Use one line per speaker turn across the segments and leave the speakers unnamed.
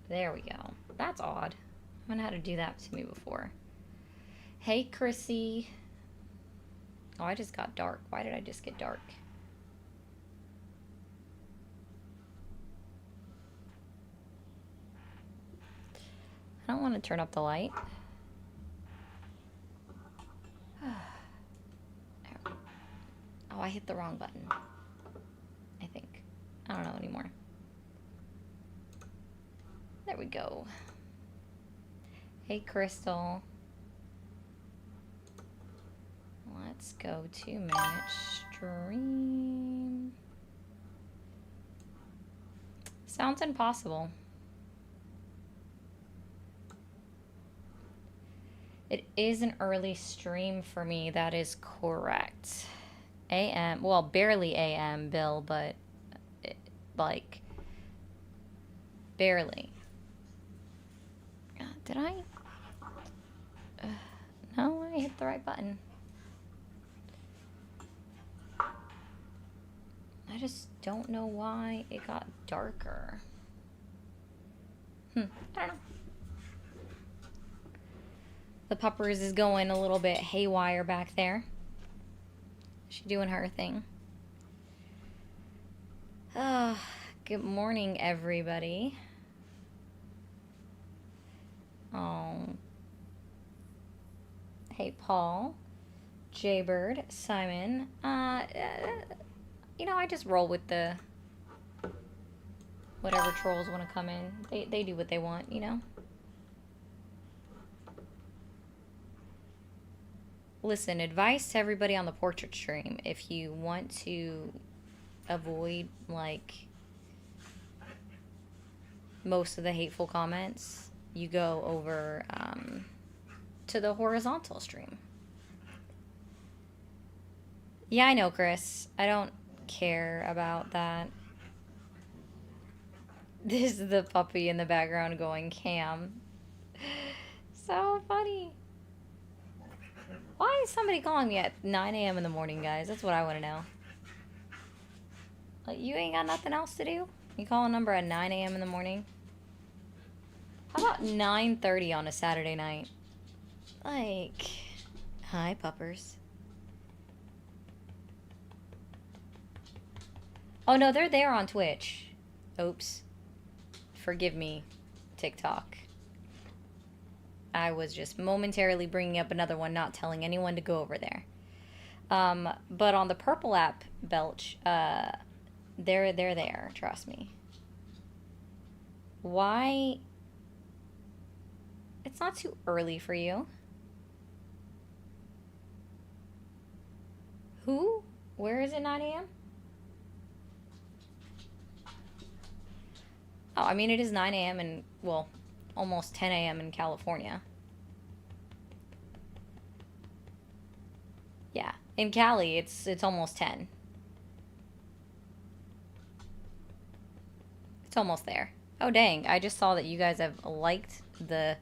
There we go. That's odd. I haven't had to do that to me before. Hey, Chrissy. Oh, I just got dark. Why did I just get dark? I don't want to turn up the light. Oh, I hit the wrong button. I think. I don't know anymore. There we go. Hey, Crystal. Let's go to manage stream. Sounds impossible. It is an early stream for me, that is correct. AM, well, barely AM, Bill, but like, barely. Did I? No, I hit the right button. I just don't know why it got darker. I don't know. The puppers is going a little bit haywire back there. She doing her thing. Good morning, everybody. Oh. Hey, Paul, Jaybird, Simon. You know, I just roll with the whatever trolls want to come in. They do what they want, you know? Listen, advice to everybody on the portrait stream. If you want to avoid, like, most of the hateful comments, you go over to the horizontal stream. Yeah, I know, Chris. I don't care about that. This is the puppy in the background going Cam. So funny. Why is somebody calling me at 9 a.m. in the morning, guys? That's what I want to know. Like, you ain't got nothing else to do? You call a number at 9 a.m. in the morning? How about 9:30 on a Saturday night? Like, hi, puppers. Oh, no, they're there on Twitch. Oops. Forgive me, TikTok. I was just momentarily bringing up another one, not telling anyone to go over there. But on the purple app, Belch, they're there, trust me. Why? It's not too early for you. Who? Where is it 9 a.m.? Oh, I mean, it is 9 a.m. in, well, almost 10 a.m. in California. Yeah, in Cali, it's almost 10. It's almost there. Oh, dang, I just saw that you guys have liked the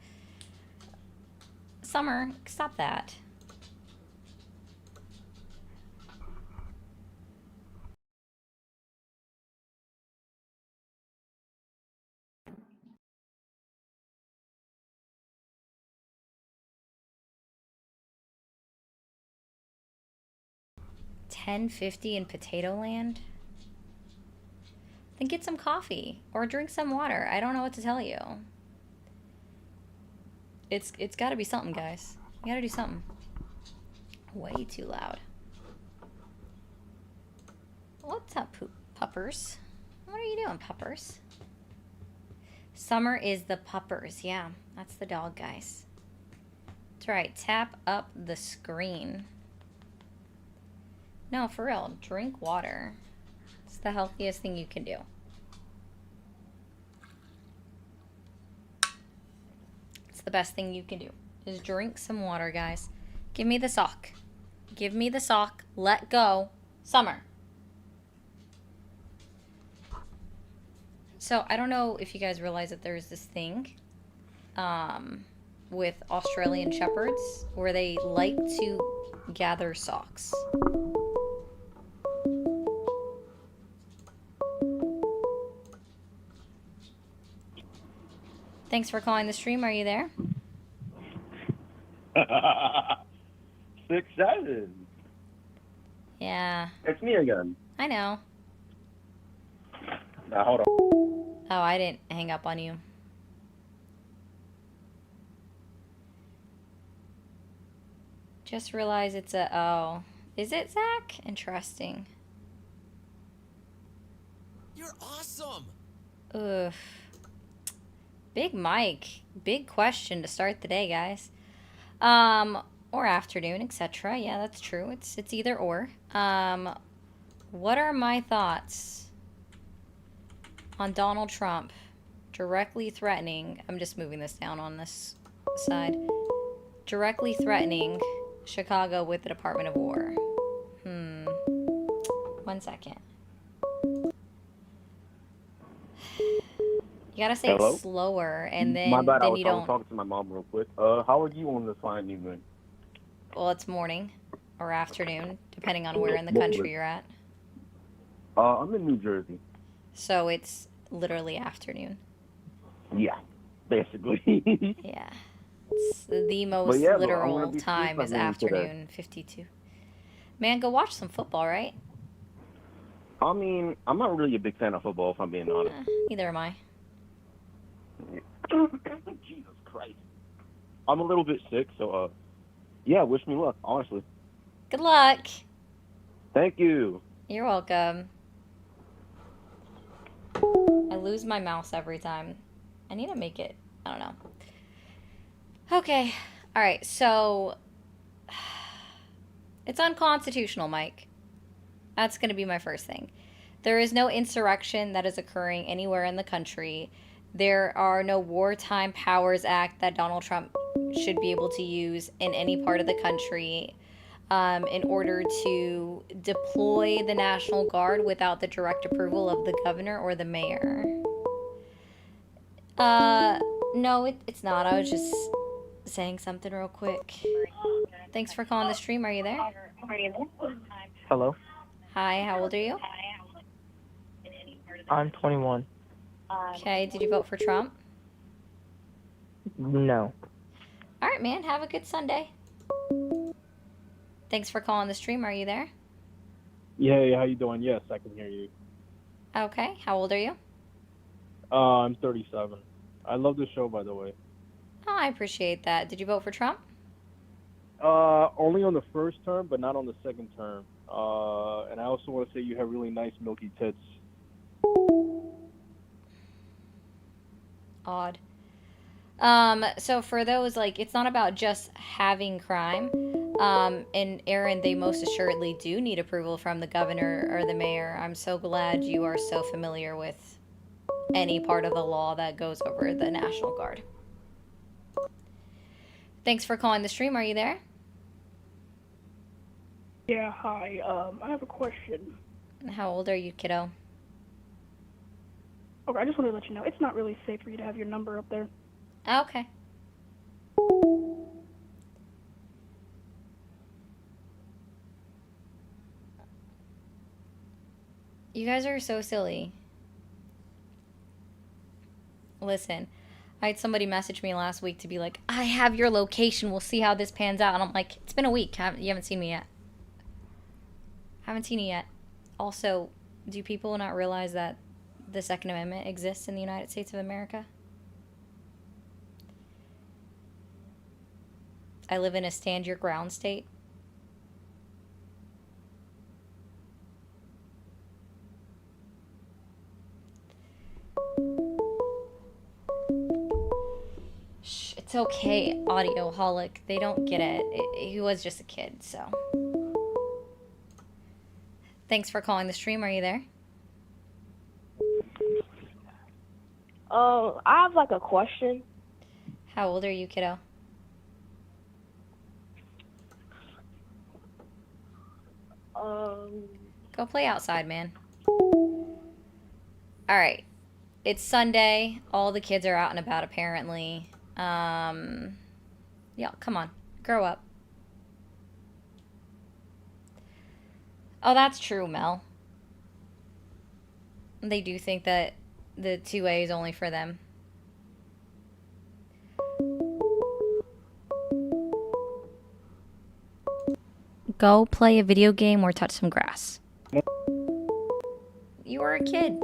summer. Stop that. $10.50 in Potato Land? Then get some coffee or drink some water. I don't know what to tell you. It's got to be something, guys. You got to do something. Way too loud. What's up, puppers? What are you doing, puppers? Summer is the puppers. Yeah, that's the dog, guys. That's right. Tap up the screen. No, for real. Drink water. It's the healthiest thing you can do. It's the best thing you can do. Is drink some water, guys. Give me the sock. Give me the sock. Let go. Summer. So, I don't know if you guys realize that there's this thing with Australian Shepherds where they like to gather socks. Thanks for calling the stream. Are you there?
6-7.
Yeah.
It's me again.
I know.
Now hold on.
Oh, I didn't hang up on you. Just realize it's a... Oh. Is it, Zach? Interesting.
You're awesome!
Oof. Big Mike. Big question to start the day, guys. Or afternoon, etc. Yeah, that's true. It's either or. What are my thoughts on Donald Trump directly threatening... I'm just moving this down on this side. Directly threatening Chicago with the Department of War. 1 second. You gotta say
Hello?
it slower, and then
My bad, I was
you don't...
talking to my mom real quick. How are you on this fine evening?
Well, it's morning or afternoon, depending on where in the country you're at.
I'm in New Jersey.
So it's literally afternoon.
Yeah, basically.
Yeah. It's the most
yeah, bro, I'm
literal
gonna be
time is
sleep at noon today.
afternoon, 52. Man, go watch some football, right?
I mean, I'm not really a big fan of football, if I'm being honest.
Neither am I.
Jesus Christ. I'm a little bit sick, so, yeah, wish me luck, honestly.
Good luck.
Thank you.
You're welcome. I lose my mouse every time. I need to make it. I don't know. Okay. All right. So it's unconstitutional, Mike. That's going to be my first thing. There is no insurrection that is occurring anywhere in the country. There are no Wartime Powers Act that Donald Trump should be able to use in any part of the country in order to deploy the National Guard without the direct approval of the governor or the mayor. No, it's not. I was just saying something real quick. Thanks for calling the stream. Are you there?
Hello.
Hi, how old are you?
I'm 21.
Okay, did you vote for Trump?
No.
All right, man. Have a good Sunday. Thanks for calling the stream. Are you there?
Yeah, how you doing? Yes, I can hear you.
Okay, how old are you?
I'm 37. I love the show, by the way.
Oh, I appreciate that. Did you vote for Trump?
Only on the first term, but not on the second term. And I also want to say you have really nice milky tits.
Odd. So for those, like, it's not about just having crime. And Aaron, they most assuredly do need approval from the governor or the mayor. I'm so glad you are so familiar with any part of the law that goes over the National Guard. Thanks for calling the stream. Are you there?
Yeah, hi. I have a question.
How old are you, kiddo?
Okay, I just wanted to let you know, it's not really safe for you to have your number up there.
Okay. You guys are so silly. Listen, I had somebody message me last week to be like, I have your location. We'll see how this pans out. And I'm like, it's been a week. You haven't seen me yet. Haven't seen you yet. Also, do people not realize that the Second Amendment exists in the United States of America? I live in a stand your ground state. Shh, it's okay, audioholic. They don't get it. He was just a kid, so. Thanks for calling the stream. Are you there?
I have like a question.
How old are you, kiddo? Go play outside, man. Alright. It's Sunday. All the kids are out and about, apparently. Yeah, come on. Grow up. Oh, that's true, Mel. They do think that the 2A is only for them. go play a video game or touch some grass. You were a kid.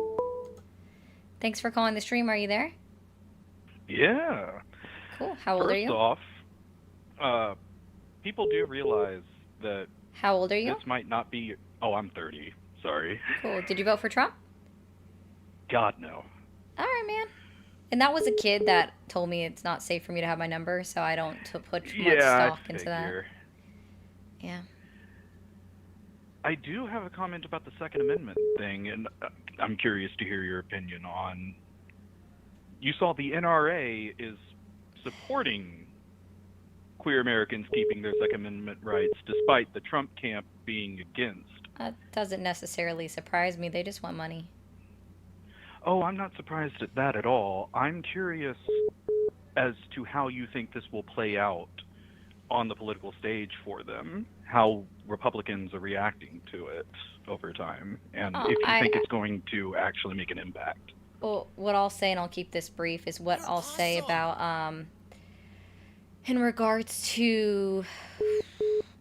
Thanks for calling the stream. Are you there?
Yeah.
Cool. How old are you?
First off, people do realize that
How old are you?
this might not be. Oh, I'm 30. Sorry.
Cool. Did you vote for Trump?
God, no.
All right, man. And that was a kid that told me it's not safe for me to have my number, so I don't put much stock
I
into that.
figure.
Yeah.
I do have a comment about the Second Amendment thing, and I'm curious to hear your opinion on. You saw the NRA is supporting queer Americans keeping their Second Amendment rights, despite the Trump camp being against.
That doesn't necessarily surprise me. They just want money.
Oh, I'm not surprised at that at all. I'm curious as to how you think this will play out on the political stage for them, how Republicans are reacting to it over time, and if you think it's going to actually make an impact.
Well, what I'll say, and I'll keep this brief, is what I'll say about, in regards to,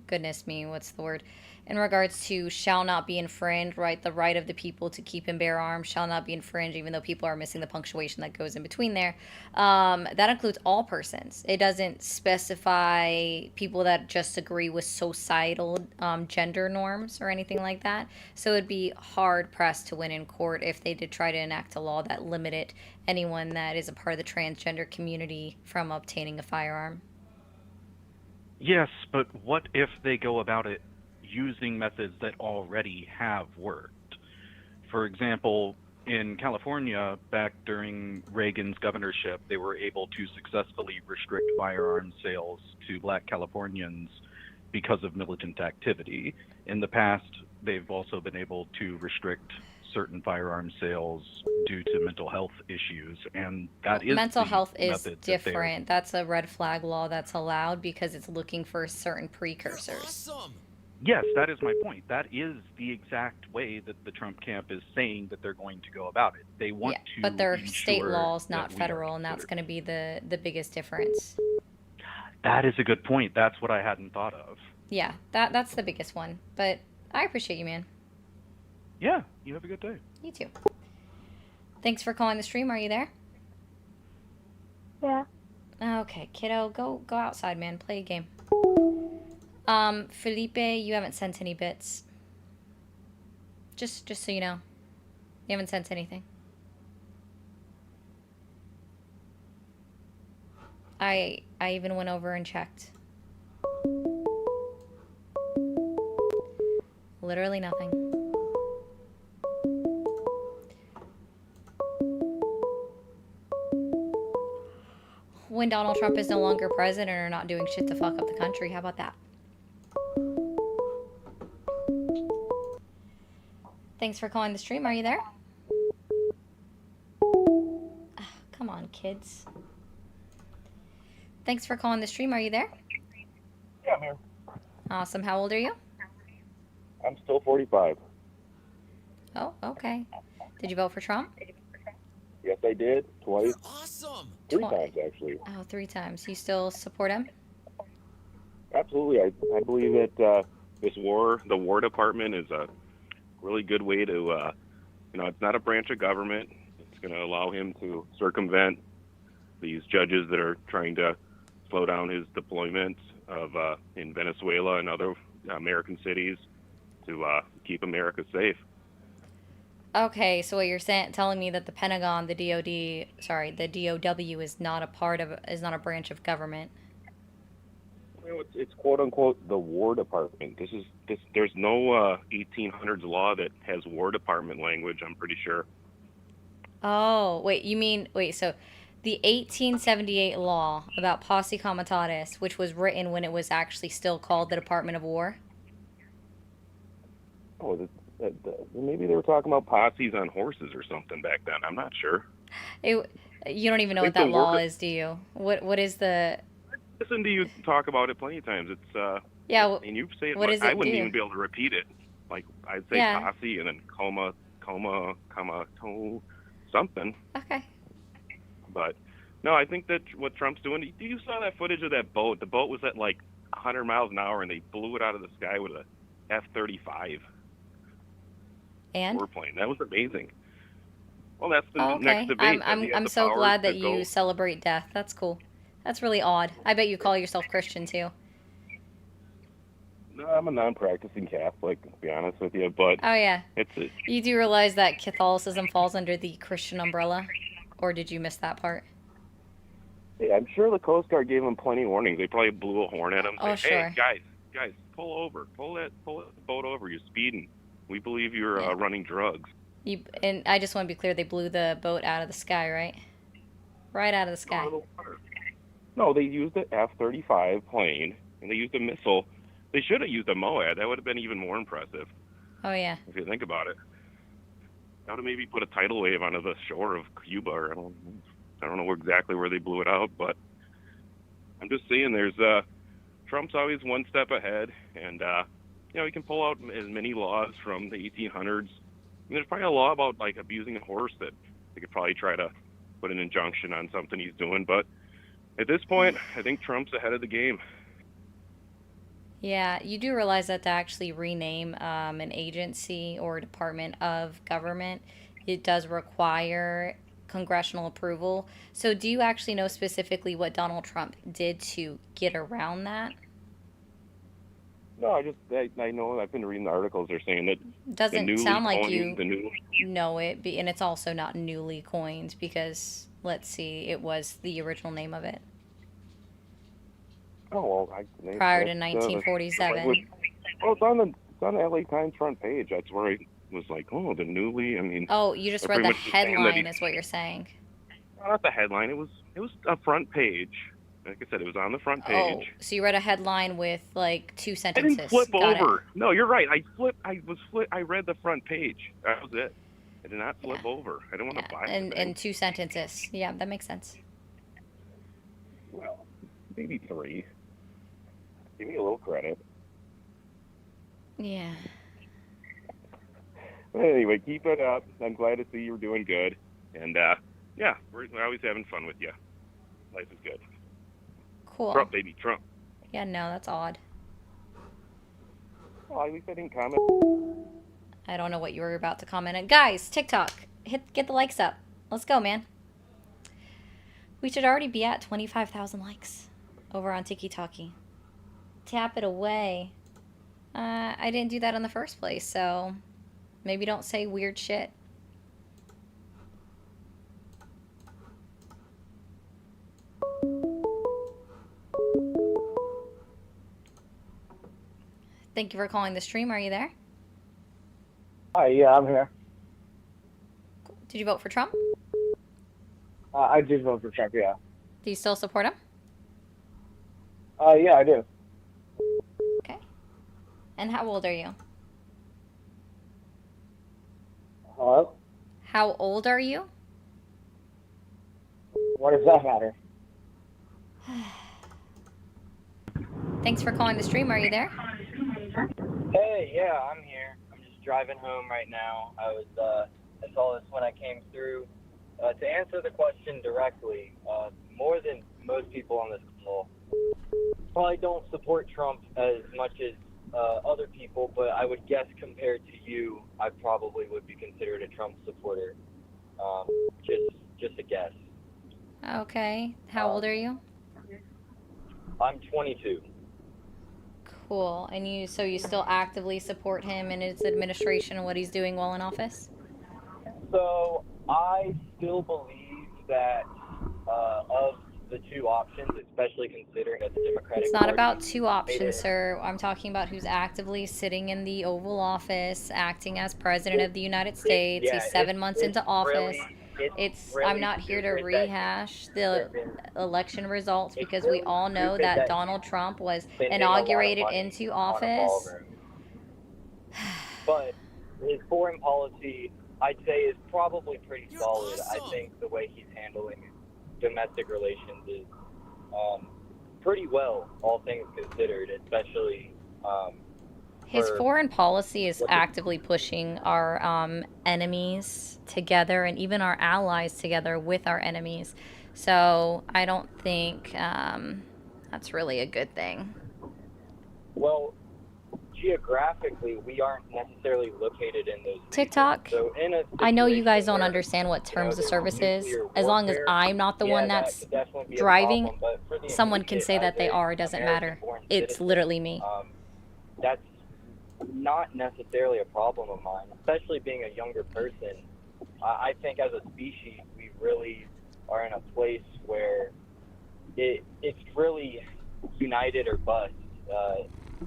goodness me, what's the word? In regards to shall not be infringed, right? The right of the people to keep and bear arms shall not be infringed, even though people are missing the punctuation that goes in between there. That includes all persons. It doesn't specify people that just agree with societal gender norms or anything like that. So it'd be hard pressed to win in court if they did try to enact a law that limited anyone that is a part of the transgender community from obtaining a firearm.
Yes, but what if they go about it using methods that already have worked? For example, in California, back during Reagan's governorship, they were able to successfully restrict firearms sales to Black Californians because of militant activity. In the past, they've also been able to restrict certain firearm sales due to mental health issues, and that is
mental health is
method
different. That's a red flag law that's allowed because it's looking for certain
You're
precursors.
awesome.
Yes, that is my point. That is the exact way that the Trump camp is saying that they're going to go about it. They want to
but they're state
ensure
laws,
that
not
we are
federal, and that's
considered.
going to be the biggest difference.
That is a good point. That's what I hadn't thought of.
Yeah, that's the biggest one. But I appreciate you, man.
Yeah, you have a good day.
You too. Thanks for calling the stream. Are you there?
Yeah.
Okay, kiddo, go outside, man. Play a game. Felipe, you haven't sent any bits. Just so you know. You haven't sent anything. I even went over and checked. Literally nothing. When Donald Trump is no longer president or not doing shit to fuck up the country, how about that? Thanks for calling the stream. Are you there? Come on, kids. Thanks for calling the stream. Are you there?
Yeah, I'm here.
Awesome. How old are you?
I'm still 45.
Oh, okay. Did you vote for Trump?
Yes, I did. Twice.
You're awesome.
3
Twice.
times, actually.
Oh, 3 times. You still support him?
Absolutely. I believe that the War Department is a really good way to, it's not a branch of government. It's going to allow him to circumvent these judges that are trying to slow down his deployment of in Venezuela and other American cities to keep America safe.
Okay, so what you're telling me that the Pentagon, the DOW is not a branch of government.
Well, it's quote unquote the War Department. There's no 1800s law that has War Department language, I'm pretty sure.
Oh, so the 1878 law about posse comitatus, which was written when it was actually still called the Department of War?
Oh, maybe they were talking about posses on horses or something back then. I'm not sure.
You don't even know what that law is, do you? What is the...
Listen to you talk about it plenty of times. It's
Yeah,
and you say it.
what does
I
it
wouldn't
do?
even be able to repeat it. Like I'd say
Yeah.
posse and then coma, something.
Okay.
But no, I think that what Trump's doing. You saw that footage of that boat. The boat was at like 100 miles an hour, and they blew it out of the sky with a F-35
And?
warplane. That was amazing. Well, that's the
Oh,
next
okay.
debate. Does he have
I'm
the
so
powers
glad
to
that you
go?
celebrate death. That's cool. That's really odd. I bet you call yourself Christian too.
No, I'm a non-practicing Catholic, to be honest with you, but
Oh yeah.
it's a,
You do realize that Catholicism falls under the Christian umbrella? Or did you miss that part?
hey, I'm sure the Coast Guard gave them plenty of warnings. They probably blew a horn at them.
Oh, sure.
Hey, guys, pull over. Pull the boat over. You're speeding. We believe you're
Yeah.
running drugs.
And I just want to be clear, they blew the boat out of the sky, right? Right out of the sky.
No, they used an F-35 plane, and they used a missile. They should have used a MOAD. That would have been even more impressive,
Oh yeah.
if you think about it. That would have maybe put a tidal wave onto the shore of Cuba. Or I don't know exactly where they blew it out, but I'm just saying Trump's always one step ahead, and he can pull out as many laws from the 1800s. There's probably a law about like abusing a horse that they could probably try to put an injunction on something he's doing, but at this point, I think Trump's ahead of the game.
Yeah, you do realize that to actually rename an agency or department of government, it does require congressional approval. So do you actually know specifically what Donald Trump did to get around that?
No, I know I've been reading the articles. They're saying that the
Doesn't
newly
sound like
coined,
you
the new.
know it, and it's also not newly coined because, let's see, it was the original name of it.
Oh well,
Prior to 1947.
Well, it's on the LA Times front page. That's where I was like, oh, the newly. I mean,
Oh, you just
they're
read the
pretty much saying that
headline, is what you're saying.
not the headline. It was a front page. Like I said, it was on the front
Oh,
page.
so you read a headline with like 2
I
sentences.
didn't flip
Got it.
over. No, you're right. I read the front page. That was it. I did not flip over. I didn't want to buy it.
And 2 sentences. Yeah, that makes sense.
Well, maybe 3. Give me a little credit.
Yeah.
But anyway, keep it up. I'm glad to see you're doing good. And yeah, we're always having fun with you. Life is good.
Cool.
Trump, baby, Trump.
Yeah, no, that's odd.
Well, at least I didn't comment.
I don't know what you were about to comment on. Guys, TikTok, get the likes up. Let's go, man. We should already be at 25,000 likes over on TikTok. Tap it away. I didn't do that in the first place, so maybe don't say weird shit. Thank you for calling the stream. Are you there?
Hi, yeah, I'm here.
Did you vote for Trump?
I did vote for Trump, yeah.
Do you still support him?
Yeah, I do.
Okay. And how old are you?
Hello?
How old are you?
What does that matter?
Thanks for calling the stream. Are you there?
Hey, yeah, I'm here. I'm just driving home right now. I saw this when I came through. To answer the question directly, more than most people on this call, probably don't support Trump as much as other people, but I would guess compared to you, I probably would be considered a Trump supporter. Just a guess.
Okay. How old are you?
I'm 22.
Cool. And you still actively support him and his administration and what he's doing while in office?
So I still believe that of the 2 options, especially considering that the Democratic
It's not
Party
about 2
made
options,
it-
sir. I'm talking about who's actively sitting in the Oval Office, acting as President of the United States.
yeah,
He's 7 months into office.
It's
I'm
really
not here to
stupid that
rehash the election results
It's
because we
really
all know
stupid
that
that
Donald Trump was
spending a lot of
inaugurated
money
into
on a
office.
ballroom. But his foreign policy, I'd say, is probably pretty
You're
solid.
awesome.
I think the way he's handling domestic relations is pretty well, all things considered, especially
His
for
foreign policy is
what the-
actively pushing our enemies together and even our allies together with our enemies. So I don't think that's really a good thing.
Well, geographically, we aren't necessarily located in those regions.
TikTok,
So in a
I know you guys
situation
don't
where,
understand what terms of
there's
service is.
nuclear
As long as
warfare,
I'm not the one
that
that's
could definitely be a
driving,
problem. But for the
someone can
immediate,
say
as
that they
a
are. It doesn't matter.
American-born
It's
citizen,
literally me.
That's not necessarily a problem of mine, especially being a younger person. I think as a species, we really are in a place where it's really united or bust.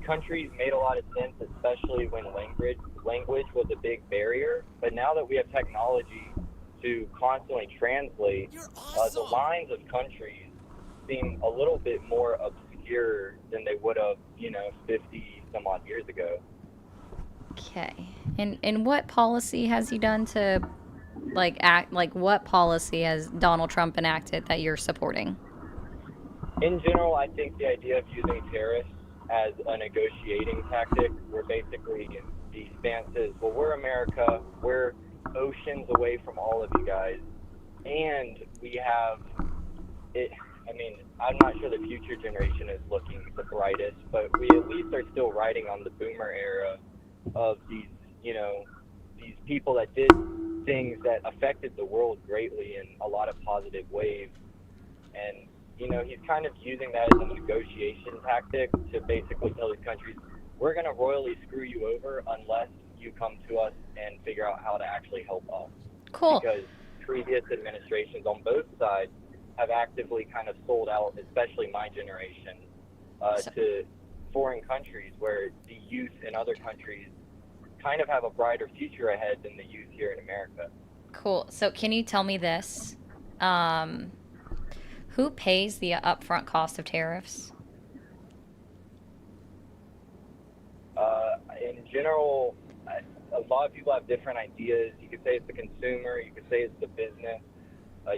Countries made a lot of sense, especially when language was a big barrier. But now that we have technology to constantly translate,
You're
the
awesome.
lines of countries seem a little bit more obscure than they would have, 50 some odd years ago.
Okay. And what policy has he done to what policy has Donald Trump enacted that you're supporting?
In general, I think the idea of using tariffs as a negotiating tactic, where basically the stance is, well, we're America, we're oceans away from all of you guys, and we have it. I mean, I'm not sure the future generation is looking the brightest, but we at least are still riding on the boomer era of these people that did things that affected the world greatly in a lot of positive ways. And, he's kind of using that as a negotiation tactic to basically tell these countries, we're going to royally screw you over unless you come to us and figure out how to actually help us.
Cool.
Because previous administrations on both sides have actively kind of sold out, especially my generation, to foreign countries where the youth in other countries kind of have a brighter future ahead than the youth here in America.
Cool. So can you tell me this? Who pays the upfront cost of tariffs?
In general, a lot of people have different ideas. You could say it's the consumer. You could say it's the business.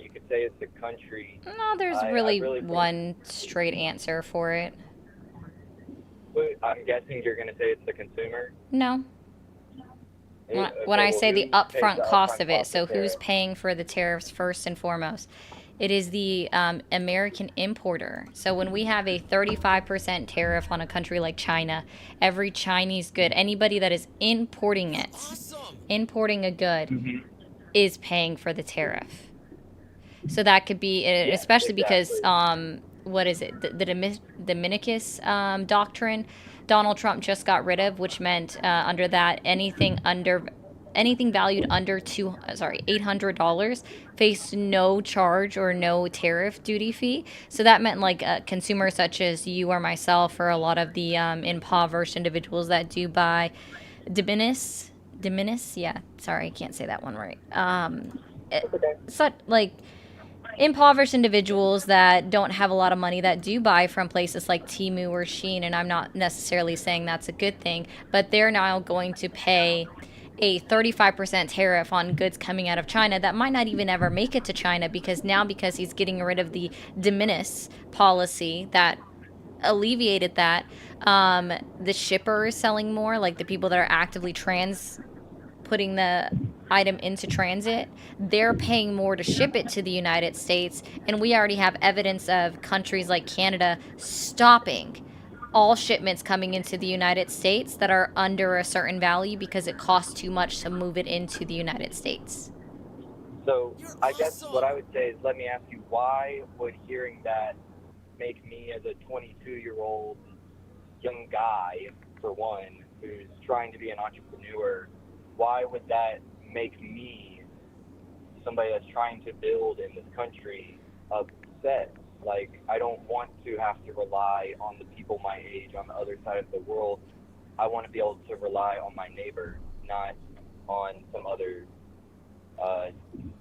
You could say it's the country.
No, there's
I
really
really think-
one straight answer for it.
I'm guessing you're going to say it's the consumer.
No. When
Okay,
I
well,
say
who
the
pays
upfront cost
upfront
of it,
cost
so
of
who's
tariffs?
paying for the tariffs first and foremost? It is the American importer. So when we have a 35% tariff on a country like China, every Chinese good, anybody that is importing it,
Awesome.
importing a good,
Mm-hmm.
is paying for the tariff. So that could be, especially because,
exactly.
what is it, the Dominicus doctrine, Donald Trump just got rid of, which meant under that anything valued under $800 faced no charge or no tariff duty fee. So that meant like consumers such as you or myself, or a lot of the impoverished individuals that do buy de minimis, yeah, sorry, I can't say that one right. Such like impoverished individuals that don't have a lot of money that do buy from places like Temu or Shein, and I'm not necessarily saying that's a good thing, but they're now going to pay a 35% tariff on goods coming out of China that might not even ever make it to China, because he's getting rid of the de minimis policy that alleviated that. The shipper is selling more, like the people that are actively putting the item into transit, they're paying more to ship it to the United States, and we already have evidence of countries like Canada stopping all shipments coming into the United States that are under a certain value because it costs too much to move it into the United States.
So
You're
I guess
awesome.
what I would say is, let me ask you, why would hearing that make me, as a 22-year-old young guy, for one, who's trying to be an entrepreneur, why would that make me, somebody that's trying to build in this country, upset? Like, I don't want to have to rely on the people my age on the other side of the world. I want to be able to rely on my neighbor, not on some other.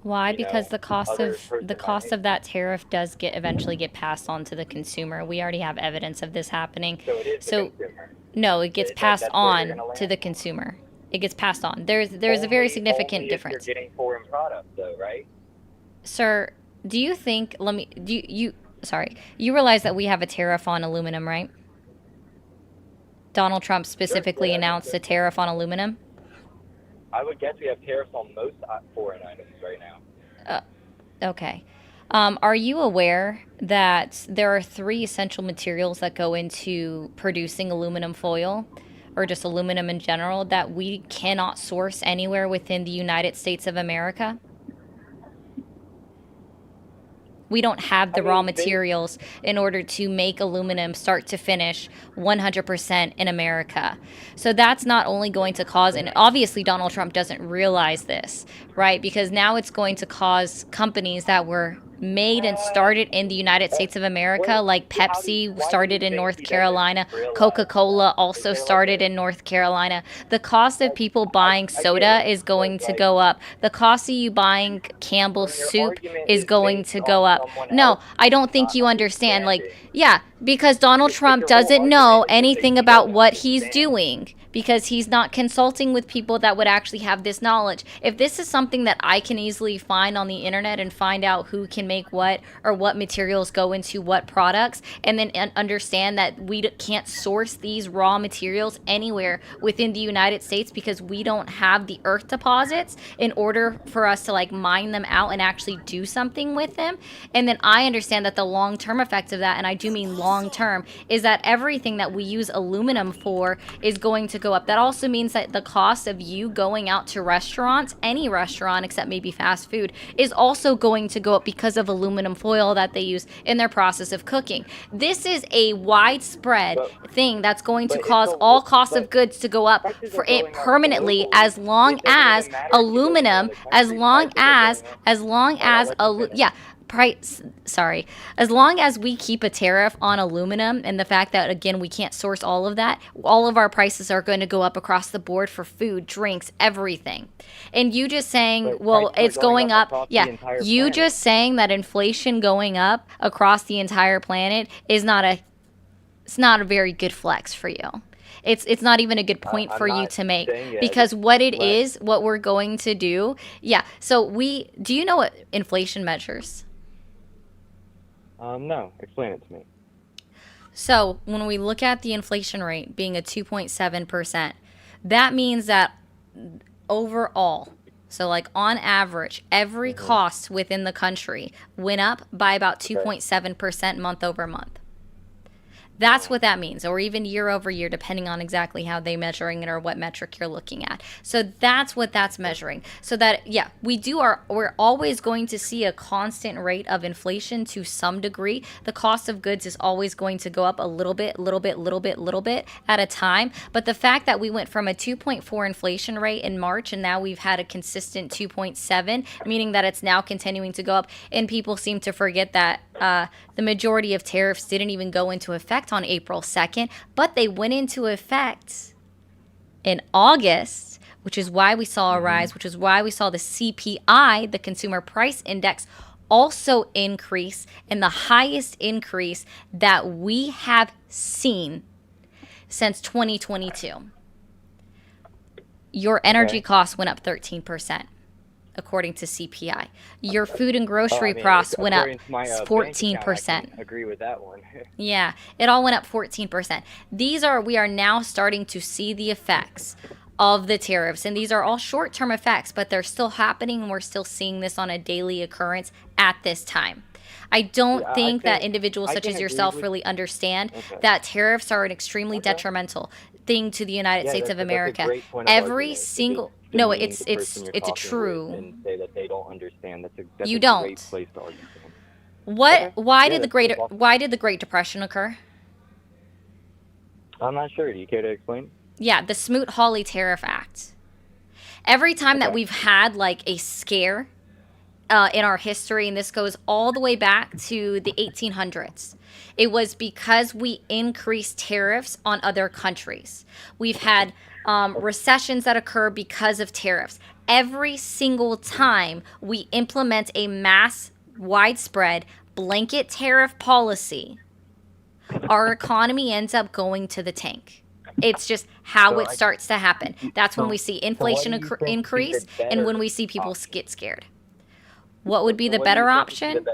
Why? Because the cost
other
of
person
the
my
cost
age.
of that tariff does eventually get passed on to the consumer. We already have evidence of this happening.
So it is the
So
consumer.
no, it gets passed
That's where you're
on
gonna
to
land.
the consumer. It gets passed on. There's a very significant
only
difference.
If you're getting foreign products, though, right?
Sir, do you think, you realize that we have a tariff on aluminum, right? Donald Trump specifically
Yeah,
announced a tariff on aluminum.
I would guess we have tariffs on most foreign items right now.
Okay. Are you aware that there are 3 essential materials that go into producing aluminum foil, or just aluminum in general, that we cannot source anywhere within the United States of America? We don't have the raw materials in order to make aluminum start to finish 100% in America. So that's not only going to cause, and obviously Donald Trump doesn't realize this, right? Because now it's going to cause companies that were made and started in the United States of America, like Pepsi started in North Carolina, Coca-Cola also started in North Carolina. The cost of people buying soda is going to go up. The cost of you buying Campbell's soup is going to go up. No, I don't think you understand. Like, yeah, because Donald Trump doesn't know anything about what he's doing, because he's not consulting with people that would actually have this knowledge. If this is something that I can easily find on the internet and find out who can make what, or what materials go into what products, and then understand that we can't source these raw materials anywhere within the United States because we don't have the earth deposits in order for us to like mine them out and actually do something with them. And then I understand that the long-term effect of that, and I do mean long-term, is that everything that we use aluminum for is going to go up. That also means that the cost of you going out to restaurants, any restaurant except maybe fast food, is also going to go up because of aluminum foil that they use in their process of cooking. This is a widespread thing that's going to cause all costs of goods to go up for it permanently, as long as aluminum, as long as as long as we keep a tariff on aluminum, and the fact that, again, we can't source all of that, all of our prices are going to go up across the board for food, drinks, everything. And you just saying, well, it's going up. Yeah, you just saying that inflation going up across the entire planet is it's not a very good flex for you. It's not even a good point for you to make, because what we're going to do. Yeah. So do you know what inflation measures?
No. Explain it to me.
So when we look at the inflation rate being a 2.7%, that means that overall, so like on average, every cost within the country went up by about 2.7% month over month. That's what that means, or even year over year, depending on exactly how they're measuring it or what metric you're looking at. So that's what that's measuring. So that, yeah, we're always going to see a constant rate of inflation to some degree. The cost of goods is always going to go up a little bit at a time. But the fact that we went from a 2.4 inflation rate in March, and now we've had a consistent 2.7, meaning that it's now continuing to go up, and people seem to forget that the majority of tariffs didn't even go into effect on April 2nd, but they went into effect in August, which is why we saw a rise, which is why we saw the CPI, the Consumer Price Index, also increase, and the highest increase that we have seen since 2022. Your energy costs went up 13%. According to CPI, your food and grocery costs went up 14%.
Agree with that one.
Yeah, it all went up 14%. We are now starting to see the effects of the tariffs, and these are all short-term effects, but they're still happening, and we're still seeing this on a daily occurrence at this time. I don't think that individuals such as yourself really understand that tariffs are an extremely detrimental thing to the United States of America. Every single it's a true.
And say that they don't understand. That's
you
a
don't.
Great place to argue.
Why did the Great Depression occur?
I'm not sure. Do you care to explain?
Yeah, the Smoot-Hawley Tariff Act. Every time that we've had like a scare in our history, and this goes all the way back to the 1800s, it was because we increased tariffs on other countries. We've had recessions that occur because of tariffs. Every single time we implement a mass, widespread, blanket tariff policy, our economy ends up going to the tank. It's just how it starts to happen. That's when we see inflation increase, and when we see people get scared. What would be the better option?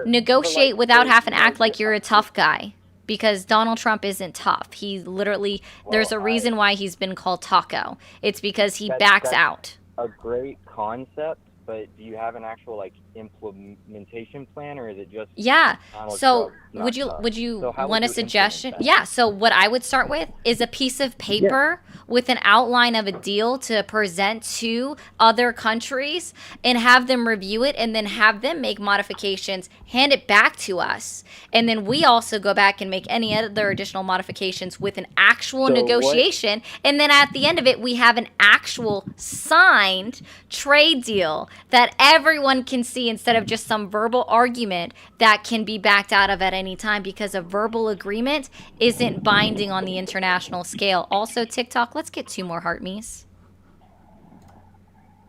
Negotiate without having to act like you're a tough guy. Because Donald Trump isn't tough. He literally, there's a reason why he's been called Taco. It's because he backs out.
A great concept, but do you have an actual like implementation plan, or is it just
Yeah.
Donald
So
Trump
would you
nonstop?
would you
So how
want
would
a
you implement
suggestion?
that?
Yeah. So what I would start with is a piece of paper with an outline of a deal to present to other countries and have them review it and then have them make modifications, hand it back to us. And then we also go back and make any other additional modifications with an actual
So what?
negotiation. And then at the end of it, we have an actual signed trade deal that everyone can see instead of just some verbal argument that can be backed out of at any time, because a verbal agreement isn't binding on the international scale. Also, TikTok, let's get 2 more heart me's.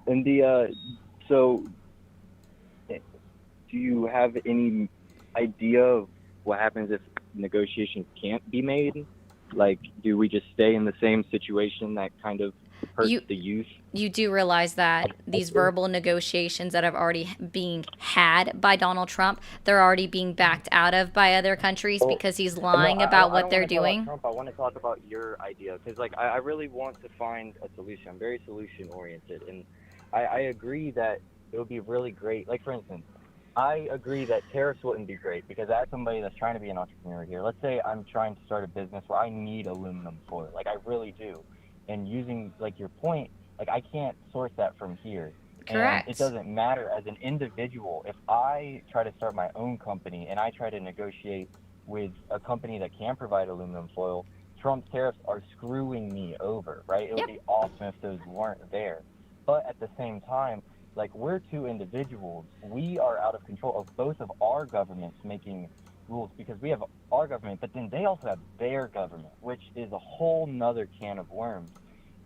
And so do you have any idea of what happens if negotiations can't be made? Like, do we just stay in the same situation that kind of hurts the youth?
You do realize that these verbal negotiations that have already being had by Donald Trump, they're already being backed out of by other countries because he's lying about what they're doing?
Trump. I want to talk about your idea, because like I really want to find a solution. I'm very solution oriented, and I agree that it would be really great. Like, for instance, I agree that tariffs wouldn't be great, because as somebody that's trying to be an entrepreneur here, let's say I'm trying to start a business where I need aluminum foil, like I really do, and using like your point, like I can't source that from here.
Correct.
And it doesn't matter as an individual. If I try to start my own company and I try to negotiate with a company that can provide aluminum foil, Trump's tariffs are screwing me over, right? It would be awesome if those weren't there. But at the same time, like, we're 2 individuals. We are out of control of both of our governments making rules, because we have our government, but then they also have their government, which is a whole nother can of worms.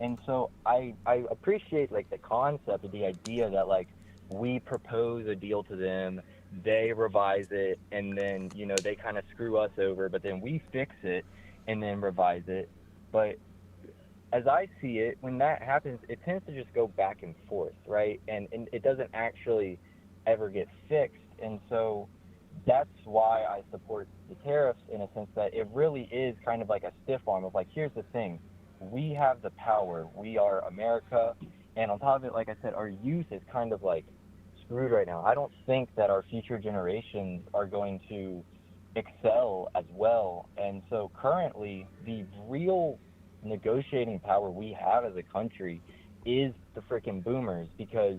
And so I appreciate like the concept of the idea that like we propose a deal to them, they revise it, and then, you know, they kind of screw us over, but then we fix it and then revise it. But as I see it, when that happens, it tends to just go back and forth, right? And it doesn't actually ever get fixed. And so that's why I support the tariffs, in a sense that it really is kind of like a stiff arm of like, here's the thing. We have the power. We are America. And on top of it, like I said, our youth is kind of like screwed right now. I don't think that our future generations are going to excel as well. And so currently, the real negotiating power we have as a country is the freaking boomers, because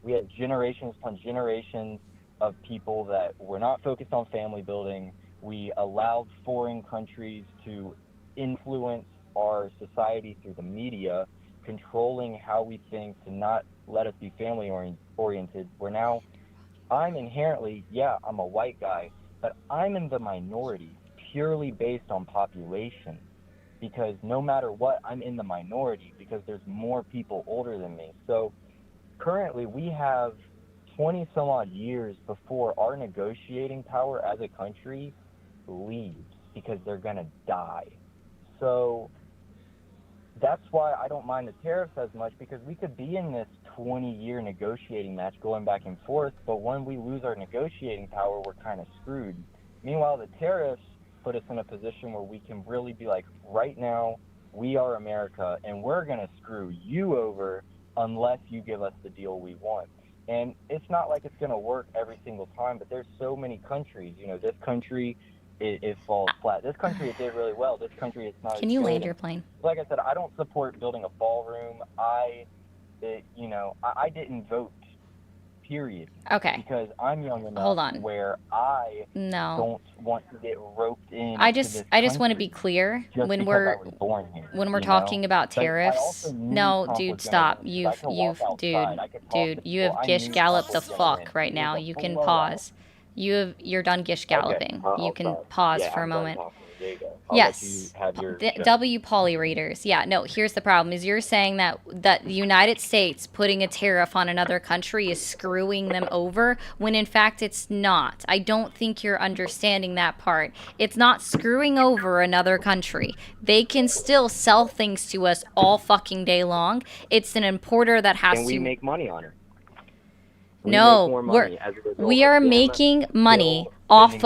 we had generations upon generations of people that were not focused on family building. We allowed foreign countries to influence our society through the media, controlling how we think, to not let us be family oriented. Where now I'm inherently, I'm a white guy, but I'm in the minority purely based on population, because no matter what, I'm in the minority because there's more people older than me. So currently we have 20 some odd years before our negotiating power as a country leaves, because they're going to die. So that's why I don't mind the tariffs as much, because we could be in this 20-year negotiating match going back and forth, but when we lose our negotiating power, we're kind of screwed. Meanwhile, the tariffs put us in a position where we can really be like, right now, we are America, and we're going to screw you over unless you give us the deal we want. And it's not like it's going to work every single time, but there's so many countries. You know, this country, it falls flat. This country, it did really well. This country, it's not.
Can you land your plane?
Like I said, I don't support building a ballroom. I didn't vote, period.
Okay.
Because I'm young enough where I don't want to get roped in.
I just want to be clear when we're talking about tariffs. No, dude, stop. Dude, you have gish galloped the fuck right now. You can pause. You're done gish galloping. You can pause for a moment. Yes. W poly readers. Yeah, no, here's the problem is you're saying that the United States putting a tariff on another country is screwing them over, when in fact it's not. I don't think you're understanding that part. It's not screwing over another country. They can still sell things to us all fucking day long. It's an importer that has to...
And we make money on it.
We are making money off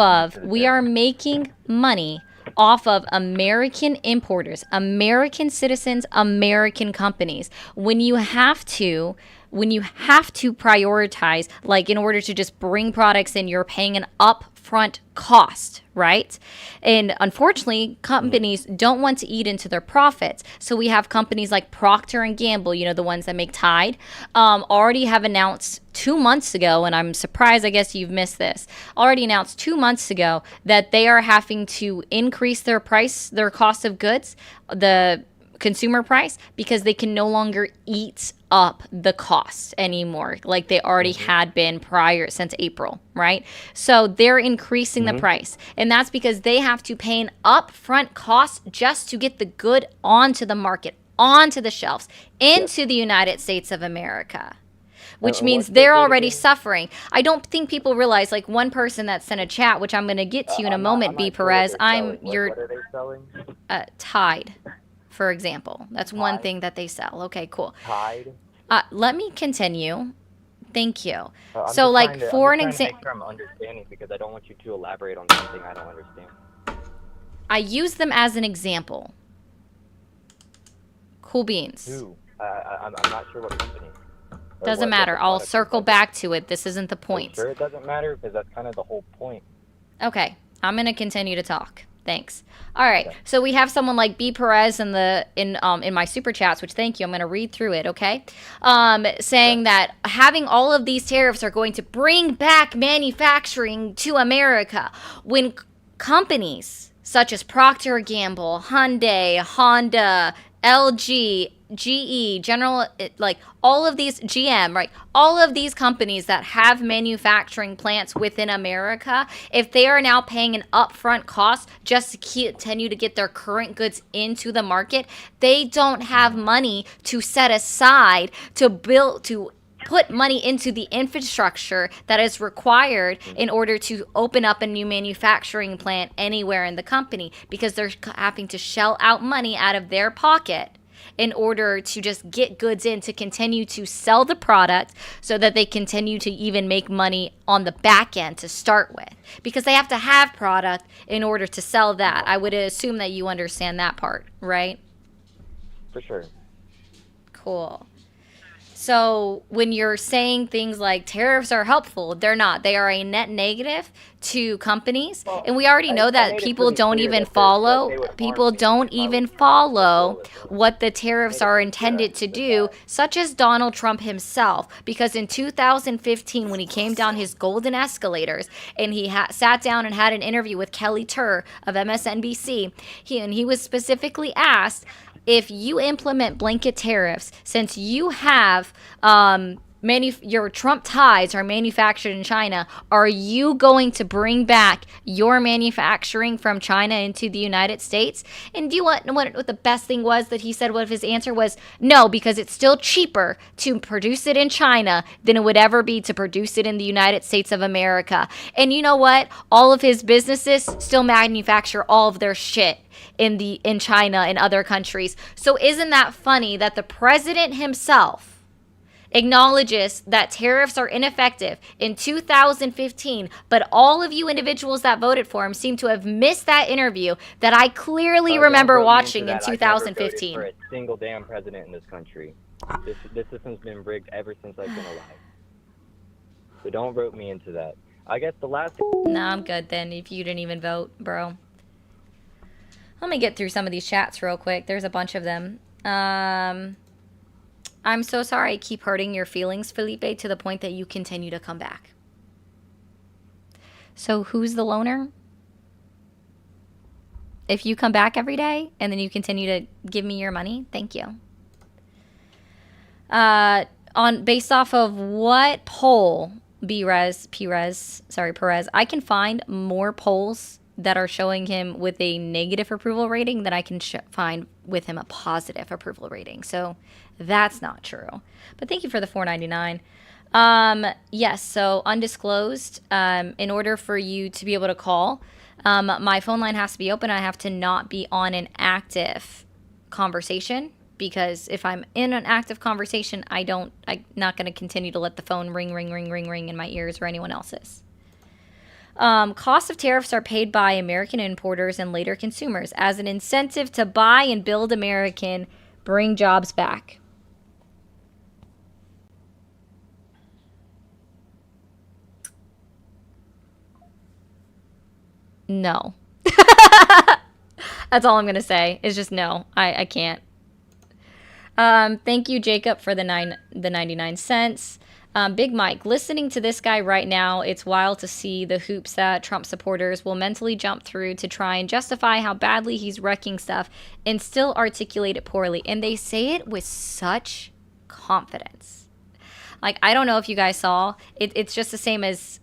of American importers, American citizens, American companies. When you have to when you have to prioritize, like in order to just bring products in, you're paying an upfront cost, right? And unfortunately, companies don't want to eat into their profits. So we have companies like Procter and Gamble, you know, the ones that make Tide, already have announced 2 months ago, and I'm surprised, I guess you've missed this, already announced 2 months ago that they are having to increase their price, their cost of goods, the consumer price, because they can no longer eat up the cost anymore like they already had been prior since April, right? So they're increasing the price, and that's because they have to pay an upfront cost just to get the good onto the market, onto the shelves, into the United States of America. Which means they're already suffering. I don't think people realize, like one person that sent a chat, which I'm going to get to you in a moment, B. Perez, I'm your
What are they selling?
Tide, for example. That's one thing that they sell. Okay, cool.
Tide.
Let me continue. Thank you.
I'm
So,
just
like,
trying to-
for
I'm
an
just trying
example,
to make sure I'm understanding, because I don't want you to elaborate on something I don't understand.
I use them as an example. Cool beans.
Who? I'm not sure what company. Or
Doesn't
what
matter.
the
I'll
product
circle
is.
back to it. This isn't the
Are you
point.
sure it doesn't matter? Because that's kind of the whole point.
Okay, I'm gonna continue to talk. Thanks. All right,
Okay.
so we have someone like B. Perez in my super chats, which thank you. I'm gonna read through it. Okay, saying that having all of these tariffs are going to bring back manufacturing to America when companies such as Procter & Gamble, Hyundai, Honda, LG, GE, like all of these, GM, right? All of these companies that have manufacturing plants within America, if they are now paying an upfront cost just to continue to get their current goods into the market, they don't have money to set aside to put money into the infrastructure that is required in order to open up a new manufacturing plant anywhere in the company, because they're having to shell out money out of their pocket in order to just get goods in to continue to sell the product so that they continue to even make money on the back end to start with, because they have to have product in order to sell that. I would assume that you understand that part, right?
For sure.
Cool. So when you're saying things like tariffs are helpful, they're not. They are a net negative to companies.
Well,
and we already know
I
that
made it
people
pretty
don't
clear
even
that they
follow.
would harm
People
me
don't
if I
even
was trying to
follow
control it.
what the tariffs are intended to do, such as Donald Trump himself. Because in 2015, when he came down his golden escalators and he sat down and had an interview with Kelly Turr of MSNBC, he was specifically asked, if you implement blanket tariffs, since you have your Trump ties are manufactured in China, are you going to bring back your manufacturing from China into the United States? And do you want what the best thing was that he said? What if his answer was no, because it's still cheaper to produce it in China than it would ever be to produce it in the United States of America. And you know what? All of his businesses still manufacture all of their shit in China and other countries. So isn't that funny that the president himself acknowledges that tariffs are ineffective in 2015, but all of you individuals that voted for him seem to have missed that interview that I clearly remember watching in 2015.
I've never voted for a single damn president in this country. This system's been rigged ever since I've been alive. So don't rope me into that. I guess the last...
No, I'm good then if you didn't even vote, bro. Let me get through some of these chats real quick. There's a bunch of them. I'm so sorry I keep hurting your feelings, Felipe, to the point that you continue to come back. So who's the loner? If you come back every day and then you continue to give me your money, thank you. Based off of what poll, Perez, I can find more polls that are showing him with a negative approval rating than I can find with him a positive approval rating. So that's not true. But thank you for the $4.99. Yes, so undisclosed. In order for you to be able to call, my phone line has to be open. I have to not be on an active conversation, because if I'm in an active conversation, I'm not going to continue to let the phone ring in my ears or anyone else's. Costs of tariffs are paid by American importers and later consumers as an incentive to buy and build American, bring jobs back. No. That's all I'm going to say is just no. I can't. Thank you, Jacob, for the 99 cents. Big Mike, listening to this guy right now, it's wild to see the hoops that Trump supporters will mentally jump through to try and justify how badly he's wrecking stuff and still articulate it poorly. And they say it with such confidence. Like, I don't know if you guys saw, it's just the same as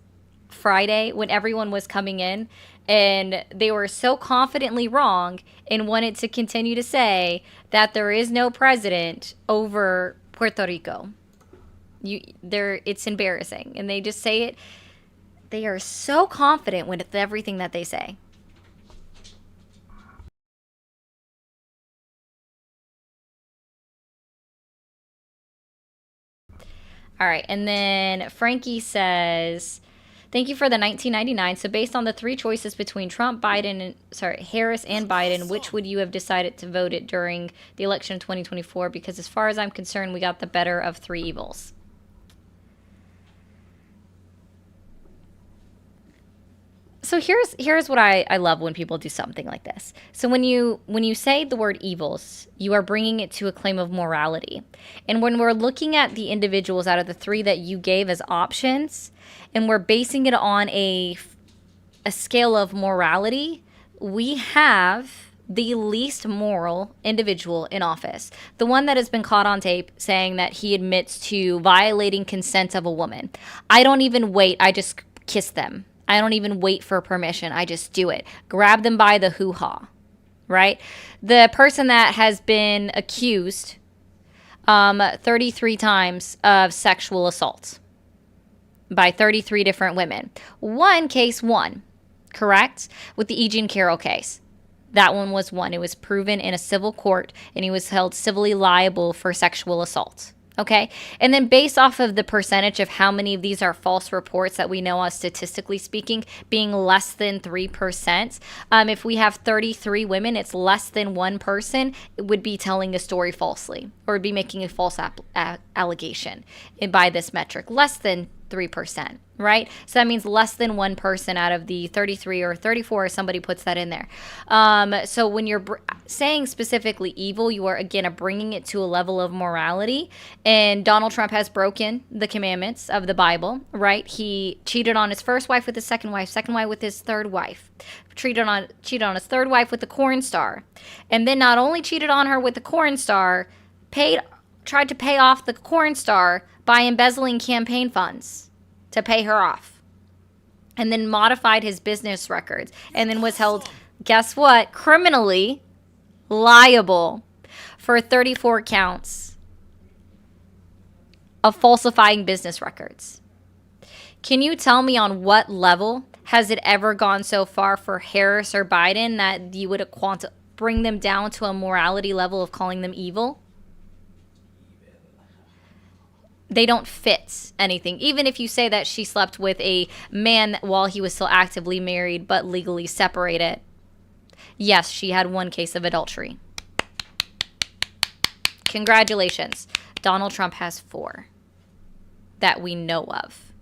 Friday when everyone was coming in and they were so confidently wrong and wanted to continue to say that there is no president over Puerto Rico. It's embarrassing, and they just say it. They are so confident with everything that they say. All right, and then Frankie says, thank you for the 1999. So based on the three choices between Trump, Harris and Biden, which would you have decided to vote it during the election of 2024? Because as far as I'm concerned, we got the better of three evils. So here's what I love when people do something like this. So when you say the word evils, you are bringing it to a claim of morality. And when we're looking at the individuals out of the three that you gave as options, and we're basing it on a scale of morality, we have the least moral individual in office. The one that has been caught on tape saying that he admits to violating consent of a woman. I don't even wait, I just kiss them. I don't even wait for permission. I just do it. Grab them by the hoo-ha, right? The person that has been accused 33 times of sexual assault by 33 different women. One case won, correct? With the E. Jean Carroll case. That one was won. It was proven in a civil court, and he was held civilly liable for sexual assault. Okay, and then based off of the percentage of how many of these are false reports that we know of, statistically speaking, being less than 3%, if we have 33 women, it's less than one person would be telling a story falsely or would be making a false allegation by this metric, less than 3%, right? So that means less than one person out of the 33 or 34, somebody puts that in there. So when you're saying specifically evil, you are, again, bringing it to a level of morality. And Donald Trump has broken the commandments of the Bible, right? He cheated on his first wife with his second wife with his third wife. Cheated on his third wife with the corn star. And then not only cheated on her with the corn star, tried to pay off the corn star by embezzling campaign funds to pay her off, and then modified his business records, and then was held, guess what, criminally liable for 34 counts of falsifying business records. Can you tell me on what level has it ever gone so far for Harris or Biden that you would bring them down to a morality level of calling them evil? They don't fit anything. Even if you say that she slept with a man while he was still actively married but legally separated. Yes, she had one case of adultery. Congratulations. Donald Trump has 4 that we know of.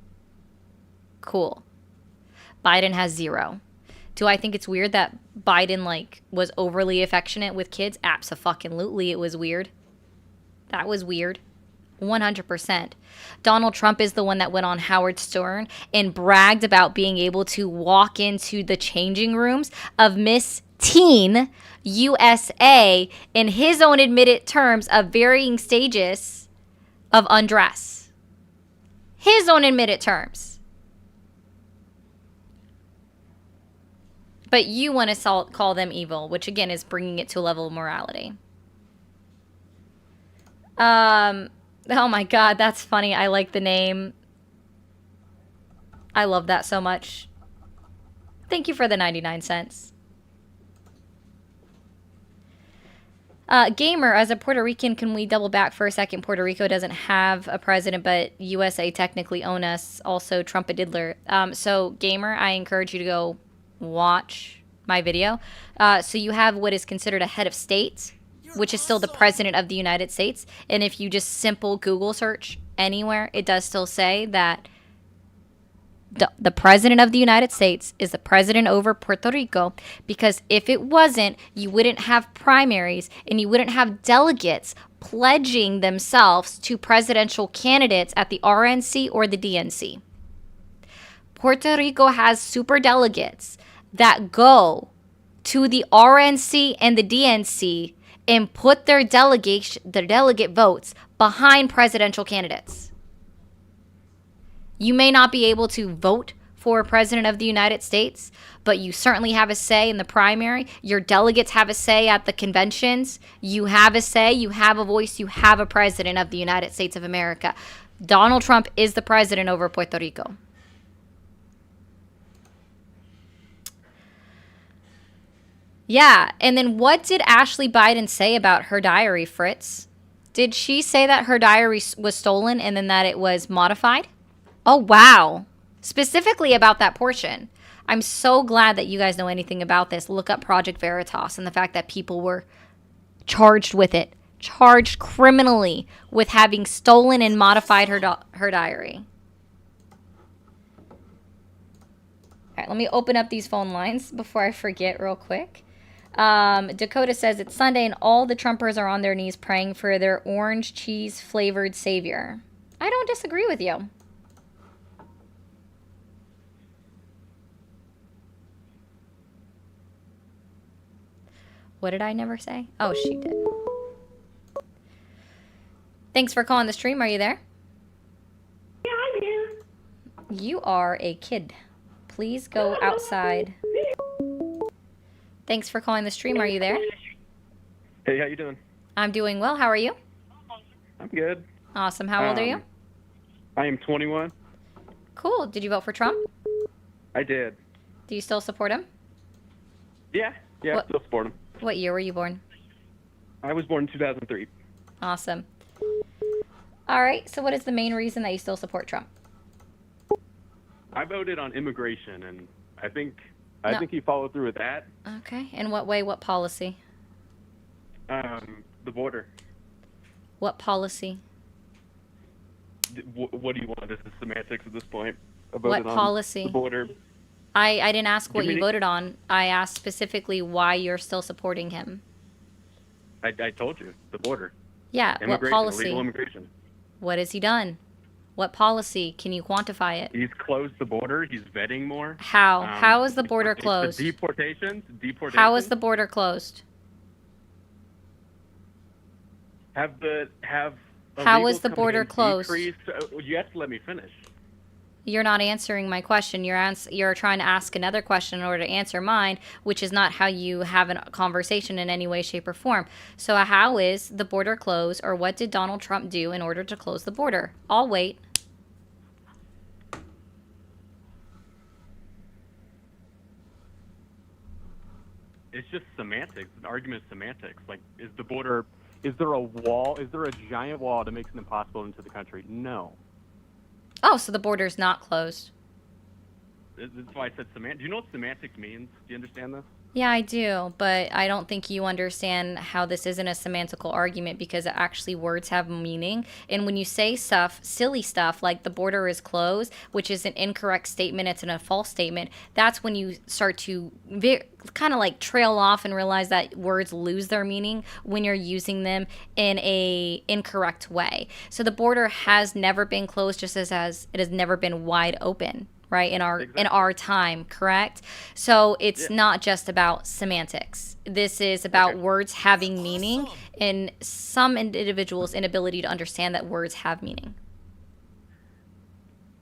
Cool. Biden has 0. Do I think it's weird that Biden was overly affectionate with kids? Abso-fucking-lutely, it was weird. That was weird. 100%. Donald Trump is the one that went on Howard Stern and bragged about being able to walk into the changing rooms of Miss Teen USA in his own admitted terms of varying stages of undress. His own admitted terms. But you want to call them evil, which again is bringing it to a level of morality. Oh my God, that's funny. I like the name. I love that so much. Thank you for the 99 cents. Gamer, as a Puerto Rican, can we double back for a second? Puerto Rico doesn't have a president, but USA technically own us. Also, Trump a diddler. So, Gamer, I encourage you to go watch my video. So you have what is considered a head of state, which is still the president of the United States. And if you just simple Google search anywhere, it does still say that the president of the United States is the president over Puerto Rico, because if it wasn't, you wouldn't have primaries and you wouldn't have delegates pledging themselves to presidential candidates at the RNC or the DNC. Puerto Rico has super delegates that go to the RNC and the DNC and put their delegate votes behind presidential candidates. You may not be able to vote for a president of the United States, but you certainly have a say in the primary. Your delegates have a say at the conventions. You have a say, you have a voice, you have a president of the United States of America. Donald Trump is the president over Puerto Rico. Yeah, and then what did Ashley Biden say about her diary, Fritz? Did she say that her diary was stolen and then that it was modified? Oh, wow. Specifically about that portion. I'm so glad that you guys know anything about this. Look up Project Veritas and the fact that people were charged with it. Charged criminally with having stolen and modified her diary. All right, let me open up these phone lines before I forget real quick. Dakota says it's Sunday and all the Trumpers are on their knees praying for their orange cheese flavored savior. I don't disagree with you. What did I never say? Oh, she did. Thanks for calling the stream. Are you there?
Yeah, I'm here.
You are a kid. Please go outside. Thanks for calling the stream. Are you there?
Hey, how you doing?
I'm doing well. How are you?
I'm good.
Awesome. How old are you?
I am 21.
Cool. Did you vote for Trump?
I did.
Do you still support him?
Yeah, I still support him.
What year were you born?
I was born in 2003.
Awesome. All right. So what is the main reason that you still support Trump?
I voted on immigration, and I think he followed through with that.
Okay. In what way? What policy?
The border.
What policy?
What do you want? This is semantics at this point.
What policy?
The border.
I didn't ask what you voted on. I asked specifically why you're still supporting him.
I told you. The border.
Yeah, what policy?
Illegal immigration.
What has he done? What policy? Can you quantify it?
He's closed the border. He's vetting more.
How? How is the border closed?
The deportations.
How is the border closed? How is the border closed?
You have to let me finish.
You're not answering my question. You're trying to ask another question in order to answer mine, which is not how you have a conversation in any way, shape, or form. So how is the border closed, or what did Donald Trump do in order to close the border? I'll wait.
It's just semantics. An argument is semantics. Like, is there a wall? Is there a giant wall that makes it impossible into the country? No.
Oh, so the border's not closed.
That's why I said semantics. Do you know what semantics means? Do you understand this?
Yeah, I do, but I don't think you understand how this isn't a semantical argument, because actually words have meaning. And when you say stuff, silly stuff, like the border is closed, which is an incorrect statement, it's a false statement, that's when you start to kind of like trail off and realize that words lose their meaning when you're using them in a incorrect way. So the border has never been closed, just as it has never been wide open. Right, in our time, correct? So it's not just about semantics. This is about words having meaning and some individuals' inability to understand that words have meaning.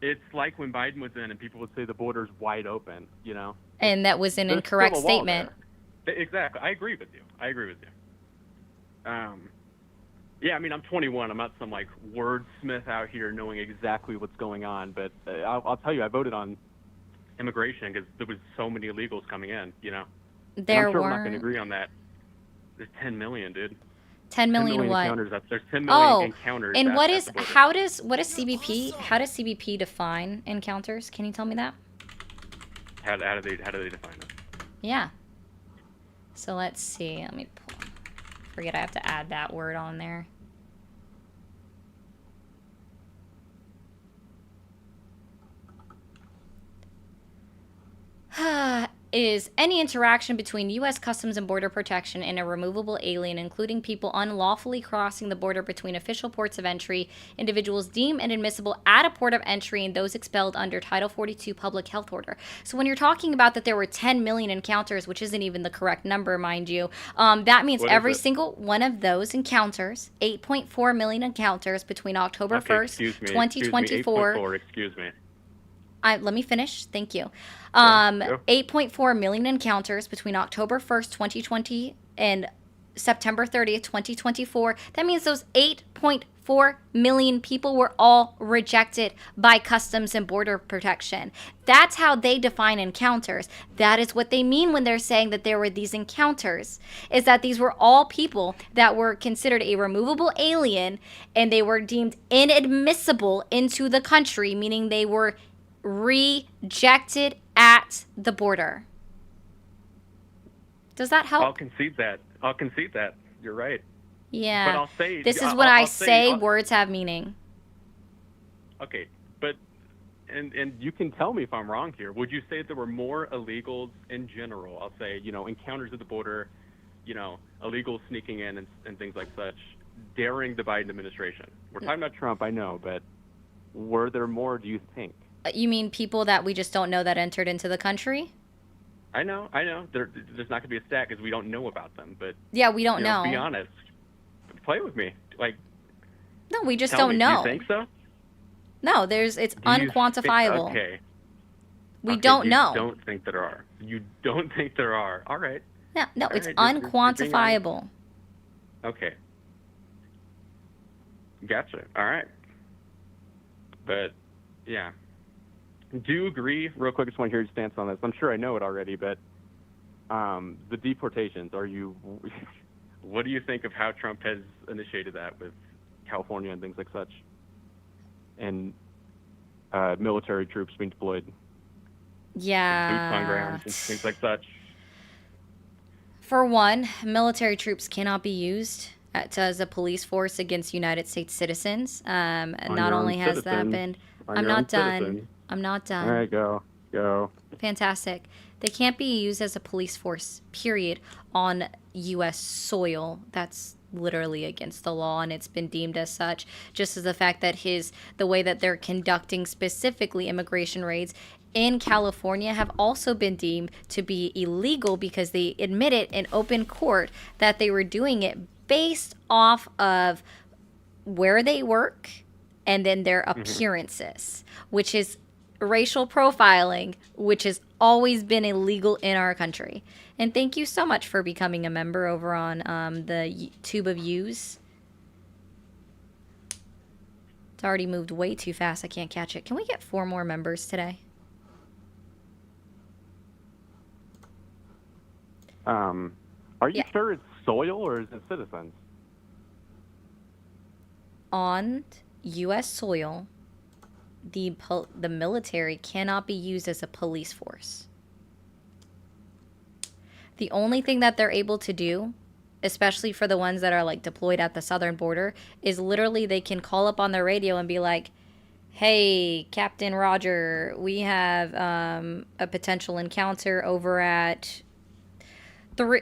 It's like when Biden was in and people would say the border's wide open, you know?
And that was an incorrect statement.
Exactly. I agree with you. Yeah, I mean, I'm 21. I'm not some, like, wordsmith out here knowing exactly what's going on. But I'll tell you, I voted on immigration because there was so many illegals coming in, you know? I'm sure we're not going to agree on that. There's 10 million, dude.
10 million what?
Encounters. There's 10 million encounters.
And what does CBP define encounters? Can you tell me that?
How do they define it?
Yeah. So let's see. Let me forget I have to add that word on there. is any interaction between U.S. Customs and Border Protection and a removable alien, including people unlawfully crossing the border between official ports of entry, individuals deemed inadmissible at a port of entry, and those expelled under Title 42 Public Health Order. So when you're talking about that there were 10 million encounters, which isn't even the correct number, mind you, that means
What is
every
it?
single one of those encounters, 8.4 million encounters between October 1st, 2024.
8.4, excuse me.
Let me finish. Thank you.
Go.
8.4 million encounters between October 1st, 2020 and September 30th, 2024. That means those 8.4 million people were all rejected by Customs and Border Protection. That's how they define encounters. That is what they mean when they're saying that there were these encounters, is that these were all people that were considered a removable alien and they were deemed inadmissible into the country, meaning they were rejected at the border. Does that help?
I'll concede that. You're right.
Yeah.
But I'll say
this is
I'll-
what
I'll
I say. Words have meaning.
Okay, but and you can tell me if I'm wrong here. Would you say there were more illegals in general? I'll say, encounters at the border, illegals sneaking in and things like such during the Biden administration. We're talking about Trump, I know, but were there more, do you think?
You mean people that we just don't know that entered into the country?
I know. There's not going to be a stat because we don't know about them, but
Yeah, we don't know.
Be honest. Play with me.
No, we just
tell
don't
me,
know.
Do you think so?
No, it's unquantifiable. We don't know.
You don't think there are. You don't think there are. All right.
No,
All
it's
right, you're being
unquantifiable.
Okay. Gotcha. All right. But, yeah. Do you agree, real quick, I just want to hear your stance on this. I'm sure I know it already, but the deportations, what do you think of how Trump has initiated that with California and things like such? And military troops being deployed.
Yeah.
Boots on ground and things like such.
For one, military troops cannot be used as a police force against United States citizens. Not only has that been... I'm not done. I'm not done.
All right, go.
Fantastic. They can't be used as a police force, period, on U.S. soil. That's literally against the law, and it's been deemed as such. Just as the fact that the way that they're conducting specifically immigration raids in California have also been deemed to be illegal because they admitted in open court that they were doing it based off of where they work and then their appearances, which is racial profiling, which has always been illegal in our country. And thank you so much for becoming a member over on the Tube of U's. It's already moved way too fast. I can't catch it. Can we get 4 more members today?
Are you sure it's soil or is it citizens?
On U.S. soil, the military cannot be used as a police force. The only thing that they're able to do, especially for the ones that are like deployed at the southern border, is literally they can call up on their radio and be like, hey, Captain Roger, we have a potential encounter over at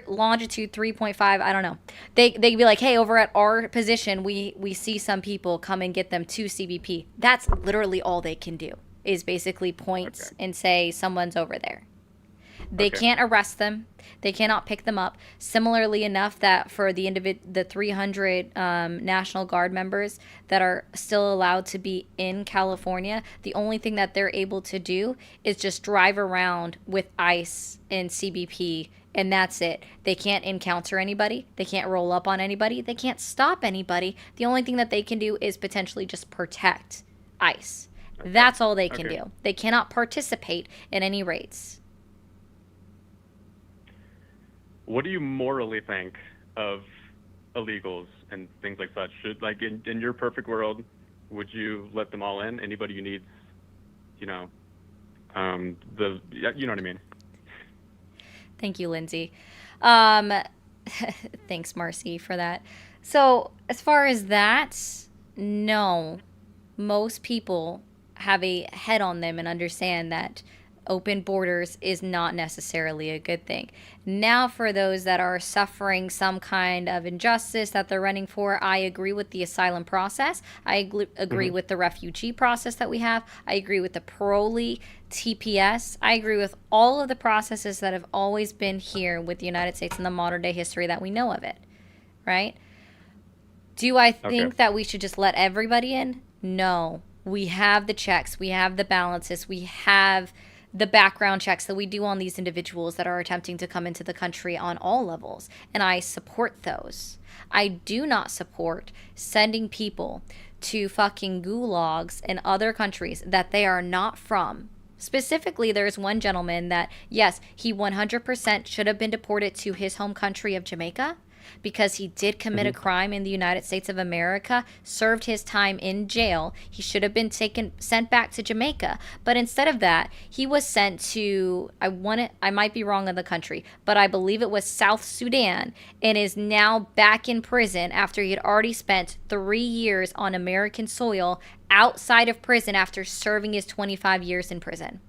longitude 3.5. I don't know. They'd be like, hey, over at our position, we see some people, come and get them to CBP. That's literally all they can do, is basically point and say someone's over there. They can't arrest them. They cannot pick them up. Similarly enough, that for the 300 National Guard members that are still allowed to be in California, the only thing that they're able to do is just drive around with ICE and CBP, and that's it. They can't encounter anybody. They can't roll up on anybody. They can't stop anybody. The only thing that they can do is potentially just protect ICE. That's all they can do. They cannot participate in any raids.
What do you morally think of illegals and things like such? Should, like, in your perfect world, would you let them all in? Anybody who needs, you know what I mean?
Thank you, Lindsay. Thanks, Marcy, for that. So as far as that, no, most people have a head on them and understand that open borders is not necessarily a good thing. Now, for those that are suffering some kind of injustice that they're running for, I agree with the asylum process. I agree with the refugee process that we have. I agree with the parolee, TPS. I agree with all of the processes that have always been here with the United States in the modern day history that we know of it, right? Do I think that we should just let everybody in? No. We have the checks. We have the balances. We have the background checks that we do on these individuals that are attempting to come into the country on all levels. And I support those. I do not support sending people to fucking gulags in other countries that they are not from. Specifically, there's one gentleman that, yes, he 100% should have been deported to his home country of Jamaica, because he did commit a crime in the United States of America, served his time in jail. He should have been sent back to Jamaica. But instead of that, he was sent to, I might be wrong on the country, but I believe it was South Sudan, and is now back in prison after he had already spent 3 years on American soil outside of prison after serving his 25 years in prison.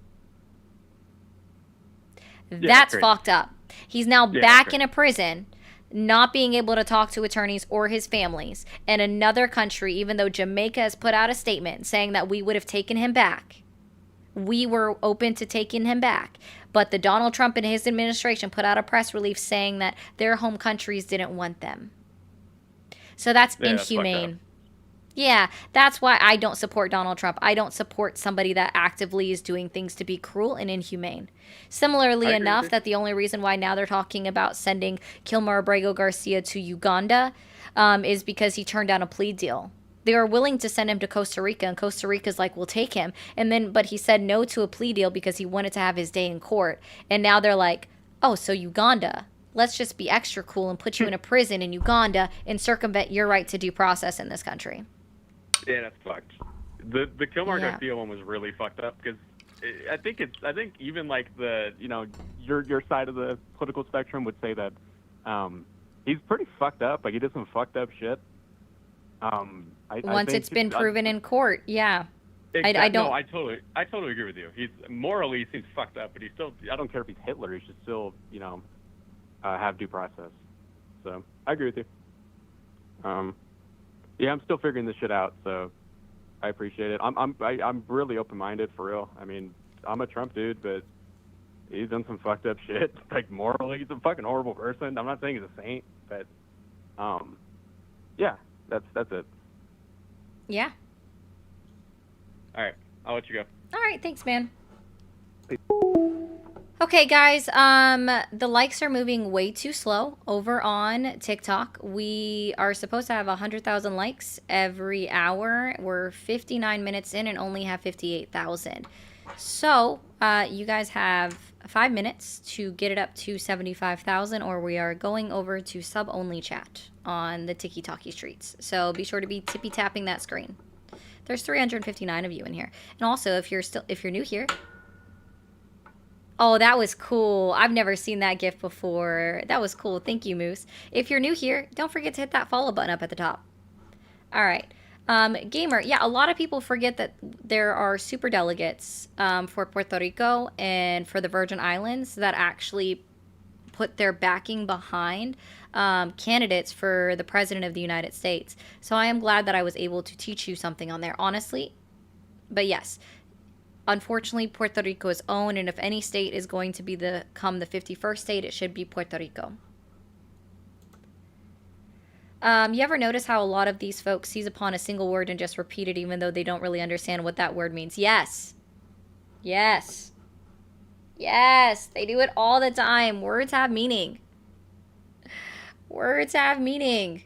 That's fucked up. He's now back in a prison, not being able to talk to attorneys or his families, in another country, even though Jamaica has put out a statement saying that we would have taken him back. We were open to taking him back. But the Donald Trump and his administration put out a press release saying that their home countries didn't want them. So that's inhumane. Yeah, that's why I don't support Donald Trump. I don't support somebody that actively is doing things to be cruel and inhumane. Similarly enough, that the only reason why now they're talking about sending Kilmer Abrego Garcia to Uganda is because he turned down a plea deal. They were willing to send him to Costa Rica, and Costa Rica's like, we'll take him. But he said no to a plea deal because he wanted to have his day in court. And now they're like, oh, so Uganda. Let's just be extra cool and put you in a prison in Uganda and circumvent your right to due process in this country.
Yeah, that's fucked. The Kilmar Garcia one was really fucked up because I think even like the your side of the political spectrum would say that he's pretty fucked up. Like he did some fucked up shit.
Once it's been proven in court, yeah.
Exactly.
I don't.
No, I totally agree with you. He's morally he seems fucked up, but he's still. I don't care if he's Hitler. He should still have due process. So I agree with you. Yeah, I'm still figuring this shit out, so I appreciate it. I'm really open-minded for real. I mean, I'm a Trump dude, but he's done some fucked up shit. Like morally, he's a fucking horrible person. I'm not saying he's a saint, but yeah, that's it.
Yeah.
All right, I'll let you go.
All right, thanks, man. Okay, guys, the likes are moving way too slow over on TikTok. We are supposed to have 100,000 likes every hour. We're 59 minutes in and only have 58,000. So, you guys have 5 minutes to get it up to 75,000, or we are going over to sub-only chat on the Tiki-Talkie streets. So be sure to be tippy-tapping that screen. There's 359 of you in here. And also, if you're new here... Oh, that was cool. I've never seen that GIF before. That was cool. Thank you, Moose. If you're new here, don't forget to hit that follow button up at the top. All right. Gamer, yeah, a lot of people forget that there are super delegates for Puerto Rico and for the Virgin Islands that actually put their backing behind candidates for the President of the United States. So I am glad that I was able to teach you something on there, honestly. But yes, unfortunately, Puerto Rico is owned, and if any state is going to become the 51st state, it should be Puerto Rico. You ever notice how a lot of these folks seize upon a single word and just repeat it even though they don't really understand what that word means? Yes. Yes. Yes. They do it all the time. Words have meaning. Words have meaning.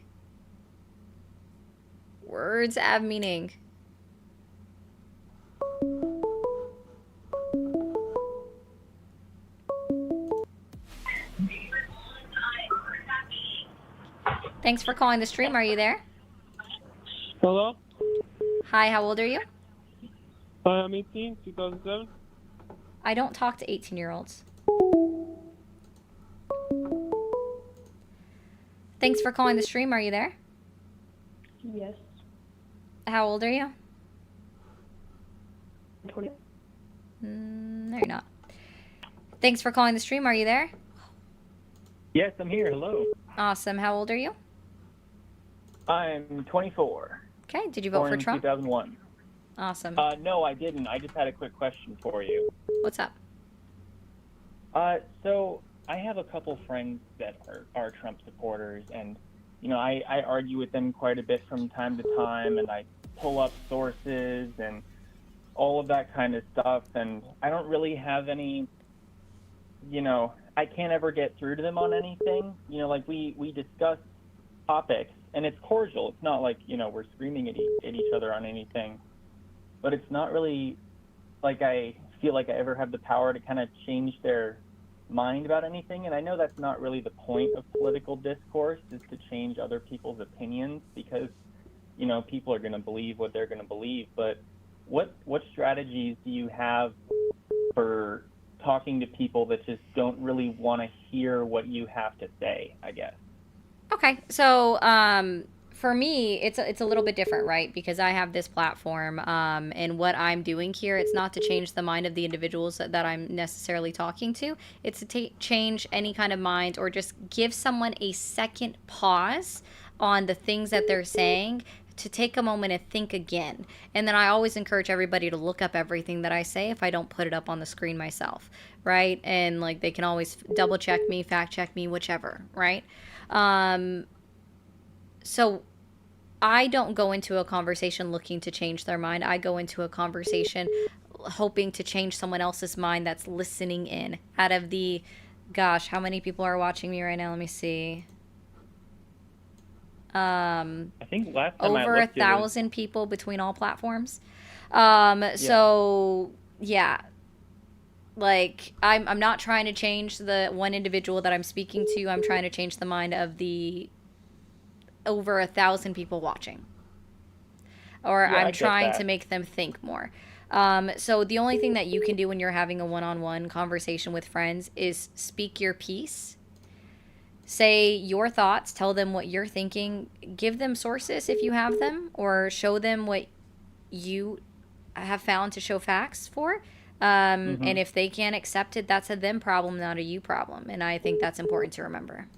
Words have meaning. Thanks for calling the stream. Are you there?
Hello?
Hi, how old are you?
I'm 18, 2007.
I don't talk to 18-year-olds. Thanks for calling the stream. Are you there?
Yes.
How old are you?
20.
No, you're not. Thanks for calling the stream. Are you there?
Yes, I'm here. Hello.
Awesome. How old are you?
I'm 24.
Okay. Did you vote
Born
for
in
Trump?
2001.
Awesome.
No, I didn't. I just had a quick question for you.
What's up?
So I have a couple friends that are Trump supporters, and I argue with them quite a bit from time to time, and I pull up sources and all of that kind of stuff, and I don't really have any, I can't ever get through to them on anything. Like we discuss topics, and it's cordial. It's not like, we're screaming at each other on anything, but it's not really like I feel like I ever have the power to kind of change their mind about anything. And I know that's not really the point of political discourse, is to change other people's opinions, because people are going to believe what they're going to believe. But what strategies do you have for talking to people that just don't really want to hear what you have to say, I guess?
Okay, so for me, it's a little bit different, right? Because I have this platform, and what I'm doing here, it's not to change the mind of the individuals that I'm necessarily talking to. It's to change any kind of mind, or just give someone a second pause on the things that they're saying, to take a moment and think again. And then I always encourage everybody to look up everything that I say if I don't put it up on the screen myself, right? And like, they can always double check me, fact check me, whichever, right? So I don't go into a conversation looking to change their mind. I go into a conversation hoping to change someone else's mind that's listening in. Out of the, gosh, how many people are watching me right now? Let me see.
I think last time
over
I looked,
1,000 people between all platforms. So yeah, like I'm not trying to change the one individual that I'm speaking to. I'm trying to change the mind of the over 1,000 people watching, or
Yeah,
I'm trying to make them think more. So the only thing that you can do when you're having a one-on-one conversation with friends is speak your piece. Say your thoughts, tell them what you're thinking, give them sources if you have them, or show them what you have found to show facts for. And if they can't accept it, that's a them problem, not a you problem. And I think that's important to remember.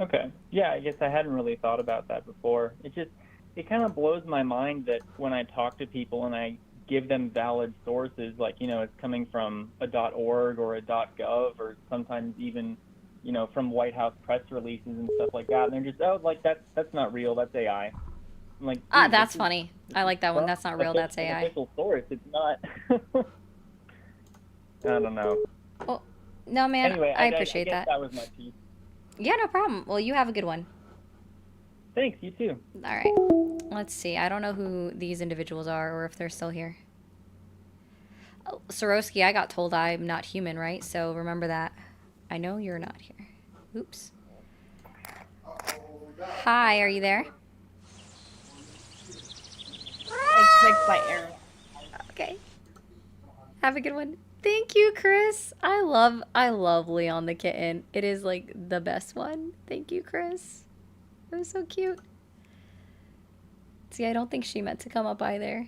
Okay. Yeah, I guess I hadn't really thought about that before. It kind of blows my mind that when I talk to people and I give them valid sources, like, it's coming from a .org or a .gov, or sometimes even from White House press releases and stuff like that, and they're just, that's not real, that's AI. I'm like,
that's funny. I like that one. That's not real, that's AI.
Official source. It's not. I don't know.
Well, no, man.
Anyway,
I appreciate
I guess
that.
That was my piece.
Yeah, no problem. Well, you have a good one.
Thanks. You too.
All right. Let's see. I don't know who these individuals are, or if they're still here. Oh, Soroski, I got told I'm not human, right? So remember that. I know you're not here. Oops. Hi, are you there?
I clicked by error.
Okay. Have a good one. Thank you, Chris. I love Leon the kitten. It is like the best one. Thank you, Chris. It was so cute. See, I don't think she meant to come up either.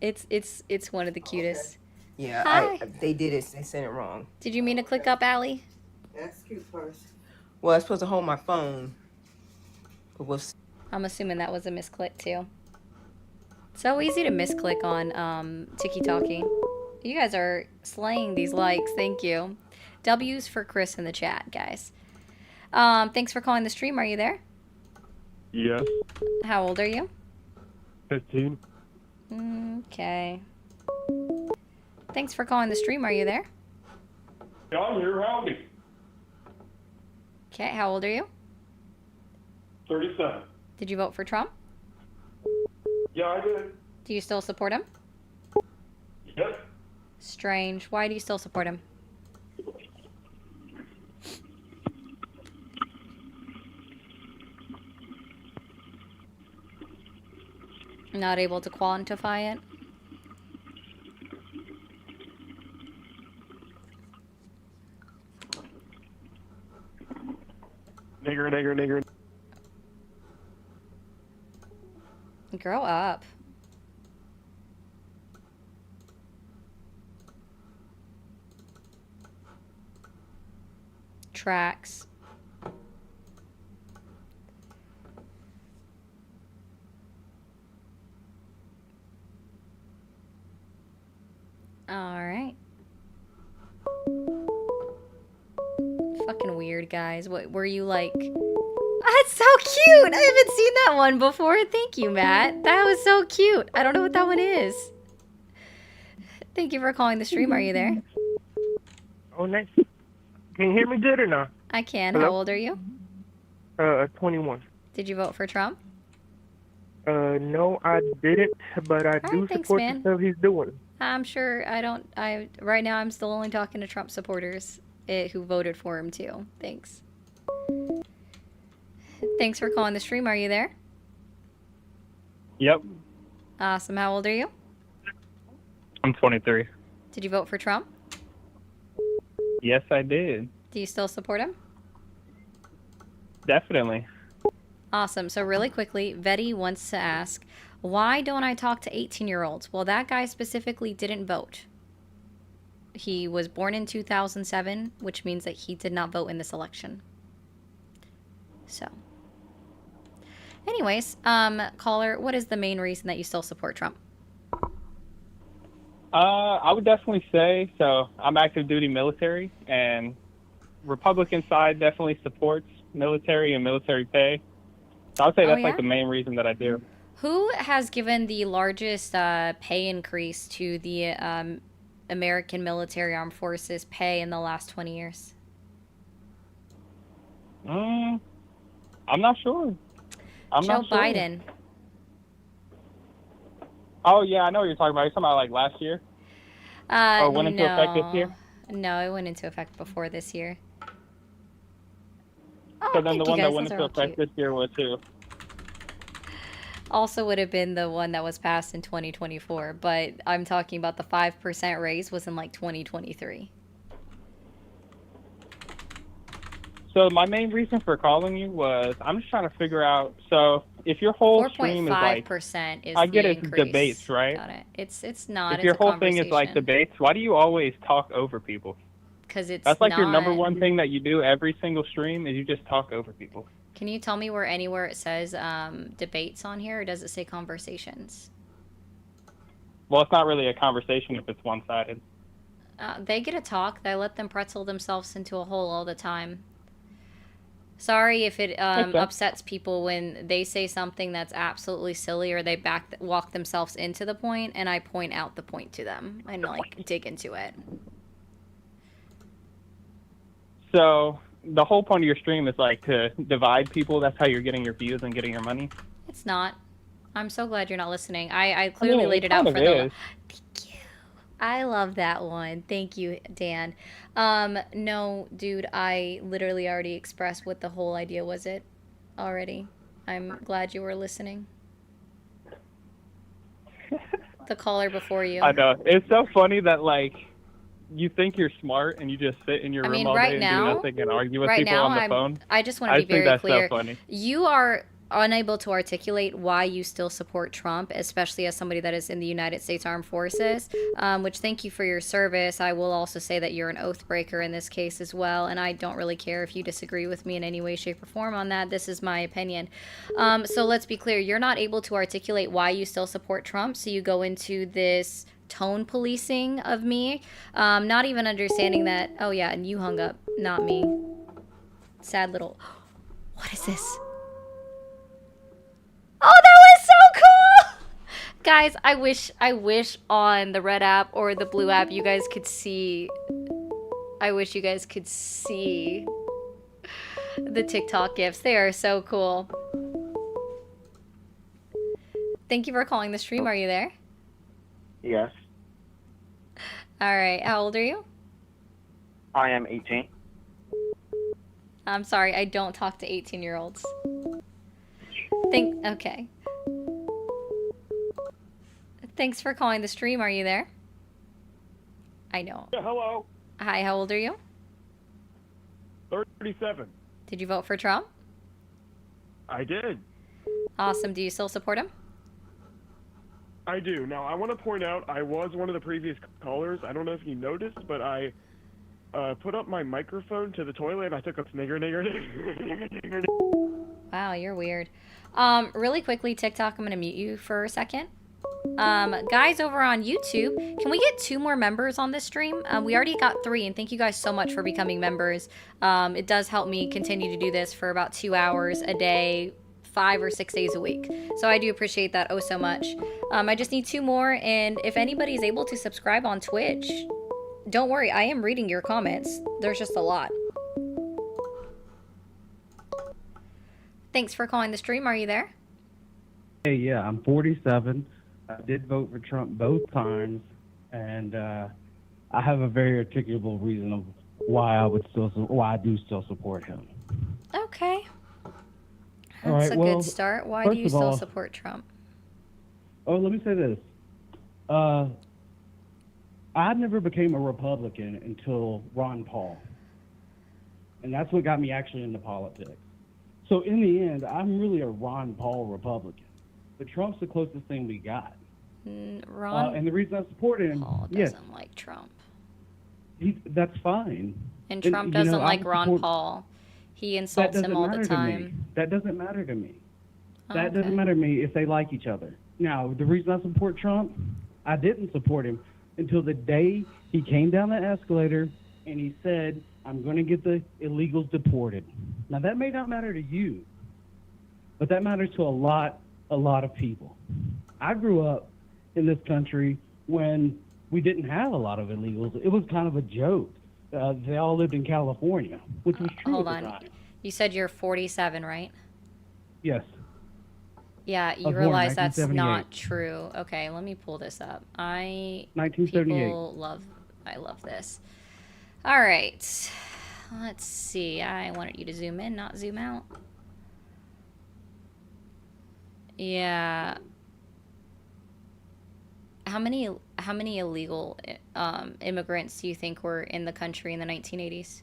It's one of the cutest.
Yeah, they did it. They sent it wrong.
Did you mean to click up, Allie?
That's cute first. Well, I was supposed to hold my phone. But
I'm assuming that was a misclick too. So easy to misclick on Tiki-Talkie. You guys are slaying these likes. Thank you. W's for Chris in the chat, guys. Thanks for calling the stream. Are you there?
Yes.
How old are you?
15.
Okay. Thanks for calling the stream. Are you there?
Yeah, I'm here. Howdy.
Okay. How old are you?
37.
Did you vote for Trump?
Yeah, I did.
Do you still support him?
Yes.
Strange. Why do you still support him? Not able to quantify it?
Nigger.
Grow up. Tracks. Alright. Fucking weird, guys. What were you like? That's so cute! I haven't seen that one before. Thank you, Matt. That was so cute. I don't know what that one is. Thank you for calling the stream. Are you there?
Oh, nice. Can you hear me good or not?
I can.
Hello?
How old are you?
21.
Did you vote for Trump?
No, I didn't, but I do
thanks,
support
man.
the stuff he's doing.
I'm sure right now I'm still only talking to Trump supporters who voted for him too. Thanks. Thanks for calling the stream. Are you there?
Yep,
Awesome. How old are you?
I'm 23.
Did you vote for Trump?
Yes, I did.
Do you still support him?
Definitely.
Awesome. So really quickly, Vetty wants to ask, why don't I talk to 18-year-olds? Well, that guy specifically didn't vote. He was born in 2007, which means that he did not vote in this election. So, anyways, caller, what is the main reason that you still support Trump?
I would definitely say, so I'm active duty military, and Republican side definitely supports military and military pay. So I would say that's like the main reason that I do.
Who has given the largest pay increase to the American military armed forces pay in the last 20 years?
I'm not sure.
Joe Biden.
Oh, yeah, I know what you're talking about. You're talking about like last year? Or went into effect this year?
No, it went into effect before this year.
So then the one that went into effect this year was who?
Also would have been the one that was passed in 2024, but I'm talking about the 5% raise was in like 2023.
So my main reason for calling you was I'm just trying to figure out, so if your whole stream is like
4.5% is
I get
the
it's
increase.
debates, right?
Got it. It's not.
If your whole thing is like debates, why do you always talk over people?
Because it's
That's like
not...
your number one thing that you do every single stream is you just talk over people.
Can you tell me where anywhere it says debates on here, or does it say conversations?
Well, it's not really a conversation if it's one-sided.
They get to talk. They let them pretzel themselves into a hole all the time. Sorry if it upsets people when they say something that's absolutely silly, or they walk themselves into the point, and I point out the point to them and like dig into it.
So the whole point of your stream is like to divide people. That's how you're getting your views and getting your money.
It's not. I'm so glad you're not listening. I clearly laid it out for the... Thank you. I love that one. Thank you, Dan. No, dude, I literally already expressed what the whole idea was already. I'm glad you were listening. The caller before you.
I know. It's so funny that like you think you're smart and you just sit in your room all day and do nothing and argue with people on the phone.
I just want to be very clear.
I think that's so funny.
You are unable to articulate why you still support Trump, especially as somebody that is in the United States Armed Forces, which thank you for your service. I will also say that you're an oath breaker in this case as well, and I don't really care if you disagree with me in any way, shape, or form on that. This is my opinion. So let's be clear. You're not able to articulate why you still support Trump, so you go into this tone policing of me, not even understanding that, oh yeah, and you hung up, not me. Sad little... What is this? Oh, that was so cool! Guys, I wish on the red app or the blue app you guys could see... I wish you guys could see the TikTok gifs. They are so cool. Thank you for calling the stream. Are you there?
Yes.
Alright, how old are you?
I am 18.
I'm sorry, I don't talk to 18-year-olds. Okay. Thanks for calling the stream. Are you there? I know.
Yeah, hello.
Hi, how old are you?
37.
Did you vote for Trump?
I did.
Awesome. Do you still support him?
I do. Now, I want to point out I was one of the previous callers. I don't know if you noticed, but I put up my microphone to the toilet and I took a nigger.
Wow, you're weird. Really quickly, TikTok, I'm gonna mute you for a second. Guys over on YouTube, can we get 2 more members on this stream? We already got 3, and thank you guys so much for becoming members. It does help me continue to do this for about 2 hours a day, 5 or 6 days a week. So I do appreciate that oh so much. I just need 2 more, and if anybody's able to subscribe on Twitch, don't worry, I am reading your comments. There's just a lot. Thanks for calling the stream. Are you there?
Hey, yeah, I'm 47. I did vote for Trump both times, and I have a very articulable reason of why I do still support him.
Okay.
All
That's
right,
a
well,
good start. Why
first
do you
of
still
all-
support Trump?
Oh, let me say this. I never became a Republican until Ron Paul, and that's what got me actually into politics. So in the end, I'm really a Ron Paul Republican, but Trump's the closest thing we got.
Ron
and the reason I support him,
Paul
yes,
doesn't like Trump.
that's fine.
And Trump doesn't like Ron Paul. He insults him all the time.
That doesn't matter to me.
Oh,
That doesn't matter to me if they like each other. Now, the reason I support Trump, I didn't support him until the day he came down the escalator and he said, I'm going to get the illegals deported. Now, that may not matter to you, but that matters to a lot of people. I grew up in this country when we didn't have a lot of illegals. It was kind of a joke. They all lived in California, which was true.
Hold
at the
on.
time.
You said you're 47, right?
Yes.
Yeah, you
I was born in
realize that's
1978.
not true. Okay, let me pull this up.
1978.
I love this. All right. Let's see. I wanted you to zoom in, not zoom out. Yeah. How many illegal immigrants do you think were in the country in the 1980s?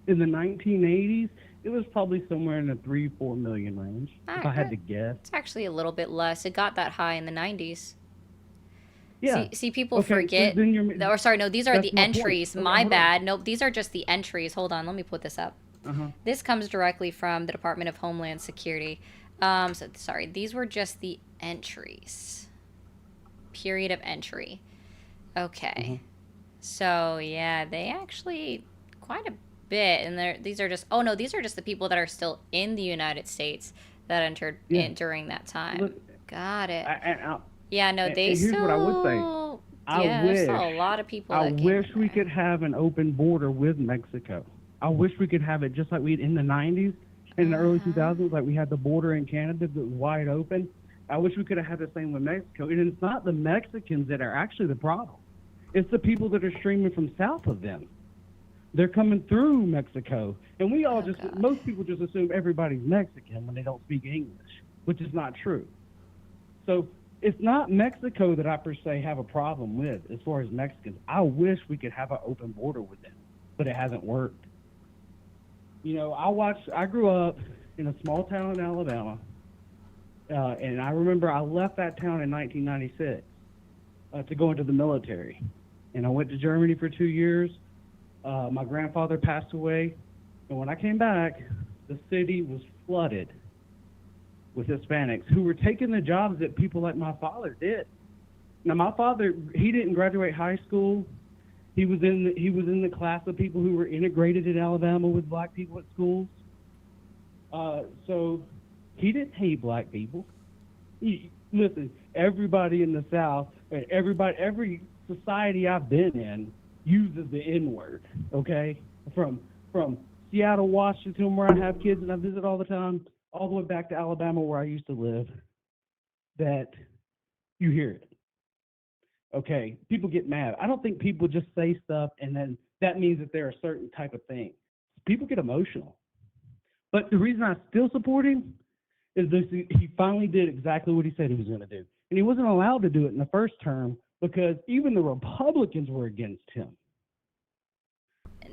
In the 1980s, it was probably somewhere in the 3-4 million range, if I had to guess.
It's actually a little bit less. It got that high in the 90s.
Yeah.
See, people
Okay, so
forget.
then you're-
Or sorry, no, these are
that's
the
my point.
entries.
Okay,
My
hold on.
bad. Nope, these are just the entries. Hold on, let me put this up.
Uh-huh.
This comes directly from the Department of Homeland Security. So sorry, these were just the entries. Period of entry. Okay. So yeah, they actually quite a bit, and these are just these are just the people that are still in the United States that entered in during that time.
Look,
Got it.
Yeah,
no,
and
they
here's
still.
what I would say.
There's still a lot of people.
I
that came
wish
in
we
there.
could have an open border with Mexico. I wish we could have it just like we had in the 90s and the early 2000s, like we had the border in Canada that was wide open. I wish we could have had the same with Mexico. And it's not the Mexicans that are actually the problem. It's the people that are streaming from south of them. They're coming through Mexico. And we all most people just assume everybody's Mexican when they don't speak English, which is not true. So it's not Mexico that I per se have a problem with as far as Mexicans. I wish we could have an open border with them, but it hasn't worked. You know, I grew up in a small town in Alabama, and I remember I left that town in 1996 to go into the military. And I went to Germany for 2 years. My grandfather passed away, and when I came back, the city was flooded with Hispanics who were taking the jobs that people like my father did. Now, my father, he didn't graduate high school. He was in the class of people who were integrated in Alabama with black people at schools. So he didn't hate black people. Listen, everybody in the South, every society I've been in uses the N-word. Okay, from Seattle, Washington, where I have kids and I visit all the time, all the way back to Alabama, where I used to live. That you hear it. Okay, people get mad. I don't think people just say stuff and then that means that they're a certain type of thing. People get emotional. But the reason I still support him is this: he finally did exactly what he said he was going to do. And he wasn't allowed to do it in the first term because even the Republicans were against him.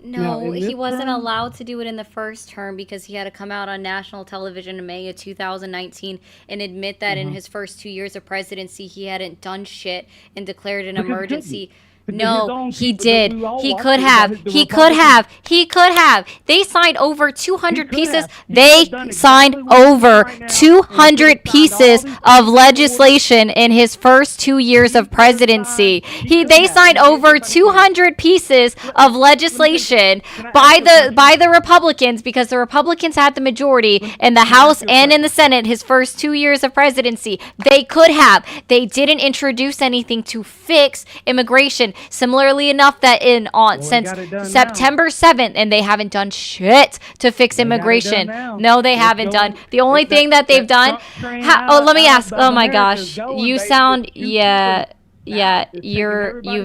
No, he wasn't allowed to do it in the first term because he had to come out on national television in May of 2019 and admit that in his first 2 years of presidency, he hadn't done shit and declared an emergency. No, he did. He could have. He could have. He could have. They signed over 200 pieces. They signed over 200 pieces of legislation in his first 2 years of presidency. They signed over 200 pieces of legislation by the Republicans, because the Republicans had the majority in the House and in the Senate his first 2 years of presidency. They could have. They didn't introduce anything to fix immigration. Similarly enough, that since September 7th, and they haven't done shit to fix immigration. No, they haven't done. The only thing that they've done. Let me ask. Oh my gosh, you sound you've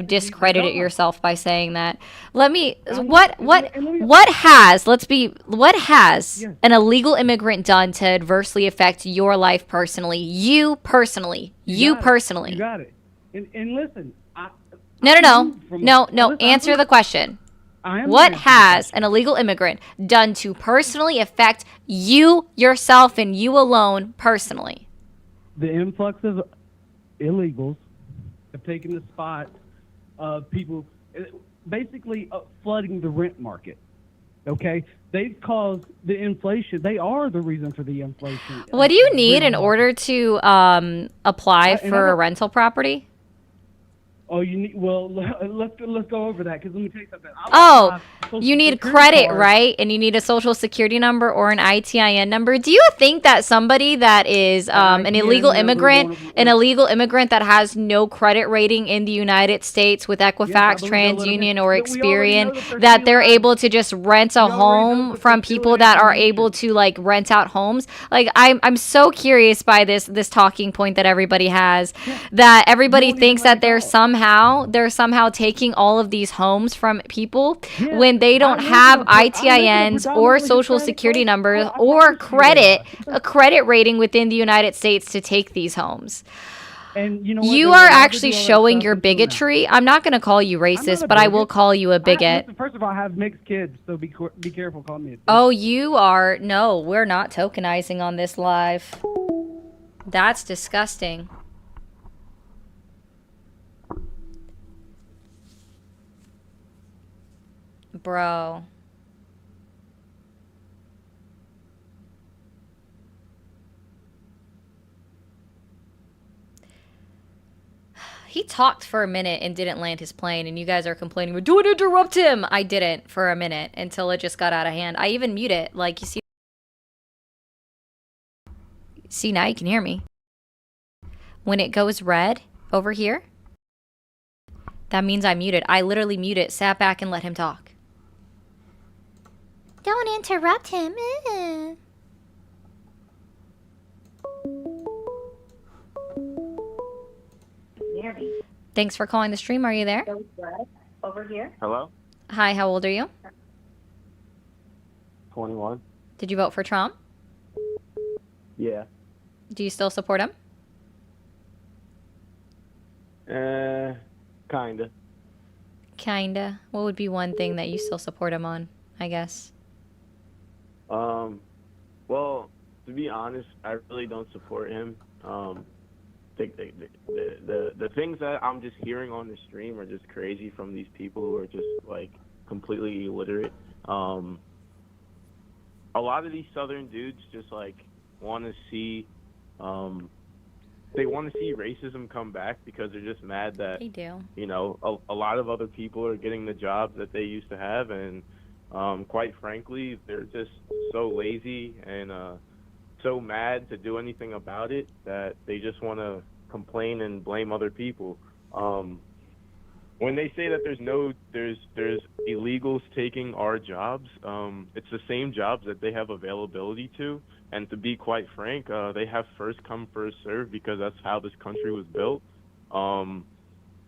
discredited yourself by saying that. What has an illegal immigrant done to adversely affect your life personally? You personally.
You got it. And listen,
No. Answer the question. What has an illegal immigrant done to personally affect you, yourself, and you alone personally?
The influx of illegals have taken the spot of people basically flooding the rent market. Okay? They've caused the inflation. They are the reason for the inflation.
What do you need in order to apply for a rental property?
Oh, you need. Well, let's go over that, because let me tell you something.
You need credit, right? And you need a social security number or an ITIN number. Do you think that somebody that is an illegal immigrant that has no credit rating in the United States with Equifax, TransUnion, or Experian, that they're able to just rent a home from people that are able to like rent out homes? Like I'm so curious by this talking point that everybody has, that everybody thinks that they're somehow taking all of these homes from people when they don't have ITINs or social security numbers or a credit rating within the United States to take these homes.
And
you are actually showing your bigotry. I'm not going to call you racist, but I will call you a bigot.
First of all, I have mixed kids, so be careful calling me a bigot.
Oh, you are? No, we're not tokenizing on this live. That's disgusting. Bro. He talked for a minute and didn't land his plane, and you guys are complaining, but don't interrupt him. I didn't for a minute until it just got out of hand. I even mute it. Like, you see. See, now you can hear me. When it goes red over here, that means I muted. I literally muted, sat back, and let him talk. Don't interrupt him. Thanks for calling the stream. Are you there?
Over here. Hello?
Hi, how old are you?
21.
Did you vote for Trump?
Yeah.
Do you still support him?
Kinda.
Kinda. What would be one thing that you still support him on, I guess?
Well, to be honest, I really don't support him. The things that I'm just hearing on the stream are just crazy from these people who are just like completely illiterate. A lot of these southern dudes just like want to see, they want to see racism come back because they're just mad that
they do.
A lot of other people are getting the jobs that they used to have, and quite frankly, they're just so lazy and so mad to do anything about it that they just want to complain and blame other people. When they say that there's illegals taking our jobs, it's the same jobs that they have availability to, and to be quite frank, they have first come, first serve, because that's how this country was built.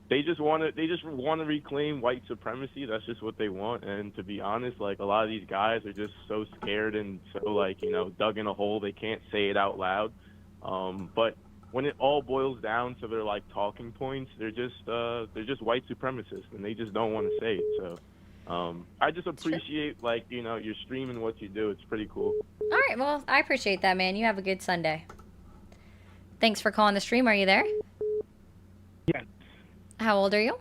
They just want to reclaim white supremacy. That's just what they want. And to be honest, like, a lot of these guys are just so scared and so like, dug in a hole, they can't say it out loud. But when it all boils down to their like talking points, they're just white supremacists, and they just don't want to say it. So I just appreciate your stream and what you do. It's pretty cool.
All right, well, I appreciate that, man. You have a good Sunday. Thanks for calling the stream. Are you there?
Yes.
How old are you?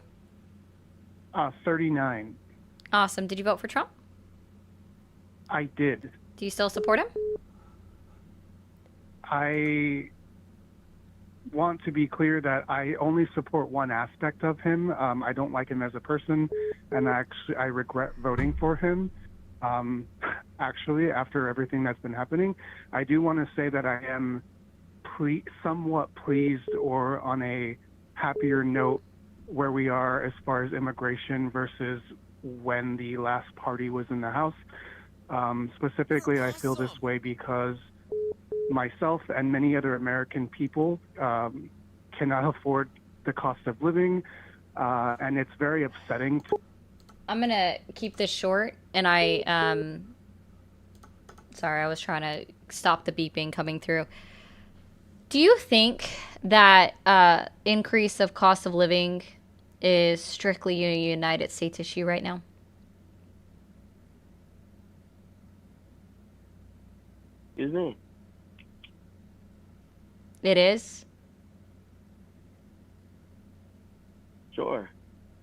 39.
Awesome. Did you vote for Trump?
I did.
Do you still support him?
I want to be clear that I only support one aspect of him. I don't like him as a person, and I regret voting for him. Actually, after everything that's been happening, I do want to say that I am somewhat pleased, or on a happier note, where we are as far as immigration versus when the last party was in the House. Specifically, I feel this way because myself and many other American people cannot afford the cost of living, and it's very upsetting.
I'm gonna keep this short, and sorry, I was trying to stop the beeping coming through. Do you think that increase of cost of living is strictly a United States issue right now?
Excuse me?
It is?
Sure.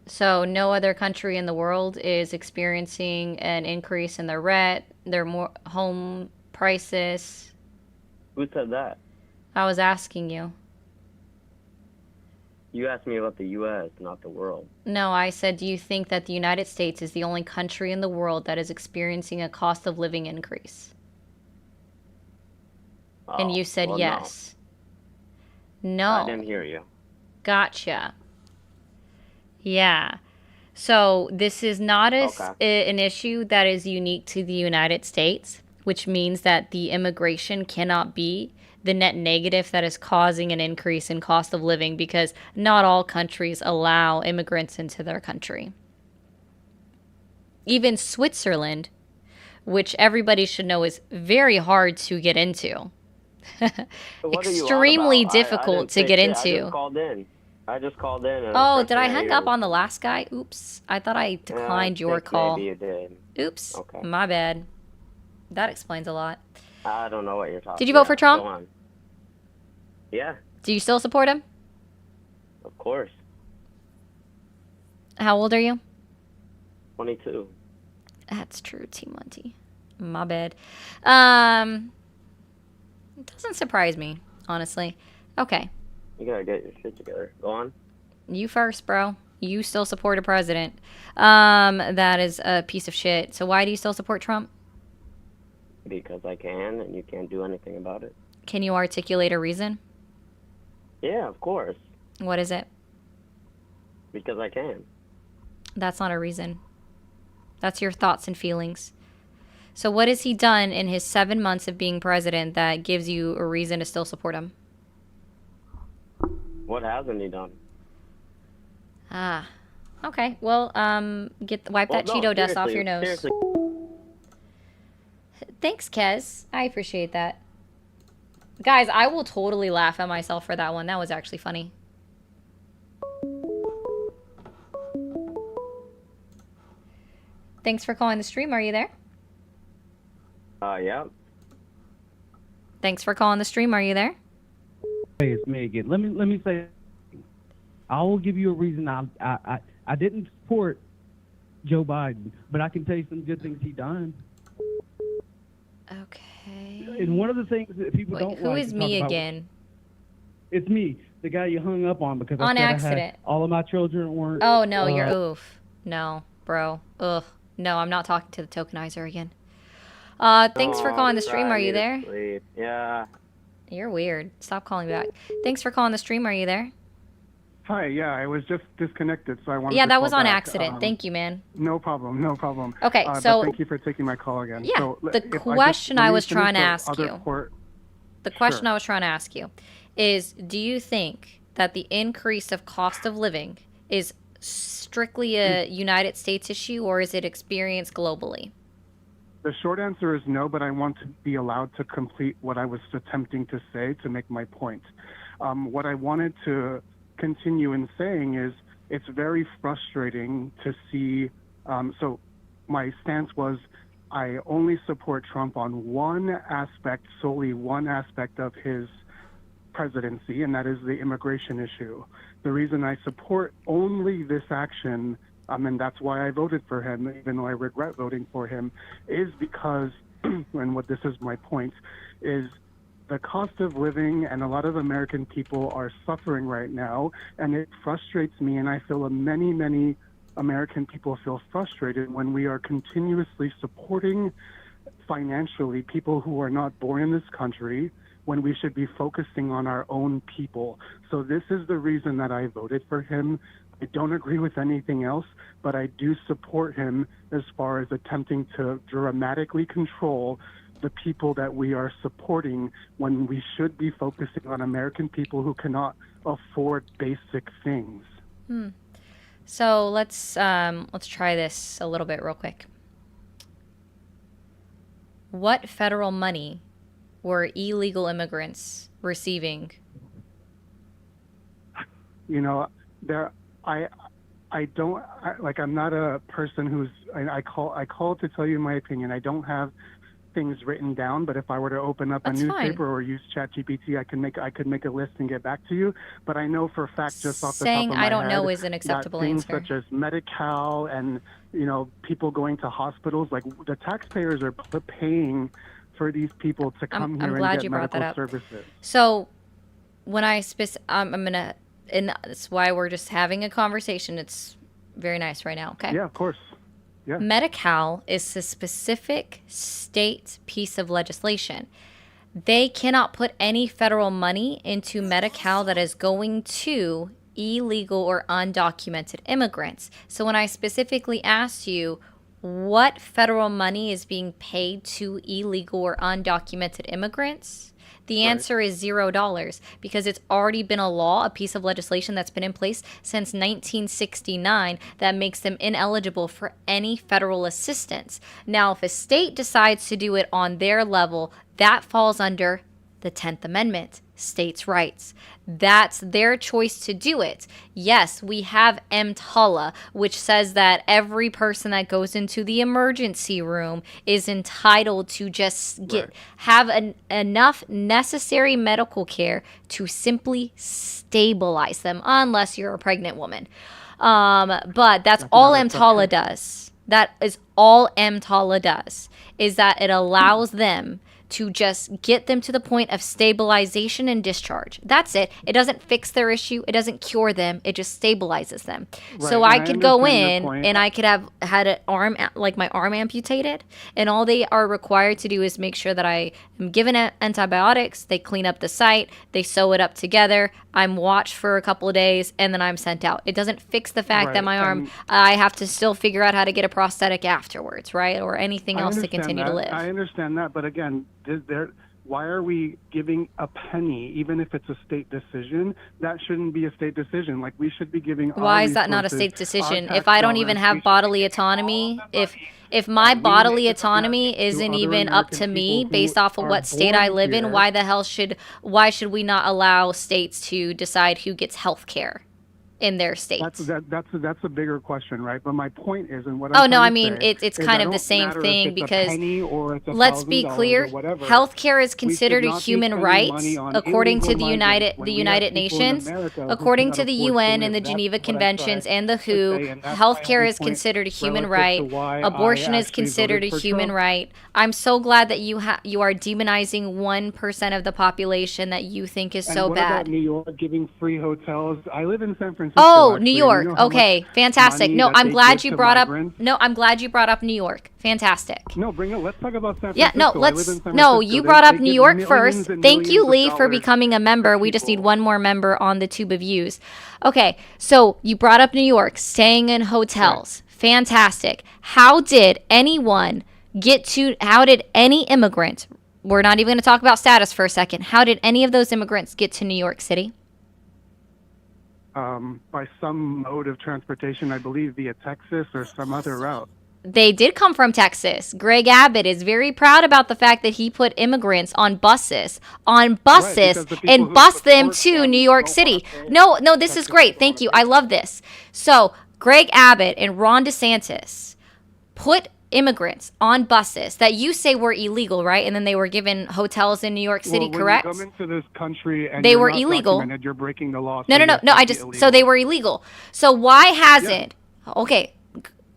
So no other country in the world is experiencing an increase in their rent, their home prices?
Who said that?
I was asking you.
You asked me about the U.S., not the world.
No, I said, do you think that the United States is the only country in the world that is experiencing a cost of living increase?
Oh,
And you said
well,
yes. No.
I didn't hear you.
Gotcha. Yeah. So this is not an issue that is unique to the United States, which means that the immigration cannot be the net negative that is causing an increase in cost of living, because not all countries allow immigrants into their country. Even Switzerland, which everybody should know is very hard to get into. Extremely difficult to get into.
I just called in. And
Oh, did I hang up on the last guy? Oops. I thought I declined your call.
Maybe you did.
Oops.
Okay.
My bad. That explains a lot.
I don't know what you're talking about.
Did you vote for Trump?
Go on. Yeah,
Do you still support him?
of course.
How old are you?
22.
That's true, T Monty. My bad. It doesn't surprise me, honestly. Okay.
You gotta get your shit together. Go on.
You first, bro. You still support a president. That is a piece of shit. So why do you still support Trump?
Because I can, and you can't do anything about it.
Can you articulate a reason?
Yeah, of course.
What is it?
Because I can.
That's not a reason. That's your thoughts and feelings. So what has he done in his 7 months of being president that gives you a reason to still support him?
What hasn't he done?
Ah. Okay. Well, wipe that Cheeto dust off your nose.
Seriously.
Thanks, Kez. I appreciate that. Guys, I will totally laugh at myself for that one. That was actually funny. Thanks for calling the stream. Are you there?
Yeah.
Thanks for calling the stream. Are you there?
Hey, it's me again. Let me say, I will give you a reason. I didn't support Joe Biden, but I can tell you some good things he done.
Okay.
And one of the things that people don't
who
like
is
to
me
talk about,
again?
it's me, the guy you hung up on because
On
I said
accident.
all of my children weren't.
Oh, no, you're oof. No, bro. Ugh. No, I'm not talking to the tokenizer again. Thanks for calling the stream. Are you there?
Yeah.
You're weird. Stop calling back. Thanks for calling the stream. Are you there?
Hi, yeah, I was just disconnected, so I wanted
Yeah,
to
that
call
was on
back.
accident. Thank you, man.
No problem, no problem.
Okay,
But
so-
thank you for taking my call again.
Yeah,
So,
the
if
question
let
I
me
was
finish
trying to
the
ask
other
you.
port-
The question
Sure.
I was trying to ask you is, do you think that the increase of cost of living is strictly a United States issue, or is it experienced globally?
The short answer is no, but I want to be allowed to complete what I was attempting to say to make my point. What I wanted to continue in saying is it's very frustrating to see. So my stance was I only support Trump on one aspect, solely one aspect of his presidency, and that is the immigration issue. The reason I support only this action And that's why I voted for him, even though I regret voting for him, is because, and what this is my point, is the cost of living, and a lot of American people are suffering right now, and it frustrates me, and I feel many American people feel frustrated when we are continuously supporting financially people who are not born in this country, when we should be focusing on our own people. So this is the reason that I voted for him. I don't agree with anything else, but I do support him as far as attempting to dramatically control the people that we are supporting, when we should be focusing on American people who cannot afford basic things.
So let's try this a little bit real quick. What federal money were illegal immigrants receiving?
You know, I'm not a person who's, I call to tell you my opinion. I don't have things written down, but if I were to open up
That's
a newspaper
fine.
or use ChatGPT, I could make a list and get back to you. But I know for a fact, just off the
Saying
top of my
I don't
head,
know is an
that
acceptable
things
answer.
such as Medi-Cal and, you know, people going to hospitals, like the taxpayers are paying for these people to come here
glad
and get
you brought that
medical
up.
services.
So when I'm gonna, and that's why we're just having a conversation. It's very nice right now. Okay.
Yeah, of course. Yeah.
Medi-Cal is a specific state piece of legislation. They cannot put any federal money into Medi-Cal that is going to illegal or undocumented immigrants. So when I specifically asked you what federal money is being paid to illegal or undocumented immigrants, the answer is $0, because it's already been a law, a piece of legislation that's been in place since 1969 that makes them ineligible for any federal assistance. Now, if a state decides to do it on their level, that falls under the 10th Amendment, states' rights. That's their choice to do it. Yes, we have EMTALA, which says that every person that goes into the emergency room is entitled to just have enough necessary medical care to simply stabilize them, unless you're a pregnant woman. But that's all EMTALA does. That is all EMTALA does, is that it allows them to just get them to the point of stabilization and discharge. That's it. It doesn't fix their issue. It doesn't cure them. It just stabilizes them. So I could go in and I could have had an arm, like my arm amputated, and all they are required to do is make sure that I am given antibiotics, they clean up the site, they sew it up together, I'm watched for a couple of days, and then I'm sent out. It doesn't fix the fact that my arm, I have to still figure out how to get a prosthetic afterwards, right? Or anything else to continue to live.
I understand that, but again, why are we giving a penny, even if it's a state decision? That shouldn't be a state decision. Like, we should be giving.
Why is that not a state decision? If I don't even have bodily autonomy, if my bodily autonomy isn't even up to me based off of what state I live in, why should we not allow states to decide who gets health care in their states?
That's a bigger question, right? But my point is, and what
it's kind of the same thing, because let's be clear, healthcare is considered a human right according to the United Nations, according to the UN and the Geneva Conventions and the WHO. Healthcare is considered a human right. Abortion is considered a human right. I'm so glad that you are demonizing 1% of the population that you think is so
what
bad.
About New York giving free hotels? I live in San Francisco.
Oh,
actually.
New York.
You know
Okay, fantastic. No, I'm glad you brought up. No, I'm glad you brought up New York. Fantastic.
No, bring it. Let's talk about San Francisco.
Yeah, no, you brought up New York first. Thank you, Lee, for becoming a member. We just need one more member on the Tube of Views. Okay, so you brought up New York, staying in hotels. Right. Fantastic. How did any immigrant, we're not even going to talk about status for a second, how did any of those immigrants get to New York City?
By some mode of transportation, I believe via Texas or some other route.
They did come from Texas. Greg Abbott is very proud about the fact that he put immigrants on buses, and bus them to New York City. No, this is great. Thank you. I love this. So Greg Abbott and Ron DeSantis put immigrants on buses that you say were illegal, right? And then they were given hotels in New York City, correct?
When you come into this country and
they were illegal.
You're breaking the law.
No. So they were illegal. So why hasn't? Okay,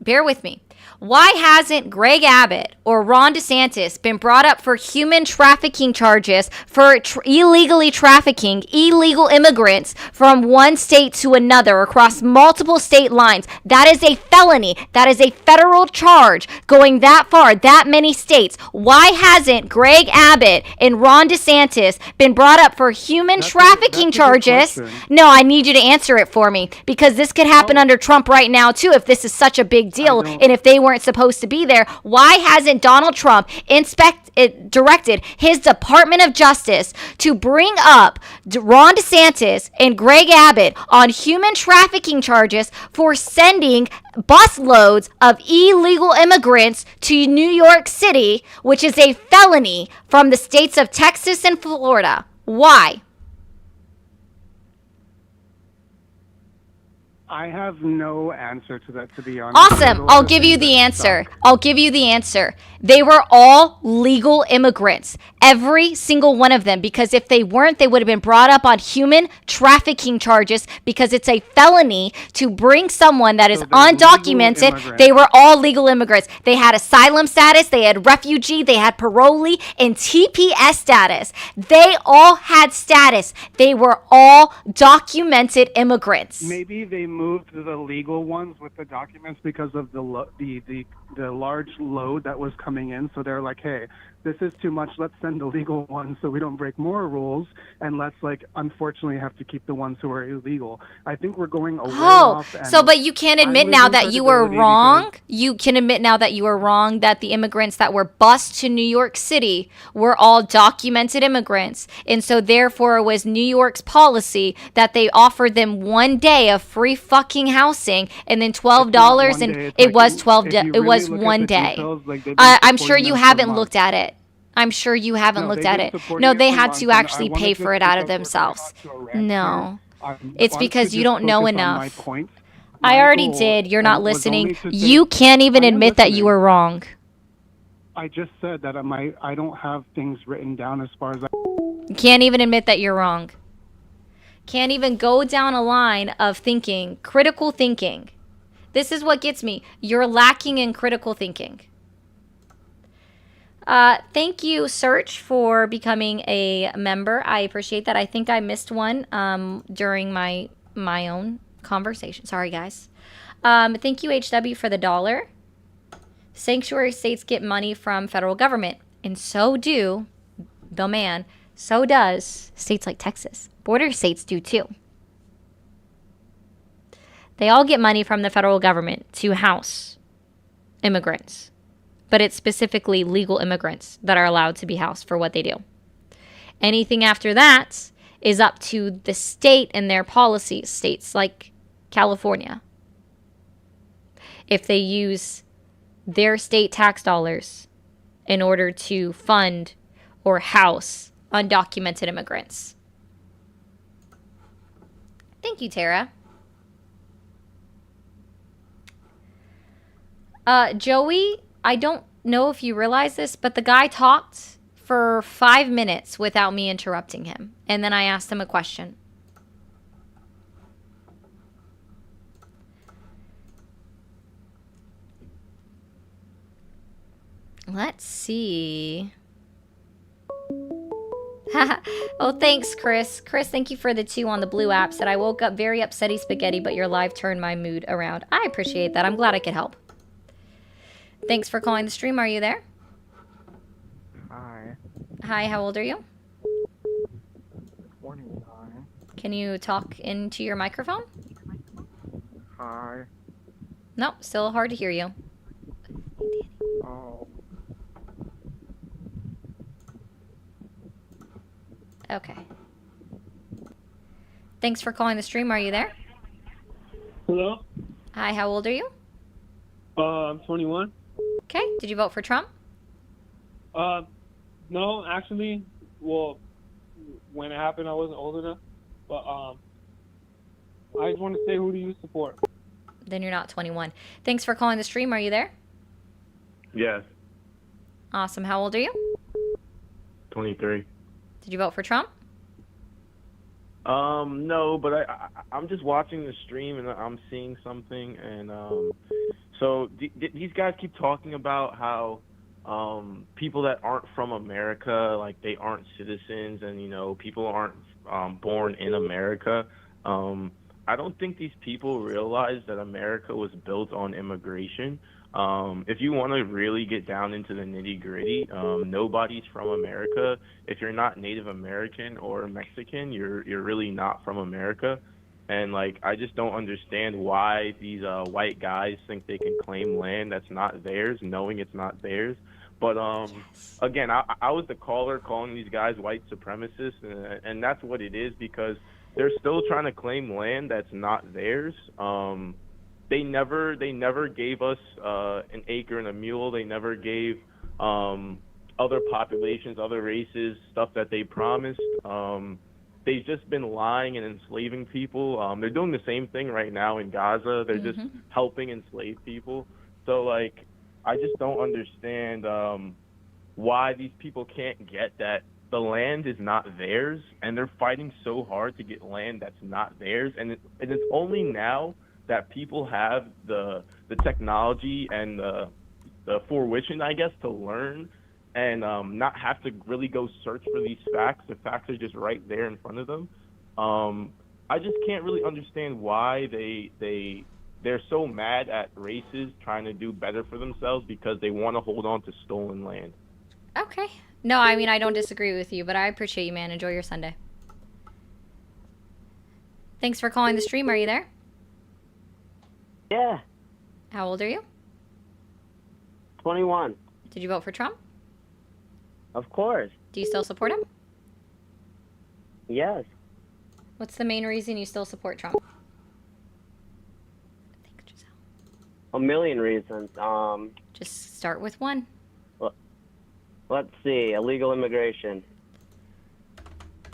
bear with me. Why hasn't Greg Abbott or Ron DeSantis been brought up for human trafficking charges for illegally trafficking illegal immigrants from one state to another across multiple state lines? That is a felony. That is a federal charge going that far, that many states. Why hasn't Greg Abbott and Ron DeSantis been brought up for human trafficking charges? No, I need you to answer it for me, because this could happen under Trump right now too if this is such a big deal and if they weren't supposed to be there. Why hasn't Donald Trump directed his Department of Justice to bring up Ron DeSantis and Greg Abbott on human trafficking charges for sending busloads of illegal immigrants to New York City, which is a felony, from the states of Texas and Florida? Why?
I have no answer to that, to be honest.
Awesome. I'll give you the answer. I'll give you the answer. They were all legal immigrants. Every single one of them. Because if they weren't, they would have been brought up on human trafficking charges, because it's a felony to bring someone that is undocumented. They were all legal immigrants. They had asylum status, they had refugee, they had parolee, and TPS status. They all had status. They were all documented immigrants.
Maybe they moved the legal ones with the documents because of the large load that was coming in. So they're like, hey, this is too much. Let's send the legal ones so we don't break more rules, and let's unfortunately have to keep the ones who are illegal. I think we're going away off.
But you can't admit now that you were wrong. You can admit now that you were wrong, that the immigrants that were bused to New York City were all documented immigrants. And so therefore it was New York's policy that they offered them 1 day of free fucking housing and then $12, and it was 12 it was 1 day. I'm sure you haven't looked at it. I'm sure you haven't looked at it. No, they had to actually pay for it out of themselves. No. It's because you don't know enough. I already did. You're not listening. You can't even admit that you were wrong.
I just said that I don't have things written down as far as
You can't even admit that you're wrong. Can't even go down a line of thinking, critical thinking. This is what gets me. You're lacking in critical thinking. Thank you, Search, for becoming a member. I appreciate that. I think I missed one during my own conversation. Sorry, guys. Thank you, HW, for the $1. Sanctuary states get money from federal government, and so do so does states like Texas. Border states do too. They all get money from the federal government to house immigrants. But it's specifically legal immigrants that are allowed to be housed for what they do. Anything after that is up to the state and their policies, states like California. If they use their state tax dollars in order to fund or house undocumented immigrants. Thank you, Tara. Joey, I don't know if you realize this, but the guy talked for 5 minutes without me interrupting him. And then I asked him a question. Let's see. Oh, thanks, Chris. Chris, thank you for the 2 on the blue app. Said I woke up very upsetty spaghetti, but your live turned my mood around. I appreciate that. I'm glad I could help. Thanks for calling the stream. Are you there?
Hi.
Hi, how old are you?
29.
Can you talk into your microphone?
Hi.
Nope, still hard to hear you.
Oh.
Okay. Thanks for calling the stream. Are you there?
Hello?
Hi, how old are you?
I'm 21.
Okay, did you vote for Trump?
No, actually, well, when it happened, I wasn't old enough. But I just want to say, who do you support?
Then you're not 21. Thanks for calling the stream. Are you there?
Yes.
Awesome. How old are you?
23.
Did you vote for Trump?
No, but I'm just watching the stream and I'm seeing something, and So these guys keep talking about how people that aren't from America, like they aren't citizens, and people aren't born in America. Um, I don't think these people realize that America was built on immigration. If you want to really get down into the nitty gritty, nobody's from America. If you're not Native American or Mexican, you're really not from America. And like, I just don't understand why these white guys think they can claim land that's not theirs, knowing it's not theirs. But again, I was the caller calling these guys white supremacists, and that's what it is because they're still trying to claim land that's not theirs. They never gave us an acre and a mule. They never gave other populations, other races, stuff that they promised. They've just been lying and enslaving people. They're doing the same thing right now in Gaza. They're just helping enslave people. So like, I just don't understand why these people can't get that the land is not theirs, and they're fighting so hard to get land that's not theirs. And it's only now that people have the technology and the fruition, I guess, to learn and not have to really go search for these facts. The facts are just right there in front of them. I just can't really understand why they're so mad at races trying to do better for themselves because they want to hold on to stolen land.
Okay. No, I mean, I don't disagree with you, but I appreciate you, man. Enjoy your Sunday. Thanks for calling the stream. Are you there?
Yeah.
How old are you?
21.
Did you vote for Trump?
Of course.
Do you still support him?
Yes.
What's the main reason you still support Trump?
A million reasons.
Just start with one.
Let's see. Illegal immigration.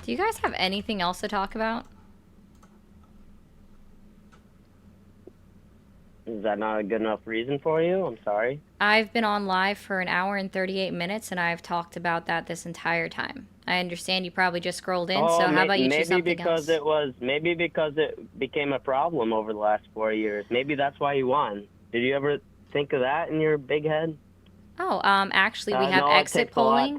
Do you guys have anything else to talk about?
Is that not a good enough reason for you? I'm sorry.
I've been on live for an hour and 38 minutes, and I've talked about that this entire time. I understand you probably just scrolled in, so how about you choose something else?
Maybe because it became a problem over the last 4 years. Maybe that's why you won. Did you ever think of that in your big head?
Oh, actually, we have
no,
exit polling.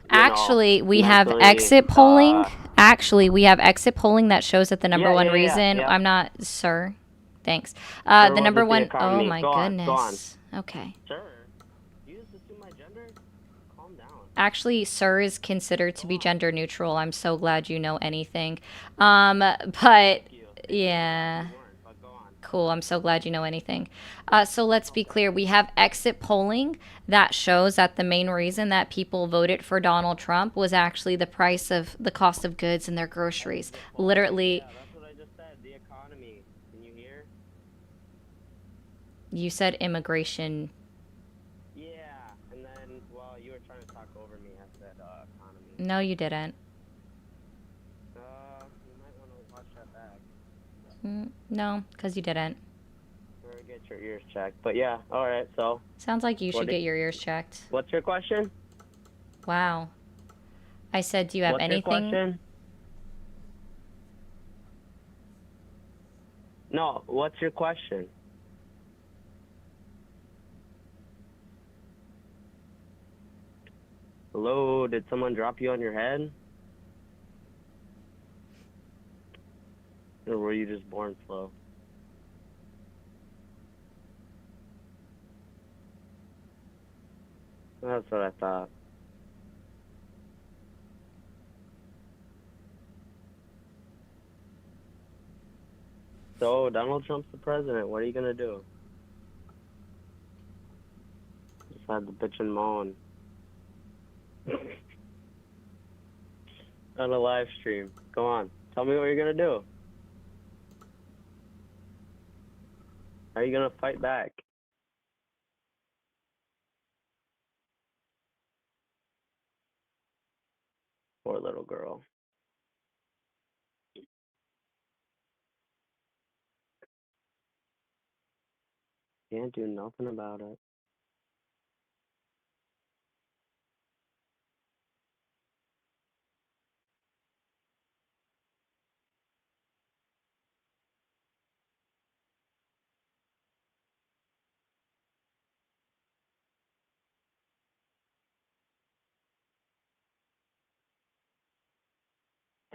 Actually,
we have exit polling. Actually, we have exit polling that shows that the number one reason. I'm not, sir. Thanks. The number one. Oh my goodness. Okay.
Sir, you just assume my gender? Calm down.
Actually, sir is considered to be gender neutral. I'm so glad you know anything. But yeah. Cool. I'm so glad you know anything. So let's be clear. We have exit polling that shows that the main reason that people voted for Donald Trump was actually the price of the cost of goods and their groceries. Literally.
Yeah, that's what I just said. The economy. Can you hear?
You said immigration.
Yeah, and then, well, you were trying to talk over me. I said economy.
No, you didn't.
You might want to watch that back.
No, because you didn't.
Or get your ears checked. But yeah, all right, so.
Sounds like you should get your ears checked.
What's your question?
Wow. I said, do you have
What's
anything?
Your question? No, what's your question? Hello, did someone drop you on your head? Or were you just born slow? That's what I thought. So, Donald Trump's the president. What are you going to do? Just had to bitch and moan. On a live stream. Go on. Tell me what you're going to do. How are you going to fight back? Poor little girl. Can't do nothing about it.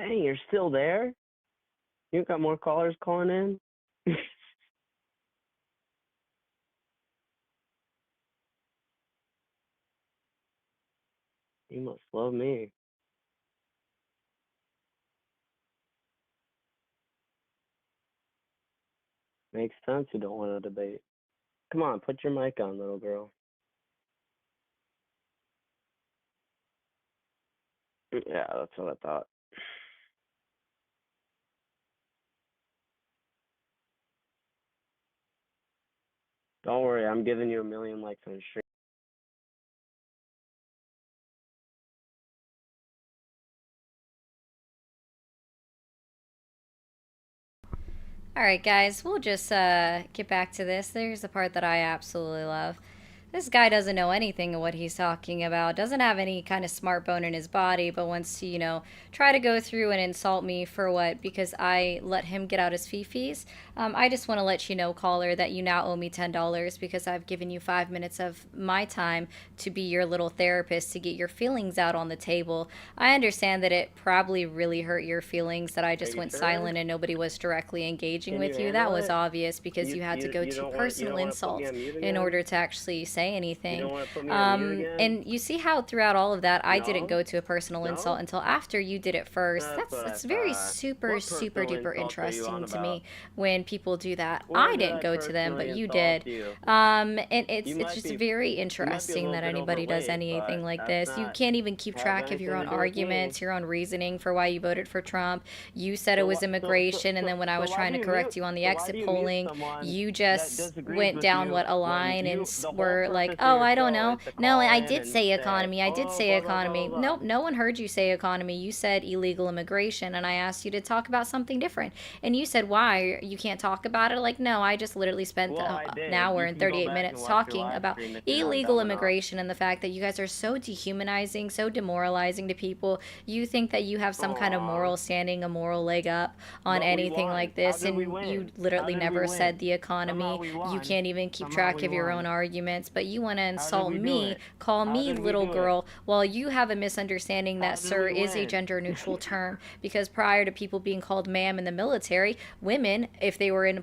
Dang, you're still there? You got more callers calling in? You must love me. Makes sense you don't want to debate. Come on, put your mic on, little girl. Yeah, that's what I thought. Don't worry, I'm giving you 1,000,000 likes on stream.
Alright, guys, we'll just get back to this. There's the part that I absolutely love. This guy doesn't know anything of what he's talking about, doesn't have any kind of smart bone in his body, but wants to, you know, try to go through and insult me for what? Because I let him get out his fee-fees. I just want to let you know, caller, that you now owe me $10 because I've given you 5 minutes of my time to be your little therapist to get your feelings out on the table. I understand that it probably really hurt your feelings that I just went silent and nobody was directly engaging with you. That was obvious because you had to go to personal insults in order to actually say anything. And you see how throughout all of that, I didn't go to a personal insult until after you did it first. That's very super duper interesting to me when people do that. I didn't go to them, but you did. And it's just very interesting that anybody does anything like this. You can't even keep track of your own arguments, your own reasoning for why you voted for Trump. You said it was immigration, and then when I was trying to correct you on the exit polling, you just went down a line and were like, oh, I don't know. No, I did say economy. I did say economy. Nope, no one heard you say economy. You said illegal immigration, and I asked you to talk about something different. And you said, why? You can't talk about it? Like, no, I just literally spent an hour and 38 minutes talking about illegal immigration and the fact that you guys are so dehumanizing, so demoralizing to people. You think that you have some kind of moral standing, a moral leg up on anything like this, and you literally never said the economy. You can't even keep track of your own arguments, but you want to insult me, call me little girl, while you have a misunderstanding that sir is a gender neutral term, because prior to people being called ma'am in the military, women, if they were in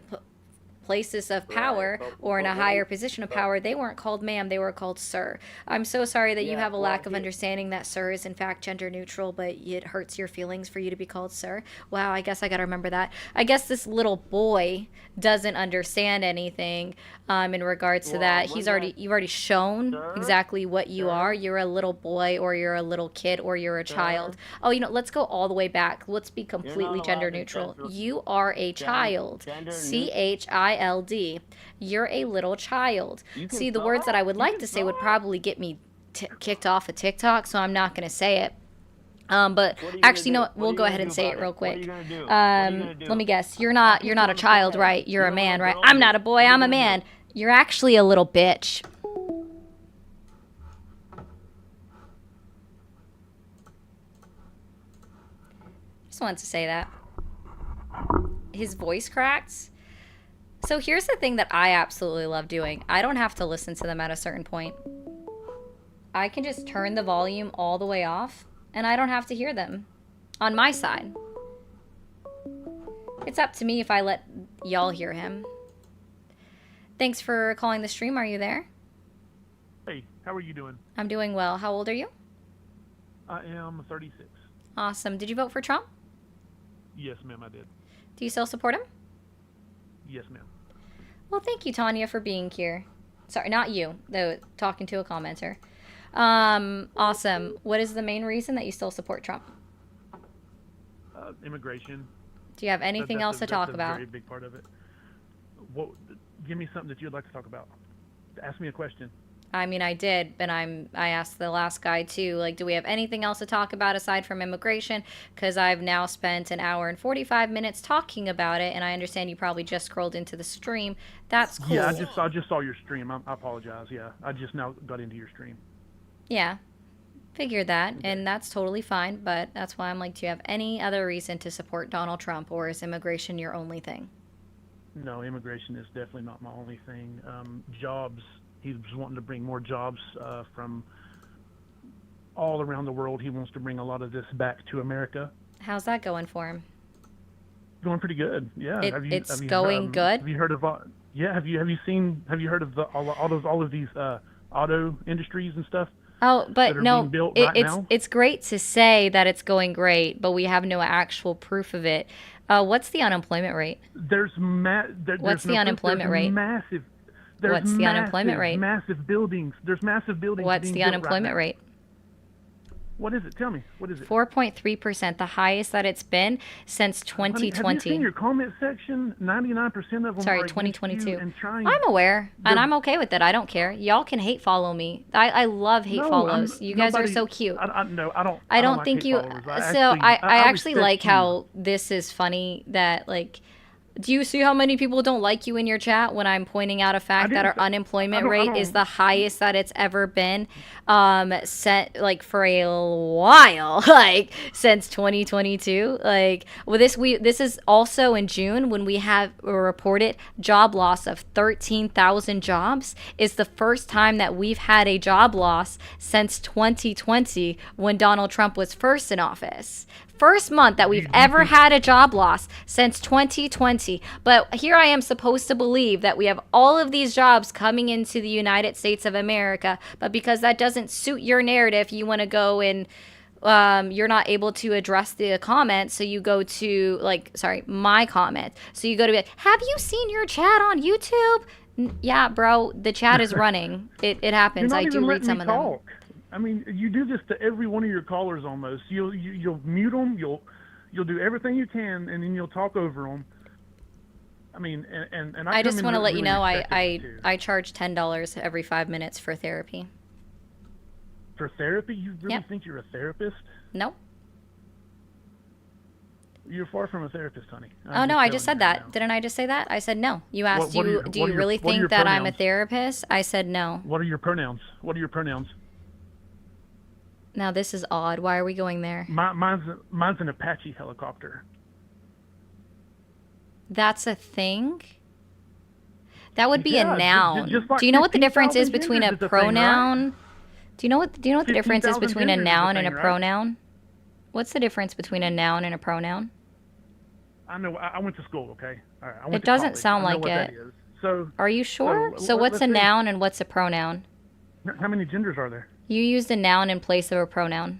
places of power or in a higher position of power, they weren't called ma'am, they were called sir. I'm so sorry that you have a lack of understanding that sir is in fact gender neutral, but it hurts your feelings for you to be called sir. Wow, I guess I gotta remember that. I guess this little boy doesn't understand anything in regards to that. You've already shown exactly what you are. You're a little boy, or you're a little kid, or you're a child. Oh, you know, let's go all the way back. Let's be completely gender neutral. You are a child. CHILD. You're a little child. See, the words that I would like to say would probably get me kicked off of TikTok, so I'm not going to say it. But actually, you know what? We'll go ahead and say it real quick. Let me guess. You're not a child, right? You're a man, right? I'm not a boy. I'm a man. You're actually a little bitch. Just wanted to say that. His voice cracks. So here's the thing that I absolutely love doing. I don't have to listen to them at a certain point. I can just turn the volume all the way off, and I don't have to hear them on my side. It's up to me if I let y'all hear him. Thanks for calling the stream. Are you there?
Hey, how are you doing?
I'm doing well. How old are you?
I am 36.
Awesome. Did you vote for Trump?
Yes, ma'am, I did.
Do you still support him?
Yes, ma'am.
Well, thank you, Tanya, for being here. Sorry, not you, though, talking to a commenter. Awesome. What is the main reason that you still support Trump?
Immigration.
Do you have anything else to talk about?
That's a very big part of it. Give me something that you'd like to talk about. Ask me a question.
I mean, I did, but I asked the last guy too, like, do we have anything else to talk about aside from immigration? Because I've now spent an hour and 45 minutes talking about it, and I understand you probably just scrolled into the stream. That's cool.
Yeah, I just saw your stream. I apologize. Yeah, I just now got into your stream.
Yeah, figured that, and that's totally fine, but that's why I'm like, do you have any other reason to support Donald Trump, or is immigration your only thing?
No, immigration is definitely not my only thing. Jobs. He's wanting to bring more jobs from all around the world. He wants to bring a lot of this back to America.
How's that going for him?
Going pretty good. Yeah.
It's going good.
Have you heard of? Yeah. Have you heard of all of these auto industries and stuff?
Oh, but
that are
no,
being built right now?
it's great to say that it's going great, but we have no actual proof of it. What's the unemployment rate?
There's
What's the unemployment rate?
Massive.
What's the unemployment rate?
Massive buildings. There's massive buildings.
What's
being
the
built
unemployment
right
rate?
What is it? Tell me. What is it?
4.3%, the highest that it's been since
Honey,
2020.
have you seen your comment section? 99% of them
Sorry,
are
2022.
and trying.
I'm aware, and
They're-
I'm okay with it. I don't care. Y'all can hate follow me. I love hate
No,
follows. You guys are
nobody-
so cute.
No, I don't.
I don't
like
think
hate
you.
followers.
I actually
respect
like
you.
how this is funny. That like, do you see how many people don't like you in your chat when I'm pointing out a fact that our unemployment rate is the highest that it's ever been, set like for a while, like since 2022. Like, well, this is also in June when we have a reported job loss of 13,000 jobs. Is the first time that we've had a job loss since 2020 when Donald Trump was first in office. First month that we've ever had a job loss since 2020. But here I am supposed to believe that we have all of these jobs coming into the United States of America, but because that doesn't suit your narrative, you want to go and you're not able to address the comment, so you go to my comment. So you go to be like, have you seen your chat on YouTube? Yeah, bro, the chat is running. It happens.
You're not
I do
even
read
letting
some
me
of them.
talk. I mean, you do this to every one of your callers almost. You'll mute them. You'll do everything you can, and then you'll talk over them. I mean, and
I just want to let you know
I
I charge $10 every 5 minutes for therapy.
For therapy, you really
Yep.
think you're a therapist?
Nope.
You're far from a therapist, honey.
Oh no, I just said that. Didn't I just say that? I said no. You asked, do you really think that I'm a therapist? I said no.
What are your pronouns? What are your pronouns?
Now this is odd. Why are we going there?
Mine's an Apache helicopter.
That's a thing? That would be
Yeah,
a noun.
just like
Do you know what the difference is
15,000
between a
genders is a thing, right?
pronoun? Do you know what the difference is
15,000
between a
genders is a
noun and a
thing, right?
pronoun? What's the difference between a noun and a pronoun?
I know. I went to school. Okay. All right. I went
It
to
doesn't
college.
sound
I know
like
what that
it.
is. So.
Are you sure? So
let-
what's
let's
a
see.
noun and what's a pronoun?
How many genders are there?
You used a noun in place of a pronoun.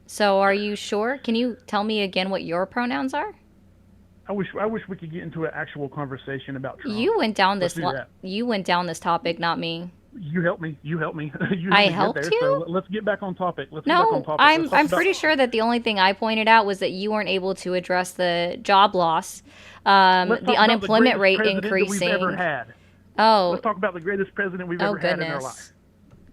So are you sure? Can you tell me again what your pronouns are?
I wish we could get into an actual conversation about Trump.
You went down
Let's
this
do that.
you went down this topic, not me.
You helped me. You helped me. You
I
helped me get
helped
there,
you?
So let's get back on topic. Let's get back on
No,
topic.
I'm
Let's talk
I'm
about-
pretty sure that the only thing I pointed out was that you weren't able to address the job loss,
Let's talk
the
about
unemployment
greatest
rate
president that
increasing.
We've ever had.
Oh,
Let's talk about the greatest president we've
oh
ever had in our life.
goodness,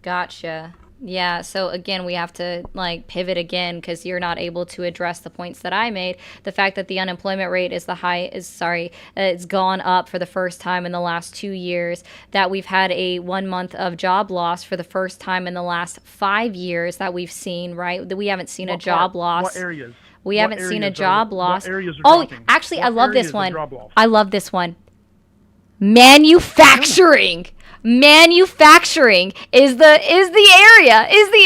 gotcha. Yeah, so again, we have to like pivot again because you're not able to address the points that I made. The fact that the unemployment rate is it's gone up for the first time in the last 2 years, that we've had a 1 month of job loss for the first time in the last 5 years that we've seen, right? That we haven't seen a
What
job
part?
loss.
What areas?
We
What
haven't seen a
areas
job
are,
loss.
What areas are
Oh,
dropping?
actually,
What
I love this
areas are
one.
job loss?
I love this one. Manufacturing. Manufacturing is the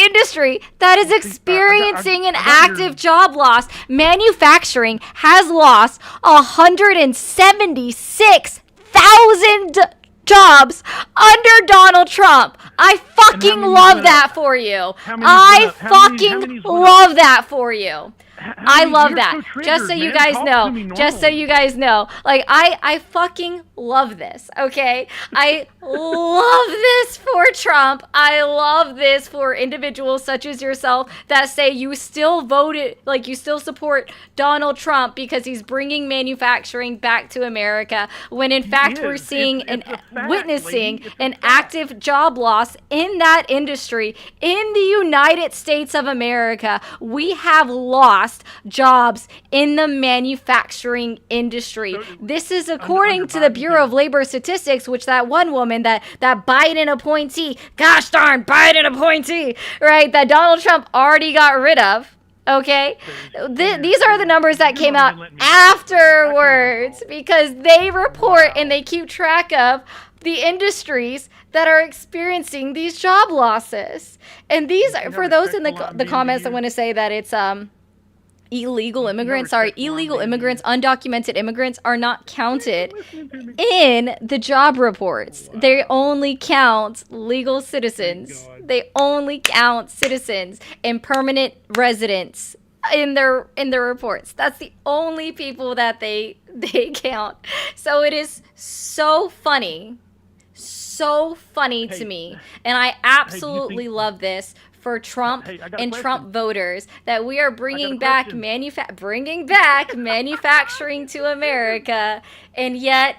industry that is experiencing an active job loss. Manufacturing has lost 176,000 jobs under Donald Trump. I fucking love that for you. I fucking love that for you. I love that. Just so you guys know. Just so you guys know. Like, I fucking love this, okay? I love this for Trump. I love this for individuals such as yourself that say you still voted, like, you still support Donald Trump because he's bringing manufacturing back to America, when in fact we're seeing witnessing an active job loss in that industry in the United States of America. We have lost jobs in the manufacturing industry. This is according to the Bureau of Labor Statistics, which that one woman, that Biden appointee, gosh darn Biden appointee, right, that Donald Trump already got rid of. Okay, these are the numbers that came out afterwards because they report and they keep track of the industries that are experiencing these job losses. And these are for those in the comments that want to say that it's illegal immigrants, undocumented immigrants are not counted in the job reports. Wow. They only count legal citizens. They only count citizens and permanent residents in their reports. That's the only people that they count. So it is so funny to me, and I absolutely love this for Trump and Trump voters, that we are bringing back manufacturing to America, and yet,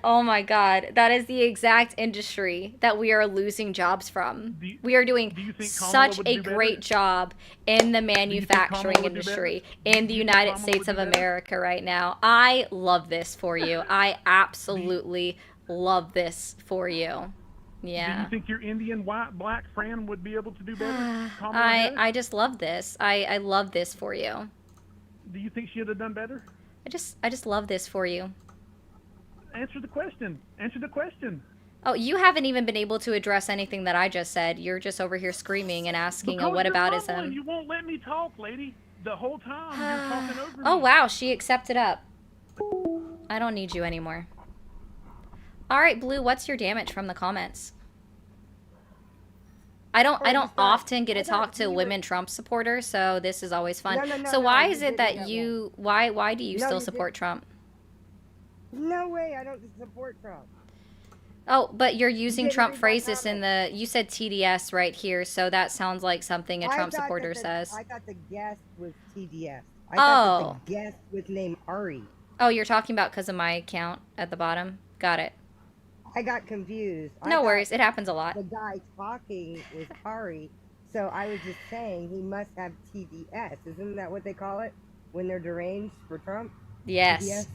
oh my God, that is the exact industry that we are losing jobs from. We are doing such a great job in the manufacturing industry in the United States of America right now. I love this for you. I absolutely love this for you. Yeah.
Do you think your Indian, white, black friend would be able to do better?
I just love this. I love this for you.
Do you think she would have done better?
I just love this for you.
Answer the question. Answer the question.
Oh, you haven't even been able to address anything that I just said. You're just over here screaming and asking, "Oh, what aboutism?"
You won't let me talk, lady. The whole time you're talking over me.
Oh wow, she accepted up. I don't need you anymore. All right, Blue, what's your damage from the comments? I don't often get to talk to women Trump supporters, so this is always fun. So why is it that you why do you still support Trump?
No way, I don't support Trump.
Oh, but you're using Trump phrases in the, you said TDS right here, so that sounds like something a Trump supporter says.
I thought the guest was TDS. I thought that the guest was named Ari.
Oh, you're talking about because of my account at the bottom? Got it.
I got confused.
No worries, it happens a lot.
The guy talking was Ari, so I was just saying he must have TDS. Isn't that what they call it when they're deranged for Trump?
Yes.
TDS?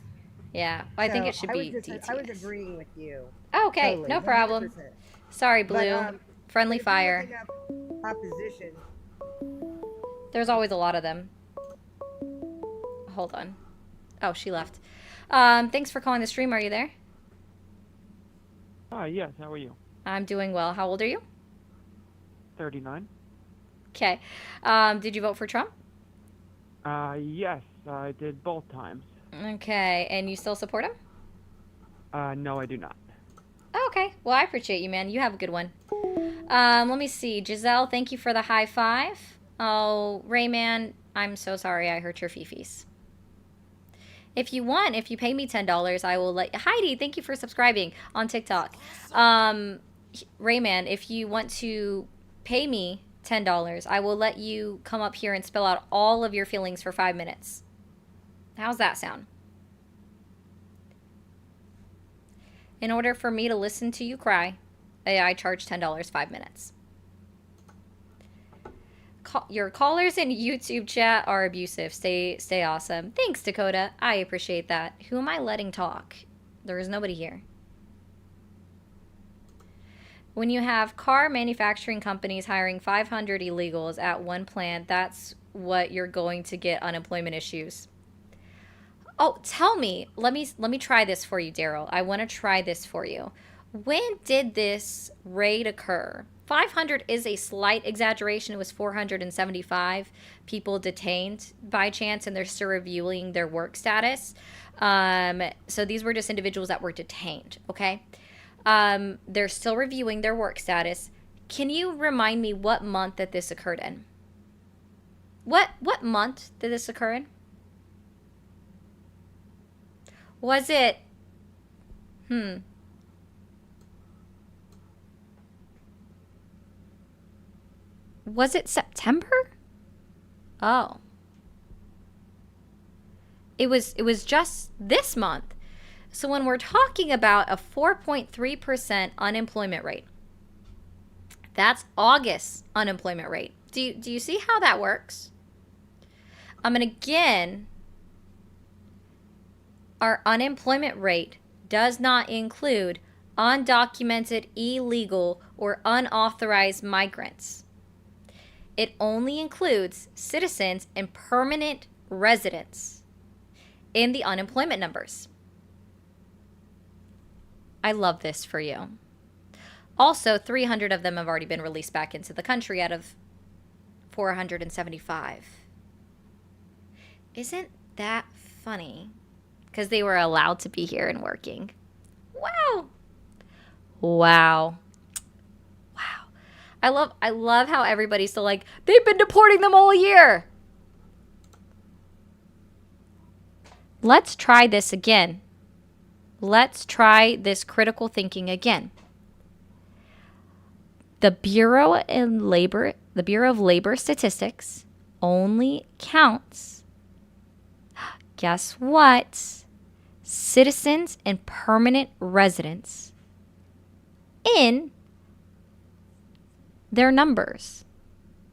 Yeah, I think it should be TTS.
I was agreeing with you.
Okay,
totally,
no problem.
100%.
Sorry, Blue. Friendly fire.
Opposition.
There's always a lot of them. Hold on. Oh, she left. Thanks for calling the stream. Are you there?
Yes. How are you?
I'm doing well. How old are you?
39.
Okay. Did you vote for Trump?
Yes, I did both times.
Okay, and you still support him?
No, I do not.
Okay, well, I appreciate you, man. You have a good one. Let me see. Giselle, thank you for the high five. Oh, Rayman, I'm so sorry I hurt your fifis. If you want, if you pay me $10, I will let... Heidi, thank you for subscribing on TikTok. Rayman, if you want to pay me $10, I will let you come up here and spill out all of your feelings for 5 minutes. How's that sound? In order for me to listen to you cry, I charge $10 5 minutes. Your callers in YouTube chat are abusive. Stay awesome. Thanks, Dakota. I appreciate that. Who am I letting talk? There is nobody here. When you have car manufacturing companies hiring 500 illegals at one plant, that's what you're going to get unemployment issues. Oh, tell me. Let me try this for you, Daryl. I want to try this for you. When did this raid occur? 500 is a slight exaggeration. It was 475 people detained by chance, and they're still reviewing their work status. So these were just individuals that were detained, okay? They're still reviewing their work status. Can you remind me what month that this occurred in? What month did this occur in? Was it... Was it September? Oh. It was just this month. So when we're talking about a 4.3% unemployment rate, that's August unemployment rate. Do you see how that works? And again, our unemployment rate does not include undocumented, illegal, or unauthorized migrants. It only includes citizens and permanent residents in the unemployment numbers. I love this for you. Also, 300 of them have already been released back into the country out of 475. Isn't that funny? Because they were allowed to be here and working. Wow. Wow. Wow. I love how everybody's still like, they've been deporting them all year. Let's try this again. Let's try this critical thinking again. The Bureau of Labor Statistics only counts, guess what? Citizens and permanent residents in their numbers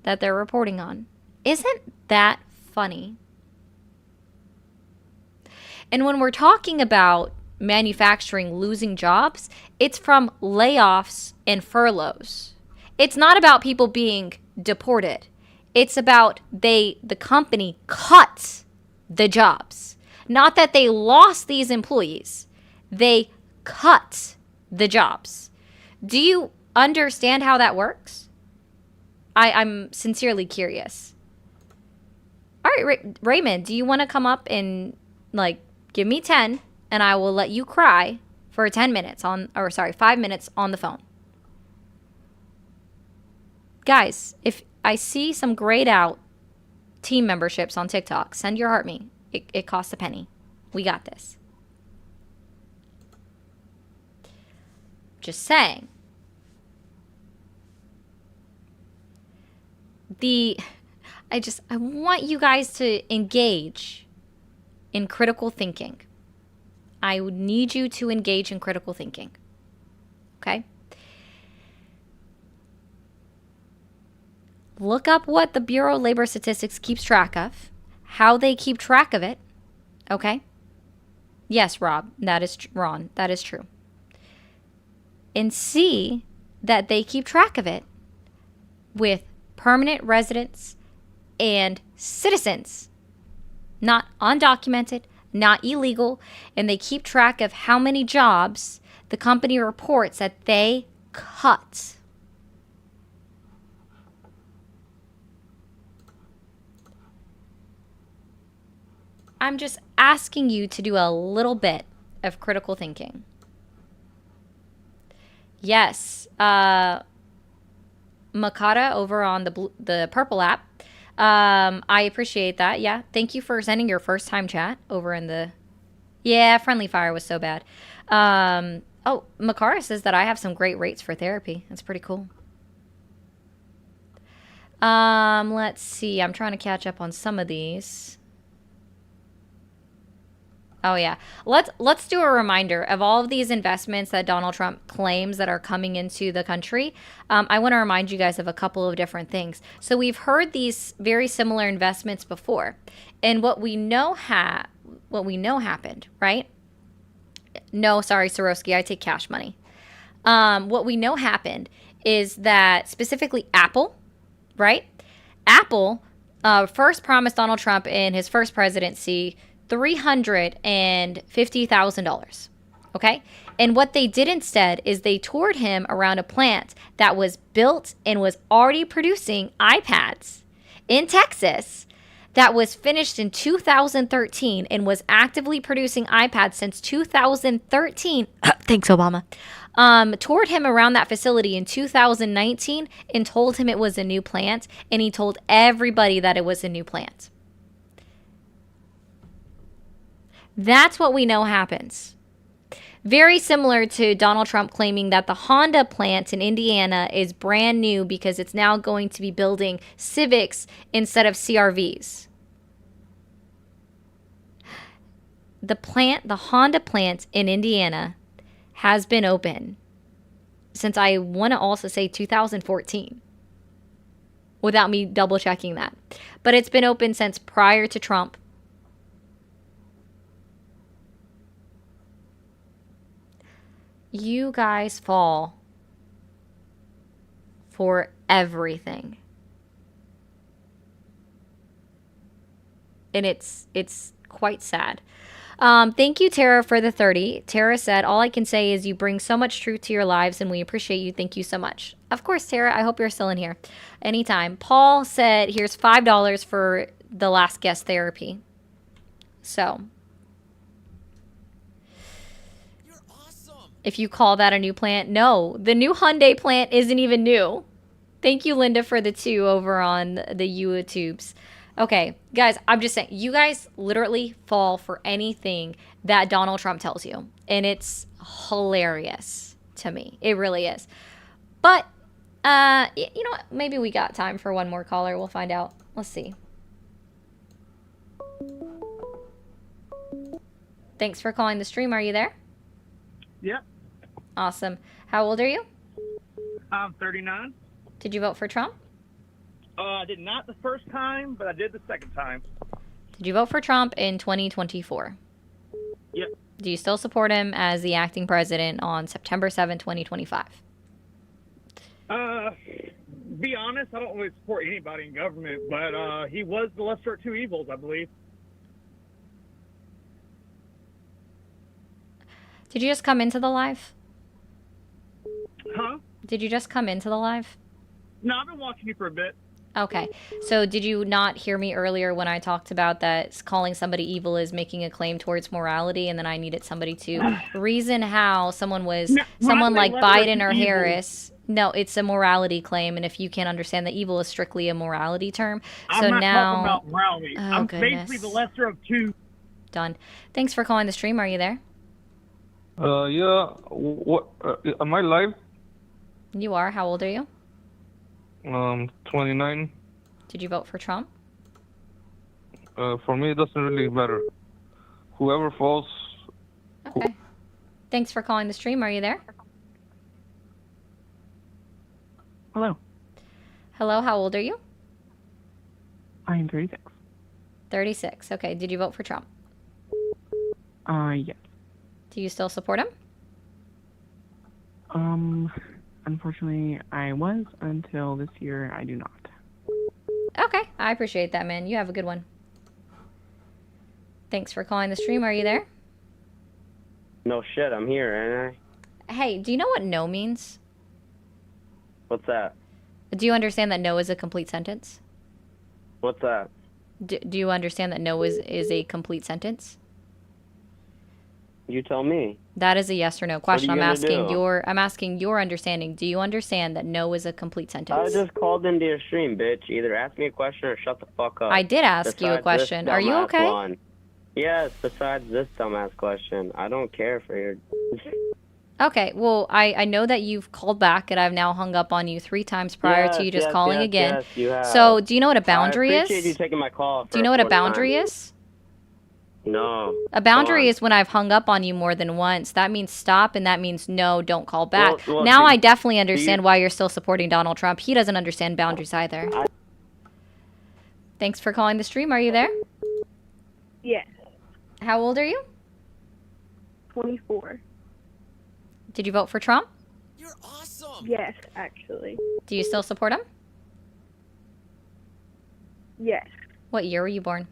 that they're reporting on. Isn't that funny? And when we're talking about manufacturing losing jobs, it's from layoffs and furloughs. It's not about people being deported. It's about the company cut the jobs. Not that they lost these employees. They cut the jobs. Do you understand how that works? I'm sincerely curious. All right, Raymond, do you want to come up and give me 10 and I will let you cry for 5 minutes on the phone? Guys, if I see some grayed out team memberships on TikTok, send your heart me. It costs a penny. We got this. Just saying. I want you guys to engage in critical thinking. I would need you to engage in critical thinking. Okay? Look up what the Bureau of Labor Statistics keeps track of, how they keep track of it. Okay? Yes, Rob, Ron, that is true. And see that they keep track of it with permanent residents and citizens, not undocumented, not illegal, and they keep track of how many jobs the company reports that they cut. I'm just asking you to do a little bit of critical thinking. Yes, Makata over on the purple app. I appreciate that. Yeah, thank you for sending your first time chat over in the... Yeah, friendly fire was so bad. Oh, Makara says that I have some great rates for therapy. That's pretty cool. Let's see. I'm trying to catch up on some of these. Oh yeah. Let's do a reminder of all of these investments that Donald Trump claims that are coming into the country. I want to remind you guys of a couple of different things. So we've heard these very similar investments before, and what we know happened, right? No, sorry, Swarovski, I take cash money. What we know happened is that specifically Apple, right? Apple first promised Donald Trump in his first presidency $350,000. Okay? And what they did instead is they toured him around a plant that was built and was already producing iPads in Texas that was finished in 2013 and was actively producing iPads since 2013. Thanks, Obama. Toured him around that facility in 2019 and told him it was a new plant, and he told everybody that it was a new plant. That's what we know happens. Very similar to Donald Trump claiming that the Honda plant in Indiana is brand new because it's now going to be building Civics instead of CRVs. The Honda plant in Indiana has been open since, I want to also say, 2014. Without me double checking that. But it's been open since prior to Trump. You guys fall for everything. And it's quite sad. Thank you, Tara, for the 30. Tara said, all I can say is you bring so much truth to your lives and we appreciate you. Thank you so much. Of course, Tara, I hope you're still in here. Anytime. Paul said, here's $5 for the last guest therapy. So, if you call that a new plant, no, the new Hyundai plant isn't even new. Thank you, Linda, for the 2 over on the YouTubes. Okay, guys, I'm just saying, you guys literally fall for anything that Donald Trump tells you, and it's hilarious to me. It really is. But, you know what? Maybe we got time for one more caller. We'll find out. Let's see. Thanks for calling the stream. Are you there?
Yep.
Awesome. How old are you?
I'm 39.
Did you vote for Trump?
I did not the first time, but I did the second time.
Did you vote for Trump in 2024?
Yep.
Do you still support him as the acting president on September 7, 2025?
Be honest, I don't really support anybody in government, but he was the lesser of two evils, I believe.
Did you just come into the live?
Huh?
Did you just come into the live?
No, I've been watching you for a bit.
Okay. So did you not hear me earlier when I talked about that calling somebody evil is making a claim towards morality, and then I needed somebody to reason how someone was someone like Biden or Harris. No, it's a morality claim, and if you can't understand that evil is strictly a morality term. So
I'm not
now
talking about morality.
Oh,
I'm
goodness.
basically the lesser of two.
Done. Thanks for calling the stream. Are you there?
Yeah. What? Am I live?
You are. How old are you?
29.
Did you vote for Trump?
For me, it doesn't really matter. Whoever falls.
Okay. Thanks for calling the stream. Are you there?
Hello.
Hello. How old are you?
I am 36.
36. Okay. Did you vote for Trump?
Yes.
Do you still support him?
Unfortunately, I was until this year. I do not.
Okay. I appreciate that, man. You have a good one. Thanks for calling the stream. Are you there?
No shit, I'm here, ain't
Hey, do you know what no means?
I? What's that?
Do you understand that no is a complete sentence?
What's that?
Do you understand that no is a complete sentence?
You tell me.
That is a yes or no question.
What are you gonna do?
I'm asking your understanding. Do you understand that no is a complete
I
sentence?
just called into your stream, bitch. Either ask me a question or shut the fuck up.
I did ask you a
Besides
question.
this
Are you
dumbass
okay?
one. Yes, besides this dumbass question. I don't care for your...
Okay, well, I know that you've called back and I've now hung up on you 3 times prior to you just calling again.
Yes, you have.
So, do you know what a boundary
I
is?
appreciate you taking my call.
Do you know what a boundary
time.
is?
No.
A boundary is when I've hung up on you more than once. That means stop, and that means no, don't call back.
Well,
now
do-
I definitely
do
understand
you-
why you're still supporting Donald Trump. He doesn't understand boundaries either. Thanks for calling the stream. Are you there?
Yes.
How old are you?
24.
Did you vote for Trump?
Yes, actually.
Do you still support him?
Yes.
What year were you born?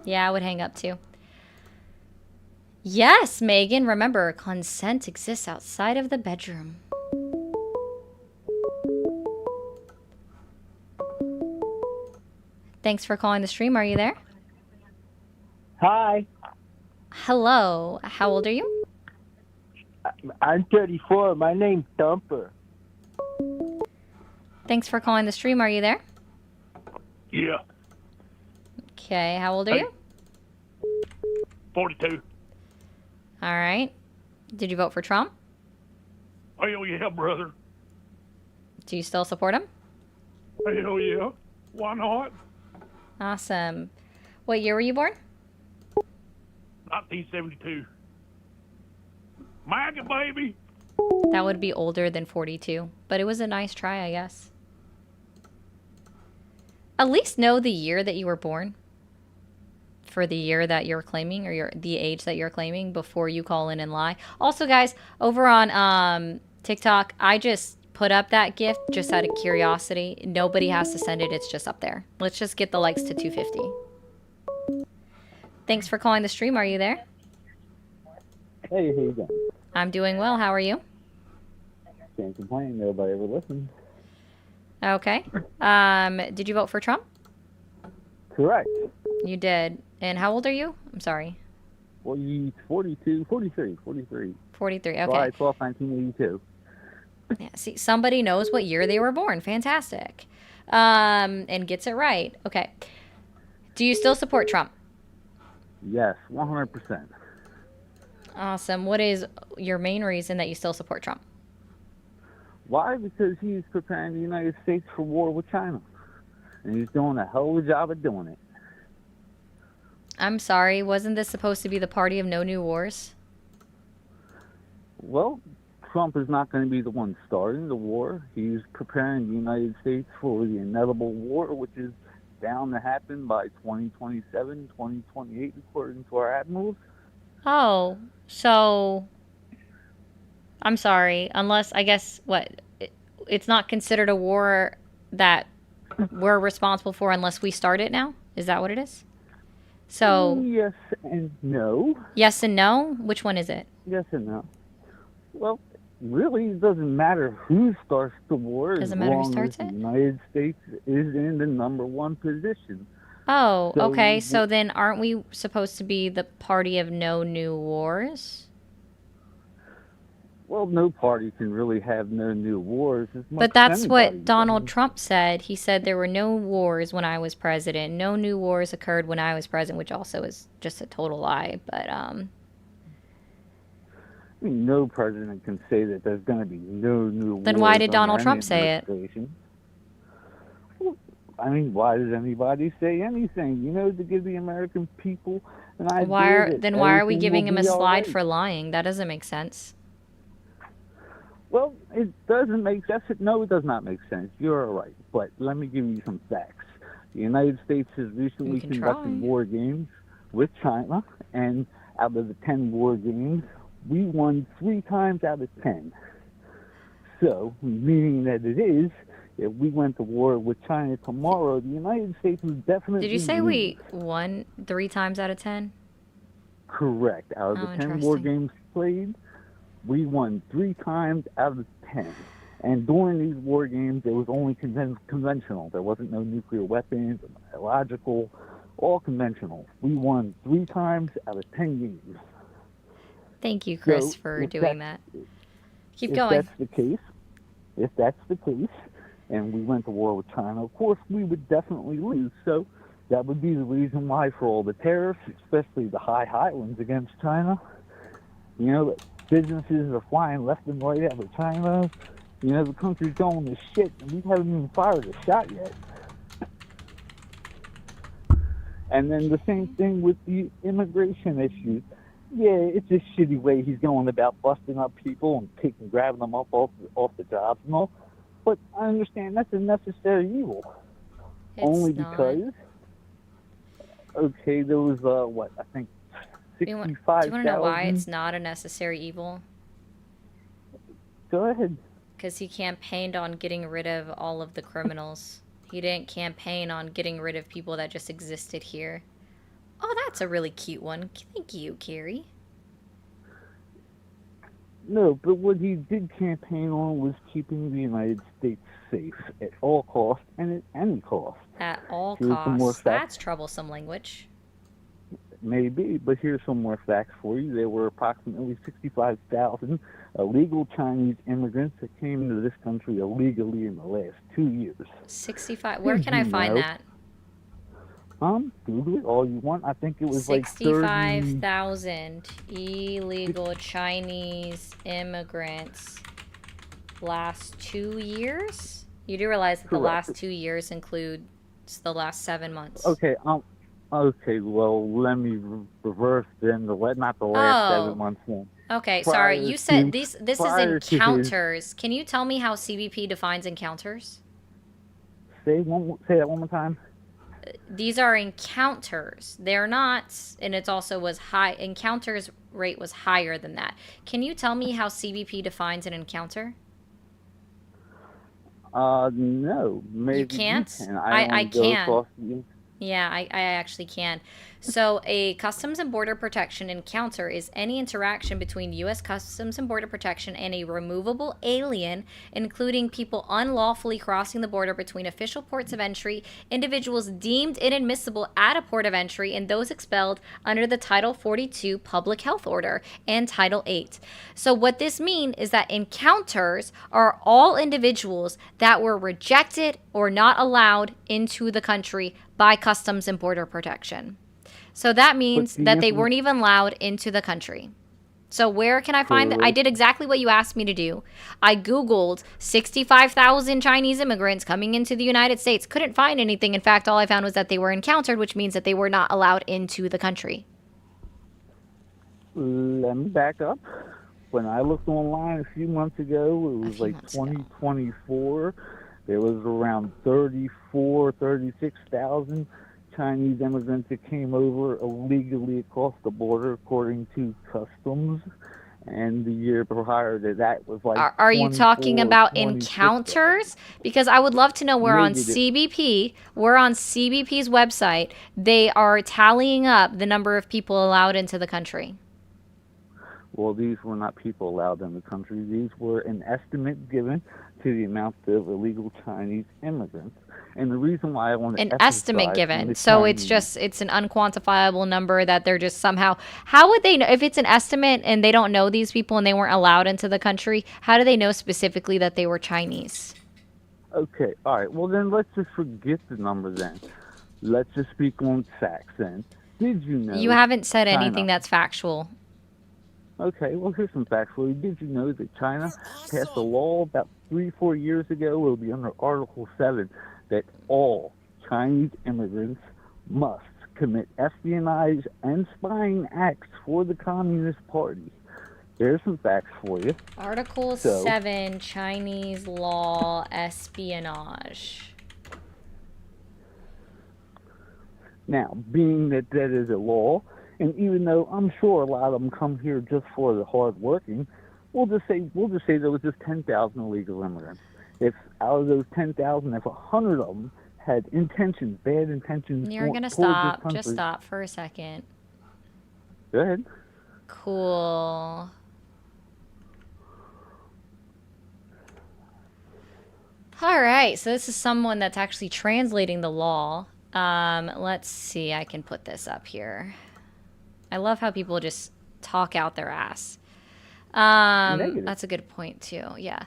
Yeah, I would hang up too. Yes, Megan. Remember, consent exists outside of the bedroom. Thanks for calling the stream. Are you there?
Hi,
Hello. How old are you?
I'm 34. My name's Thumper.
Thanks for calling the stream. Are you there?
Yeah.
Okay. How old are you?
42.
All right. Did you vote for Trump?
Hell yeah, brother.
Do you still support him?
Hell yeah. Why not?
Awesome. What year were you born?
1972. MAGA, baby.
That would be older than 42, but it was a nice try, I guess. At least know the year that you were born for the year that you're claiming, or the age that you're claiming, before you call in and lie. Also, guys, over on TikTok, I just put up that gift just out of curiosity. Nobody has to send it. It's just up there. Let's just get the likes to 250. Thanks for calling the stream. Are you there?
Hey, how you doing?
I'm doing well. How are you?
Can't complain. Nobody ever listens.
Okay. Did you vote for Trump?
Correct.
You did. And how old are you? I'm sorry.
43.
43. Okay.
July 12th, 1982.
Yeah, see, somebody knows what year they were born. Fantastic. And gets it right. Okay. Do you still support Trump?
Yes, 100%.
Awesome. What is your main reason that you still support Trump?
Why? Because he's preparing the United States for war with China. And he's doing a hell of a job of doing it.
I'm sorry. Wasn't this supposed to be the party of no new wars?
Well, Trump is not going to be the one starting the war. He's preparing the United States for the inevitable war, which is bound to happen by 2027, 2028, according to our admirals.
Oh, so I'm sorry. Unless, I guess, it's not considered a war that we're responsible for unless we start it now? Is that what it is? So
yes and no.
Yes and no? Which one is it?
Yes and no. Well, really, it doesn't matter who starts the war.
Doesn't matter who starts
as
it?
the United States is in the #1 position.
Oh,
So
okay. So then aren't we supposed to be the party of no new wars?
Well, no party can really have no new wars. As much
But that's
as
what
anybody.
Donald Trump said. He said there were no wars when I was president. No new wars occurred when I was president, which also is just a total lie. But
I mean, no president can say that there's going to be no new wars.
then why did
under
Donald
any
Trump say it?
administration. Well, I mean, why does anybody say anything? You know, to give the American people an idea.
Why are
that
then why are we
everything
giving
will
him a
be all
slide
right.
for lying? That doesn't make sense.
Well, it doesn't make sense. No, it does not make sense. You're right. But let me give you some facts. The United States has recently
can
conducted
try.
war games with China, and out of the 10 war games, we won 3 times out of 10. So, meaning that it is, if we went to war with China tomorrow, the United States would definitely
Did you say
lose.
we won 3 times out of 10?
Correct. Out of
Oh,
the 10 war
interesting.
games played, we won 3 times out of 10. And during these war games, it was only conventional. There wasn't no nuclear weapons, biological, all conventional. We won 3 times out of 10 games.
Thank you, Chris,
So,
for
if
doing that. Keep
if
going.
that's the case, and we went to war with China, of course we would definitely lose. So that would be the reason why for all the tariffs, especially the high ones against China. You know, businesses are flying left and right out of China. You know, the country's going to shit, and we haven't even fired a shot yet. And then the same thing with the immigration issue. Yeah, it's a shitty way he's going about busting up people and grabbing them up off the jobs and all. But I understand that's a necessary evil. Only
not.
because, okay, there was, I think
Do you want
65,000.
to know why it's not a necessary evil?
Go ahead.
Because he campaigned on getting rid of all of the criminals. He didn't campaign on getting rid of people that just existed here. Oh, that's a really cute one. Thank you, Carrie.
No, but what he did campaign on was keeping the United States safe at all costs and at any cost.
At all
Here's some more
costs.
facts.
That's troublesome language.
Maybe, but here's some more facts for you. There were approximately 65,000 illegal Chinese immigrants that came into this country illegally in the last 2 years.
65. Where can I find that?
Google it all you want. I think it was like
65,000 illegal Chinese immigrants last 2 years? You do realize that the
Correct.
last 2 years includes the last 7 months.
Okay, okay, well, let me reverse then, not the last 7 months then.
Okay,
Prior
sorry. You said
to-
this is
prior to his-
encounters. Can you tell me how CBP defines encounters?
Say that one more time.
These are encounters. They're not, and it's also was high. Encounters rate was higher than that. Can you tell me how CBP defines an encounter?
No, maybe
You can't?
can.
I
only go
can.
across the-
Yeah, I actually can. So, a Customs and Border Protection encounter is any interaction between U.S. Customs and Border Protection and a removable alien, including people unlawfully crossing the border between official ports of entry, individuals deemed inadmissible at a port of entry, and those expelled under the Title 42 Public Health Order and Title 8. So, what this means is that encounters are all individuals that were rejected or not allowed into the country by Customs and Border Protection. So that means that they weren't even allowed into the country. So where can I find that? I did exactly what you asked me to do. I Googled 65,000 Chinese immigrants coming into the United States. Couldn't find anything. In fact, all I found was that they were encountered, which means that they were not allowed into the country.
Let me back up. When I looked online a few months ago, it was like 2024. There was around 36,000 Chinese immigrants that came over illegally across the border, according to Customs. And the year prior to that was like.
Are you talking about encounters? Because I would love to know. We're on CBP. We're on CBP's website. They are tallying up the number of people allowed into the country.
Well, these were not people allowed in the country. These were an estimate given to the amount of illegal Chinese immigrants. And the reason why I want to
an estimate given, so it's an unquantifiable number that they're just somehow. How would they know if it's an estimate and they don't know these people and they weren't allowed into the country? How do they know specifically that they were Chinese?
Okay, all right. Well, then let's just forget the number. Then let's just speak on facts. Then did you know?
You haven't said anything that's factual.
Okay, well, here's some facts for you. Did you know that China passed a law about 3-4 years ago? It will be under Article 7 that all Chinese immigrants must commit espionage and spying acts for the Communist Party. There's some facts for you.
Article 7, Chinese law, espionage.
Now, being that that is a law, and even though I'm sure a lot of them come here just for the hard working, we'll just say there was just 10,000 illegal immigrants. If out of those 10,000, if 100 of them had intentions, bad intentions,
you're gonna stop. Just stop for a second.
Go ahead.
Cool. All right, so this is someone that's actually translating the law. Let's see. I can put this up here. I love how people just talk out their ass. That's a good point too. Yeah.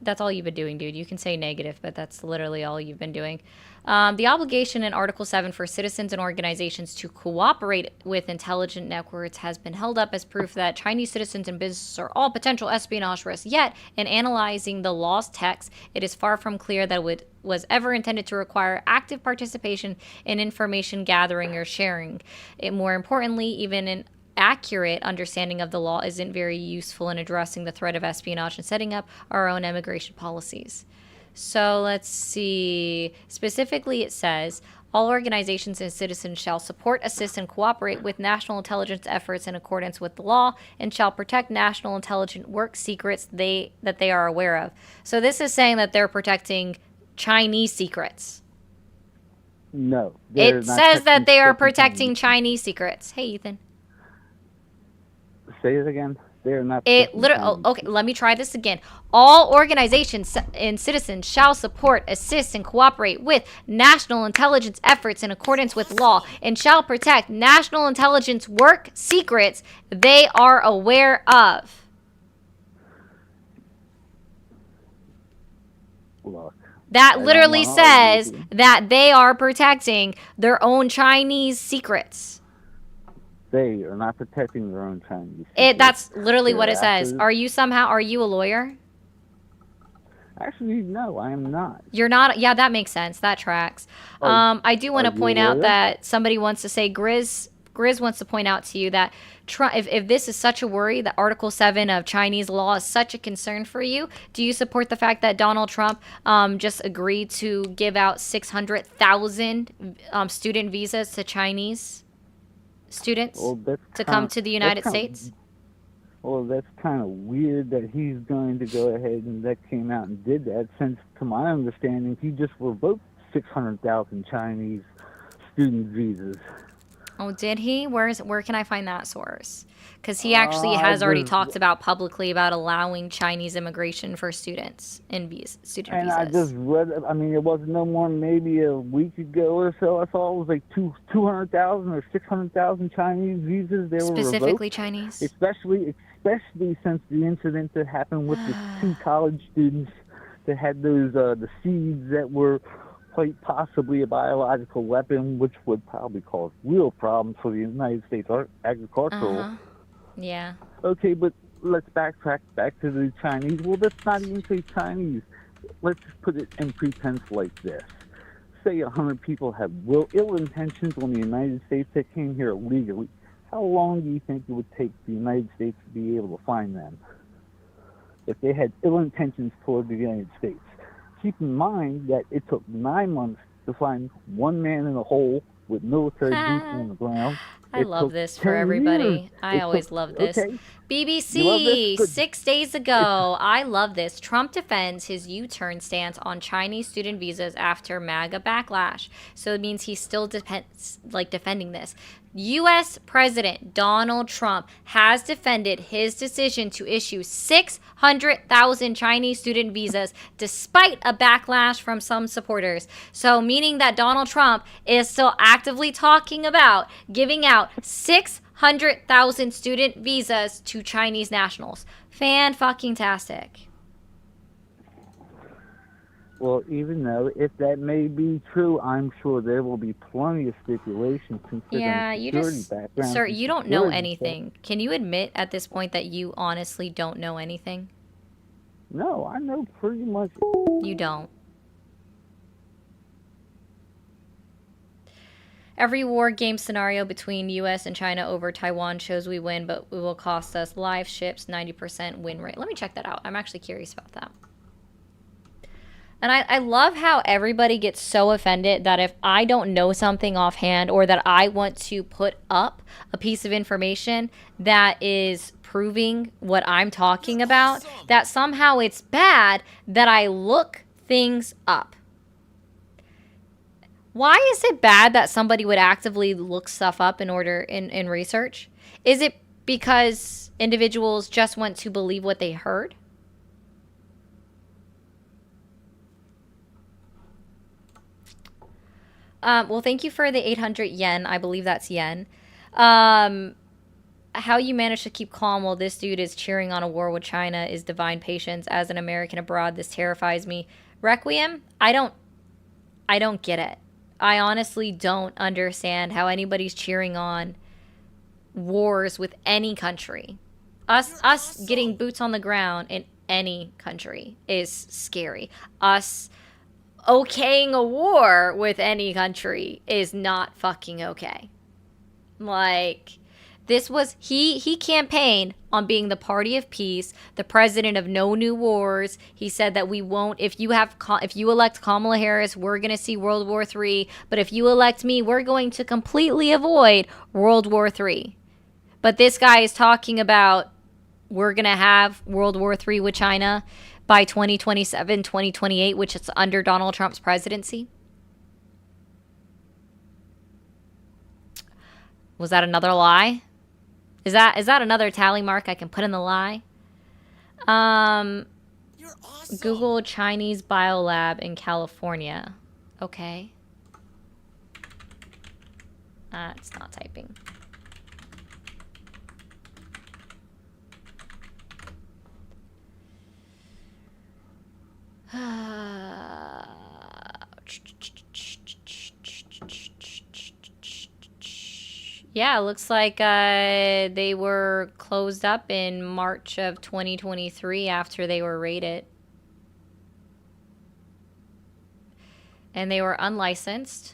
That's all you've been doing, dude. You can say negative, but that's literally all you've been doing. The obligation in Article 7 for citizens and organizations to cooperate with intelligent networks has been held up as proof that Chinese citizens and businesses are all potential espionage risks. Yet, in analyzing the law's text, it is far from clear that it was ever intended to require active participation in information gathering or sharing. More importantly, even an accurate understanding of the law isn't very useful in addressing the threat of espionage and setting up our own immigration policies. So let's see. Specifically, it says, all organizations and citizens shall support, assist, and cooperate with national intelligence efforts in accordance with the law and shall protect national intelligence work secrets that they are aware of. So this is saying that they're protecting Chinese secrets.
No.
It says that they are protecting Chinese secrets. Hey, Ethan.
Say it again. They are not.
Okay, let me try this again. All organizations and citizens shall support, assist, and cooperate with national intelligence efforts in accordance with law and shall protect national intelligence work secrets they are aware of.
Look.
That literally says that they are protecting their own Chinese secrets.
They are not protecting their own Chinese secrets.
That's literally what it says. Are you a lawyer?
Actually, no, I am not.
You're not? Yeah, that makes sense. That tracks. I do want to point out that somebody wants to say, Grizz wants to point out to you that if this is such a worry, that Article 7 of Chinese law is such a concern for you, do you support the fact that Donald Trump just agreed to give out 600,000 student visas to Chinese students to come to the United States?
Well, that's kind of weird that he's going to go ahead and that came out and did that, since, to my understanding, he just revoked 600,000 Chinese student visas.
Oh, did he? Where can I find that source? Because he actually has already talked about publicly about allowing Chinese immigration for students in student
And
visas.
I just read, I mean, it wasn't no more than maybe a week ago or so. I saw it was like 200,000 or 600,000 Chinese visas they were
Specifically
revoked.
Chinese?
Especially since the incident that happened with the 2 college students that had those, the seeds that were quite possibly a biological weapon, which would probably cause real problems for the United States agricultural.
Yeah.
Okay, but let's backtrack back to the Chinese. Well, let's not even say Chinese. Let's put it in pretense like this. Say 100 people have ill intentions on the United States that came here illegally. How long do you think it would take the United States to be able to find them if they had ill intentions toward the United States? Keep in mind that it took 9 months to find one man in a hole with military boots on the ground.
I love this for everybody. I always love this.
Okay.
BBC,
You love this? Good.
6 days ago. I love this. Trump defends his U-turn stance on Chinese student visas after MAGA backlash. So it means he's still defending this. U.S. President Donald Trump has defended his decision to issue 600,000 Chinese student visas despite a backlash from some supporters. So meaning that Donald Trump is still actively talking about giving out 600,000 student visas to Chinese nationals. Fan-fucking-tastic.
Well, even though if that may be true, I'm sure there will be plenty of stipulations considering
Yeah, you
security
just,
background.
sir,
and
you don't know
security
anything. Can you admit at this point that you honestly don't know anything?
stuff. No, I know pretty much.
You don't. Every war game scenario between U.S. and China over Taiwan shows we win, but it will cost us live ships, 90% win rate. Let me check that out. I'm actually curious about that. And I love how everybody gets so offended that if I don't know something offhand or that I want to put up a piece of information that is proving what I'm talking about, that somehow it's bad that I look things up. Why is it bad that somebody would actively look stuff up in research? Is it because individuals just want to believe what they heard? Well, thank you for the 800 yen. I believe that's yen. How you manage to keep calm while this dude is cheering on a war with China is divine patience. As an American abroad, this terrifies me. Requiem? I don't get it. I honestly don't understand how anybody's cheering on wars with any country. Us getting boots on the ground in any country is scary. Us okaying a war with any country is not fucking okay. Like, this was, he campaigned on being the party of peace, the president of no new wars. He said that we won't, if you elect Kamala Harris, we're going to see World War III. But if you elect me, we're going to completely avoid World War III. But this guy is talking about we're going to have World War III with China by 2027, 2028, which is under Donald Trump's presidency. Was that another lie? Is that another tally mark I can put in the lie? You're awesome. Google Chinese biolab in California. Okay. It's not typing. Yeah, it looks like they were closed up in March of 2023 after they were raided. And they were unlicensed.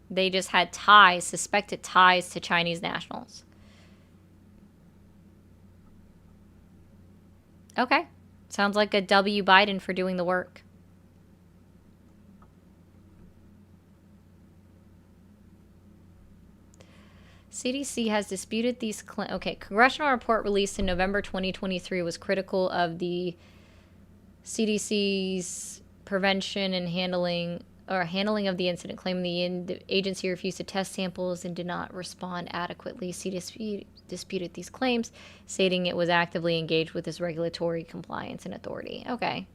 They just had ties, suspected ties to Chinese nationals. Okay. Sounds like a W Biden for doing the work. CDC has disputed these claims. Okay, congressional report released in November 2023 was critical of the CDC's prevention and handling or handling of the incident, claiming the agency refused to test samples and did not respond adequately. C disputed these claims, stating it was actively engaged with its regulatory compliance and authority. Okay.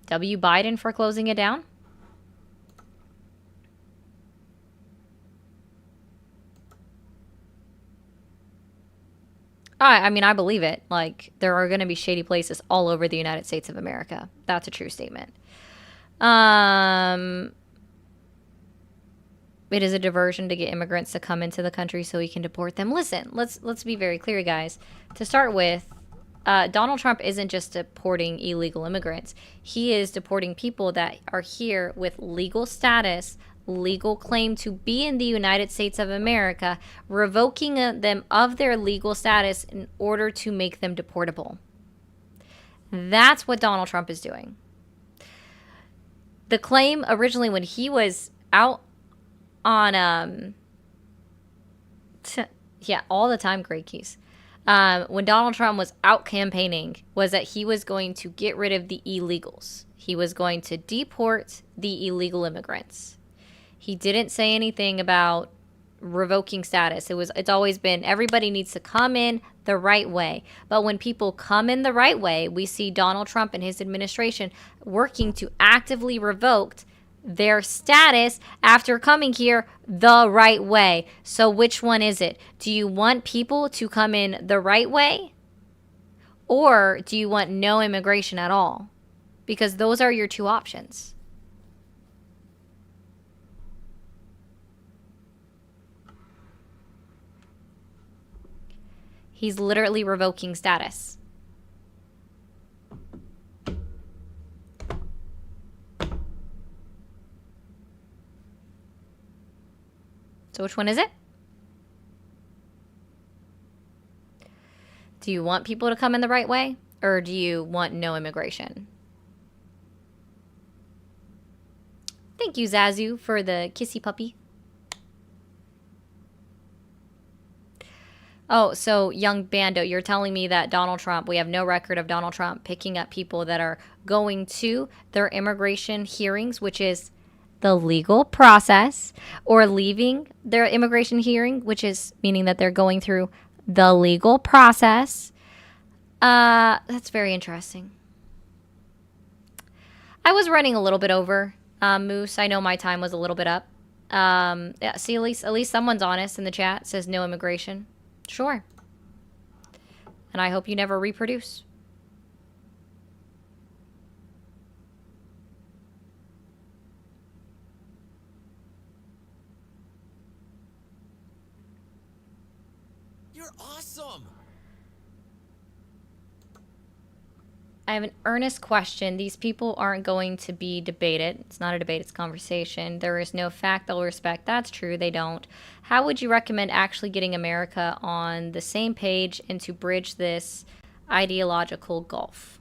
W. Biden for closing it down? I mean, I believe it. Like, there are going to be shady places all over the United States of America. That's a true statement. It is a diversion to get immigrants to come into the country so we can deport them. Listen, let's be very clear, guys. To start with, Donald Trump isn't just deporting illegal immigrants. He is deporting people that are here with legal status, legal claim to be in the United States of America, revoking them of their legal status in order to make them deportable. That's what Donald Trump is doing. The claim originally when he was out on, all the time, Great Keys. When Donald Trump was out campaigning was that he was going to get rid of the illegals. He was going to deport the illegal immigrants. He didn't say anything about revoking status. It's always been everybody needs to come in the right way. But when people come in the right way, we see Donald Trump and his administration working to actively revoke their status after coming here the right way. So which one is it? Do you want people to come in the right way? Or do you want no immigration at all? Because those are your two options. He's literally revoking status. So which one is it? Do you want people to come in the right way? Or do you want no immigration? Thank you, Zazu, for the kissy puppy. Oh, so young Bando, you're telling me that Donald Trump, we have no record of Donald Trump picking up people that are going to their immigration hearings, which is the legal process, or leaving their immigration hearing, which is meaning that they're going through the legal process. That's very interesting. I was running a little bit over, Moose. I know my time was a little bit up. Yeah, see, at least someone's honest in the chat. Says no immigration. Sure. And I hope you never reproduce.
You're awesome.
I have an earnest question. These people aren't going to be debated. It's not a debate, it's conversation. There is no fact they'll respect. That's true, they don't. How would you recommend actually getting America on the same page and to bridge this ideological gulf?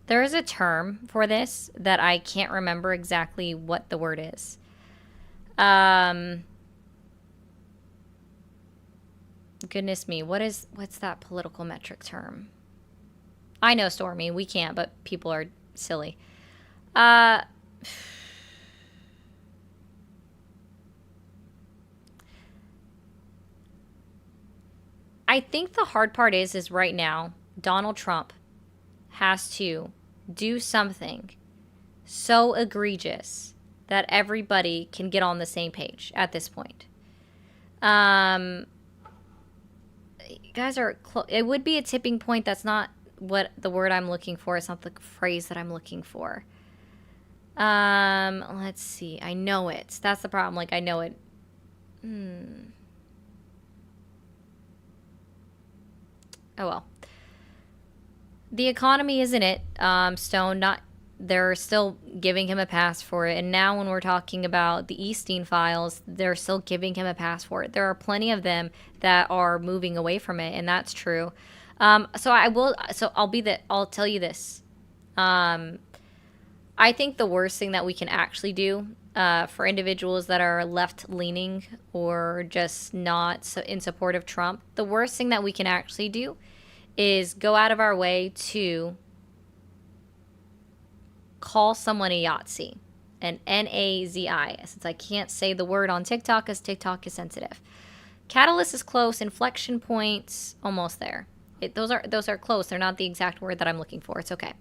There is a term for this that I can't remember exactly what the word is. Goodness me, what's that political metric term? I know, Stormy, we can't, but people are silly. I think the hard part is right now, Donald Trump has to do something so egregious that everybody can get on the same page at this point. Guys are it would be a tipping point. That's not what the word I'm looking for. It's not the phrase that I'm looking for. Let's see. I know it. That's the problem. Like, I know it. Oh well. The economy isn't it. Stone, not they're still giving him a pass for it. And now when we're talking about the Epstein files, they're still giving him a pass for it. There are plenty of them that are moving away from it, and that's true. I'll tell you this. I I think the worst thing that we can actually do for individuals that are left-leaning or just not in support of Trump, the worst thing that we can actually do is go out of our way to call someone a Yahtzee, an N-A-Z-I, since I can't say the word on TikTok because TikTok is sensitive. Catalyst is close. Inflection points, almost there. Those are close. They're not the exact word that I'm looking for. It's okay.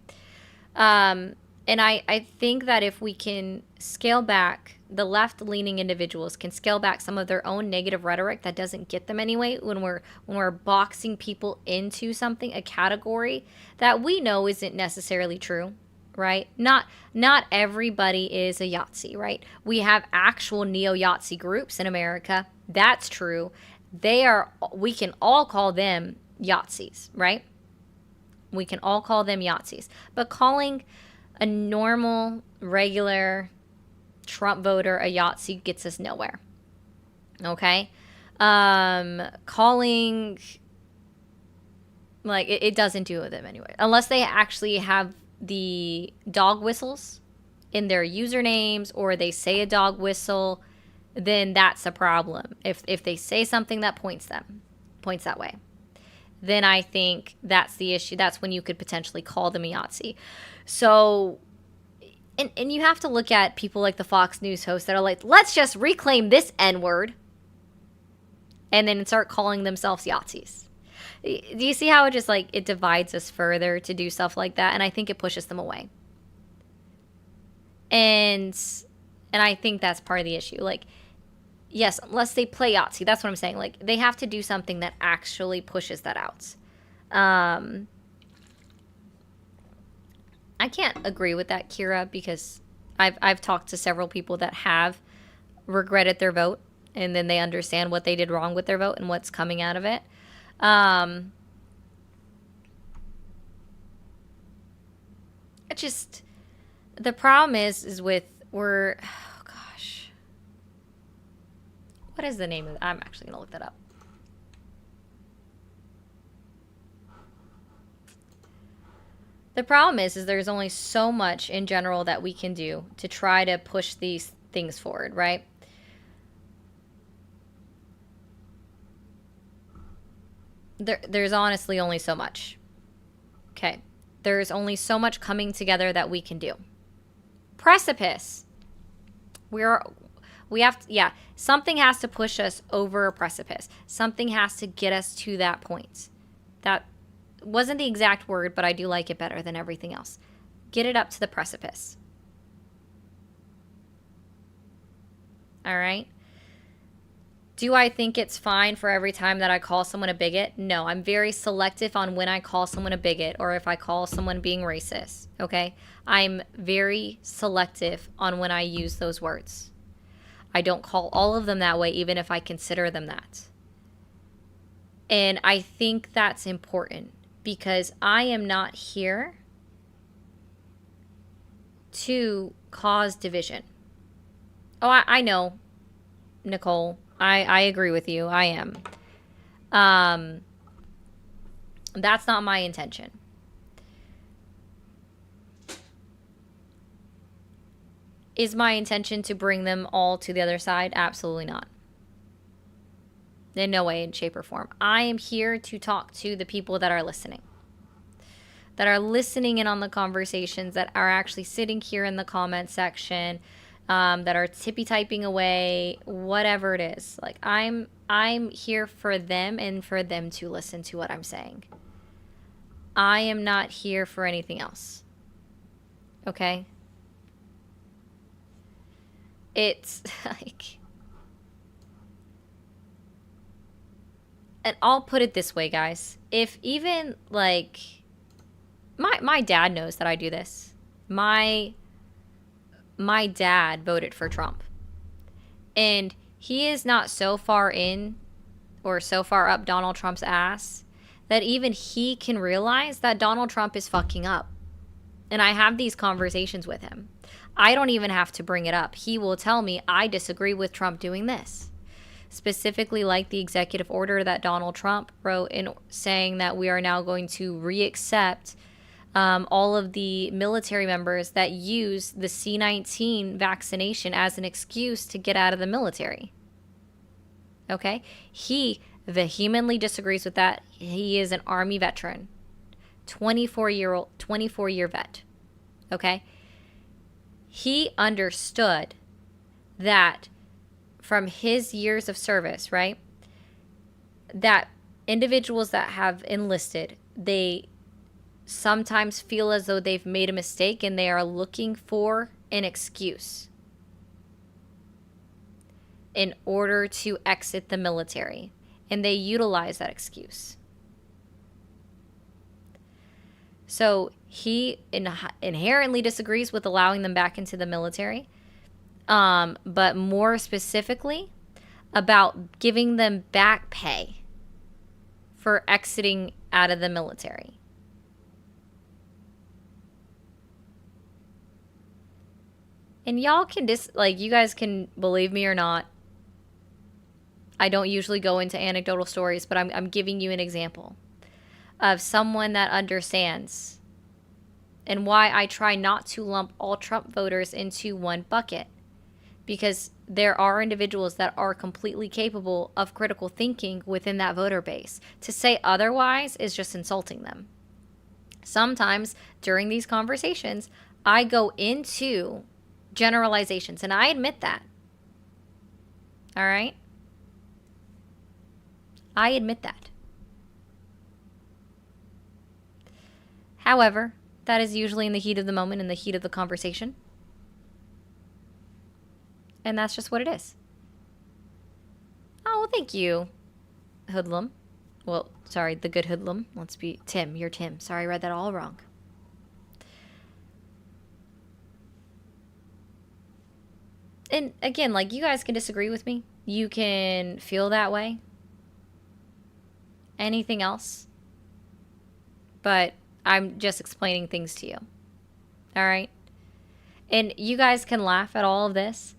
And I think that if we can scale back, the left-leaning individuals can scale back some of their own negative rhetoric that doesn't get them anyway when we're boxing people into something, a category that we know isn't necessarily true, right? Not everybody is a Yahtzee, right? We have actual neo-Yahtzee groups in America. That's true. We can all call them Yahtzees, right? We can all call them Yahtzees. But calling a normal, regular Trump voter a Yahtzee gets us nowhere. Okay? Calling, like, it doesn't do with them anyway. Unless they actually have the dog whistles in their usernames or they say a dog whistle, then that's a problem. If they say something that points that way, then I think that's the issue. That's when you could potentially call them a Yahtzee. So, and you have to look at people like the Fox News hosts that are like, let's just reclaim this N-word and then start calling themselves Yahtzees. Do you see how it just, like, it divides us further to do stuff like that? And I think it pushes them away. And I think that's part of the issue. Like, yes, unless they play Yahtzee, that's what I'm saying. Like, they have to do something that actually pushes that out. I can't agree with that, Kira, because I've talked to several people that have regretted their vote, and then they understand what they did wrong with their vote and what's coming out of it. It just, the problem is with, oh gosh, what is the name of it? I'm actually gonna look that up. The problem is there's only so much in general that we can do to try to push these things forward, right? There's honestly only so much. Okay. There's only so much coming together that we can do. Precipice. Something has to push us over a precipice. Something has to get us to that point. That wasn't the exact word, but I do like it better than everything else. Get it up to the precipice. All right? Do I think it's fine for every time that I call someone a bigot? No, I'm very selective on when I call someone a bigot or if I call someone being racist, okay? I'm very selective on when I use those words. I don't call all of them that way, even if I consider them that. And I think that's important because I am not here to cause division. Oh, I know, Nicole. I agree with you. I am. That's not my intention. Is my intention to bring them all to the other side? Absolutely not. In no way, in shape, or form. I am here to talk to the people that are listening. That are listening in on the conversations, that are actually sitting here in the comment section, that are tippy typing away, whatever it is. Like, I'm here for them and for them to listen to what I'm saying. I am not here for anything else. Okay? It's like, and I'll put it this way, guys. If even, like, my dad knows that I do this. My dad voted for Trump. And he is not so far in or so far up Donald Trump's ass that even he can realize that Donald Trump is fucking up. And I have these conversations with him. I don't even have to bring it up. He will tell me, I disagree with Trump doing this. Specifically like the executive order that Donald Trump wrote in saying that we are now going to re-accept all of the military members that use the C-19 vaccination as an excuse to get out of the military. Okay? He vehemently disagrees with that. He is an Army veteran, 24-year vet. Okay? He understood that from his years of service, right, that individuals that have enlisted, they sometimes feel as though they've made a mistake and they are looking for an excuse in order to exit the military, and they utilize that excuse. So he inherently disagrees with allowing them back into the military, but more specifically about giving them back pay for exiting out of the military. And y'all can you guys can believe me or not. I don't usually go into anecdotal stories, but I'm giving you an example of someone that understands, and why I try not to lump all Trump voters into one bucket, because there are individuals that are completely capable of critical thinking within that voter base. To say otherwise is just insulting them. Sometimes during these conversations, I go into generalizations, and I admit that. All right? I admit that. However, that is usually in the heat of the moment, in the heat of the conversation. And that's just what it is. Oh, well, thank you, Hoodlum. Well, sorry, the good Hoodlum. Let's be Tim. You're Tim. Sorry, I read that all wrong. And again, like, you guys can disagree with me. You can feel that way. Anything else. But I'm just explaining things to you. All right? And you guys can laugh at all of this.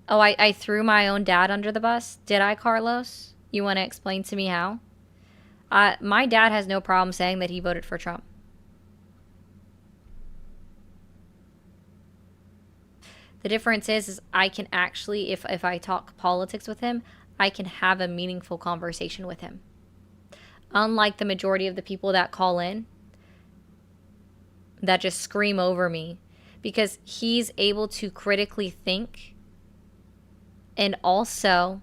Oh, I threw my own dad under the bus. Did I, Carlos? You want to explain to me how? My dad has no problem saying that he voted for Trump. The difference is I can actually, if I talk politics with him, I can have a meaningful conversation with him. Unlike the majority of the people that call in, that just scream over me, because he's able to critically think and also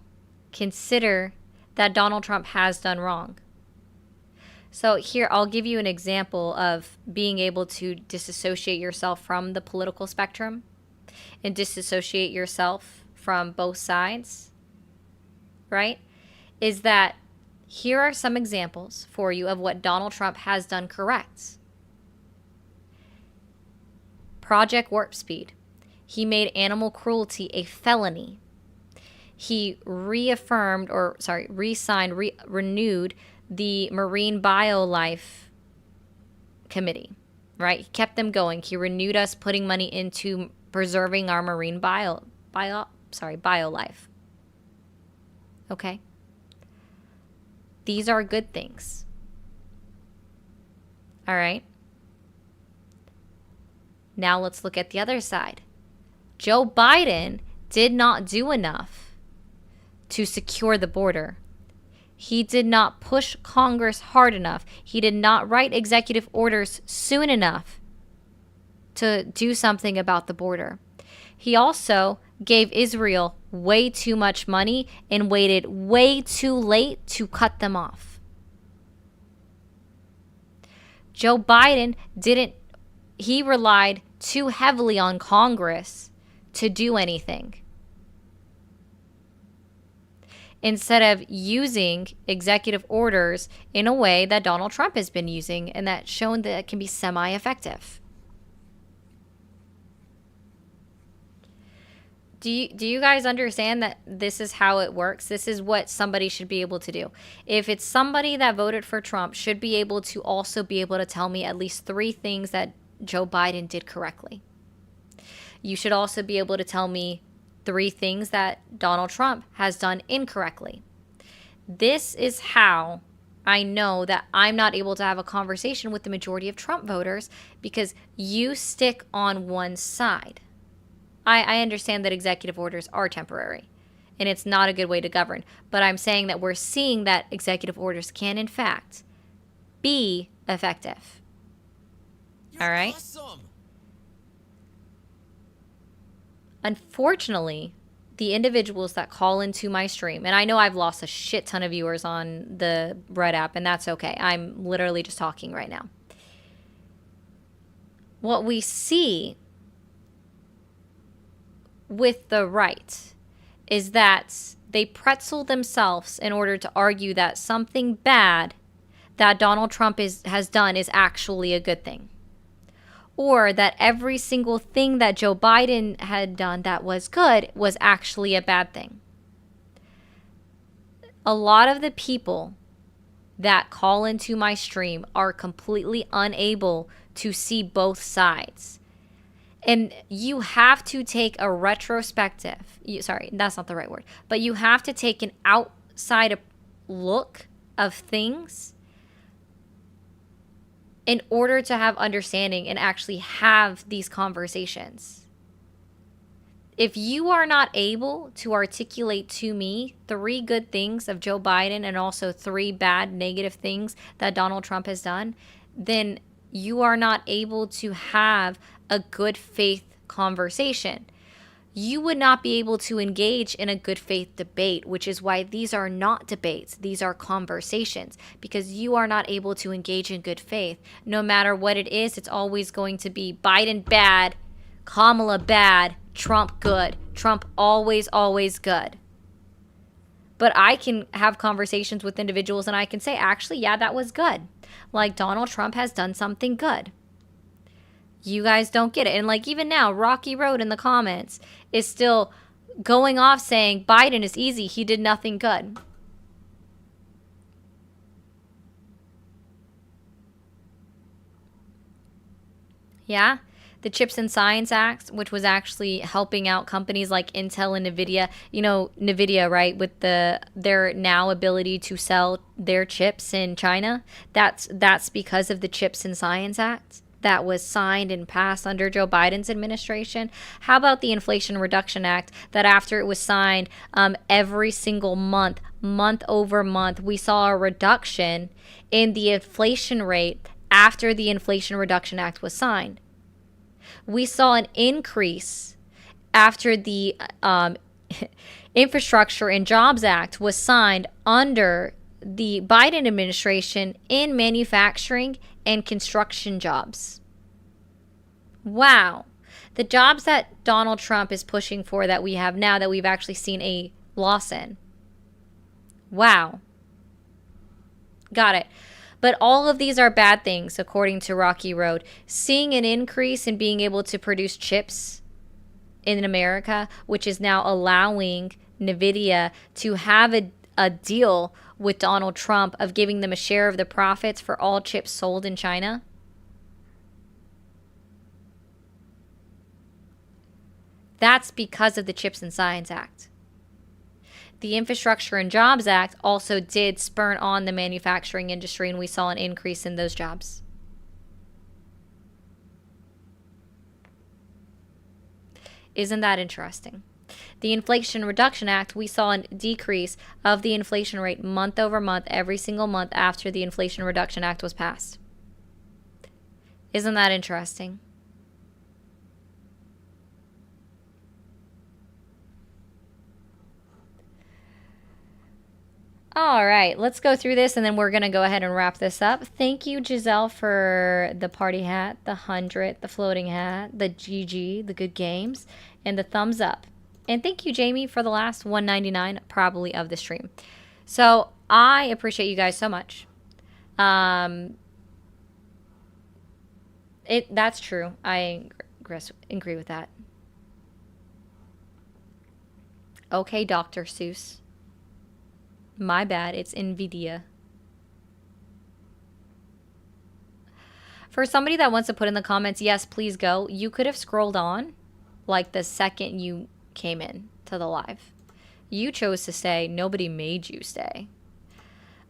consider that Donald Trump has done wrong. So here, I'll give you an example of being able to disassociate yourself from the political spectrum and disassociate yourself from both sides, right? Is that here are some examples for you of what Donald Trump has done correct. Project Warp Speed. He made animal cruelty a felony. He renewed the Marine Biolife Committee, right? He kept them going. He renewed us putting money into preserving our marine biolife. Okay? These are good things. All right? Now let's look at the other side. Joe Biden did not do enough to secure the border. He did not push Congress hard enough. He did not write executive orders soon enough to do something about the border. He also gave Israel way too much money and waited way too late to cut them off. Joe Biden he relied too heavily on Congress to do anything, instead of using executive orders in a way that Donald Trump has been using and that's shown that it can be semi-effective. Do you guys understand that this is how it works? This is what somebody should be able to do. If it's somebody that voted for Trump, should be able to also be able to tell me at least 3 things that Joe Biden did correctly. You should also be able to tell me 3 things that Donald Trump has done incorrectly. This is how I know that I'm not able to have a conversation with the majority of Trump voters because you stick on one side. I understand that executive orders are temporary and it's not a good way to govern, but I'm saying that we're seeing that executive orders can, in fact, be effective. All right?
Awesome.
Unfortunately, the individuals that call into my stream, and I know I've lost a shit ton of viewers on the Red app, and that's okay. I'm literally just talking right now. What we see with the right is that they pretzel themselves in order to argue that something bad that Donald Trump has done is actually a good thing. Or that every single thing that Joe Biden had done that was good was actually a bad thing. A lot of the people that call into my stream are completely unable to see both sides. And you have to take a retrospective, sorry, that's not the right word, but you have to take an outside look of things in order to have understanding and actually have these conversations. If you are not able to articulate to me 3 good things of Joe Biden and also 3 bad negative things that Donald Trump has done, then you are not able to have a good faith conversation. You would not be able to engage in a good faith debate, which is why these are not debates. These are conversations, because you are not able to engage in good faith. No matter what it is, it's always going to be Biden bad, Kamala bad, Trump good. Trump always, always good. But I can have conversations with individuals and I can say, actually, yeah, that was good. Like Donald Trump has done something good. You guys don't get it. And like even now, Rocky Road in the comments is still going off saying Biden is easy. He did nothing good. Yeah. The Chips and Science Act, which was actually helping out companies like Intel and NVIDIA. You know, NVIDIA, right, with their now ability to sell their chips in China. That's because of the Chips and Science Act that was signed and passed under Joe Biden's administration. How about the Inflation Reduction Act that after it was signed, every single month over month, we saw a reduction in the inflation rate after the Inflation Reduction Act was signed. We saw an increase after the Infrastructure and Jobs Act was signed under the Biden administration in manufacturing and construction jobs. Wow. The jobs that Donald Trump is pushing for that we have now that we've actually seen a loss in. Wow. Got it. But all of these are bad things, according to Rocky Road. Seeing an increase in being able to produce chips in America, which is now allowing NVIDIA to have a deal with Donald Trump of giving them a share of the profits for all chips sold in China. That's because of the Chips and Science Act. The Infrastructure and Jobs Act also did spur on the manufacturing industry, and we saw an increase in those jobs. Isn't that interesting? The Inflation Reduction Act, we saw a decrease of the inflation rate month over month, every single month after the Inflation Reduction Act was passed. Isn't that interesting? All right, let's go through this and then we're going to go ahead and wrap this up. Thank you, Giselle, for the party hat, the 100, the floating hat, the GG, the good games, and the thumbs up. And thank you, Jamie, for the last $1.99 probably of the stream. So I appreciate you guys so much. That's true. I agree with that. Okay, Dr. Seuss. My bad, it's NVIDIA. For somebody that wants to put in the comments, yes, please go. You could have scrolled on like the second you came in to the live. You chose to stay. Nobody made you stay.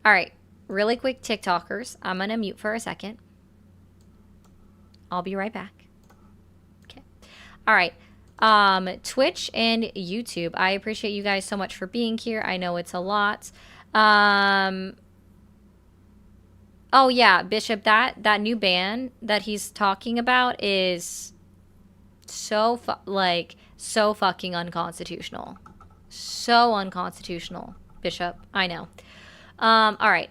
All right. really quick, TikTokers. I'm going to mute for a second. I'll be right back. Okay. All right. Twitch and YouTube. I appreciate you guys so much for being here. I know it's a lot. Oh yeah, Bishop, that new ban that he's talking about is so fucking unconstitutional. So unconstitutional, Bishop. I know. All right.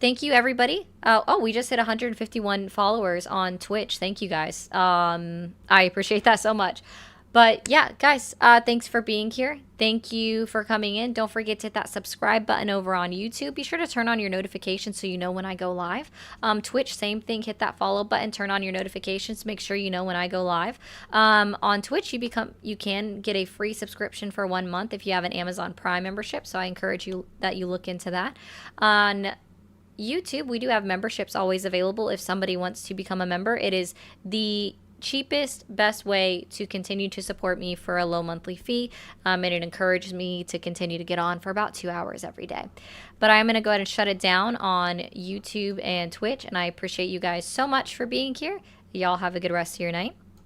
Thank you, everybody. Oh, we just hit 151 followers on Twitch. Thank you, guys. I appreciate that so much. But yeah, guys, thanks for being here. Thank you for coming in. Don't forget to hit that subscribe button over on YouTube. Be sure to turn on your notifications so you know when I go live. Twitch, same thing. Hit that follow button. Turn on your notifications. Make sure you know when I go live. On Twitch, you can get a free subscription for 1 month if you have an Amazon Prime membership. So I encourage you that you look into that. On YouTube, we do have memberships always available if somebody wants to become a member. It is the cheapest, best way to continue to support me for a low monthly fee, and it encourages me to continue to get on for about 2 hours every day. But I'm going to go ahead and shut it down on YouTube and Twitch, and I appreciate you guys so much for being here. Y'all have a good rest of your night.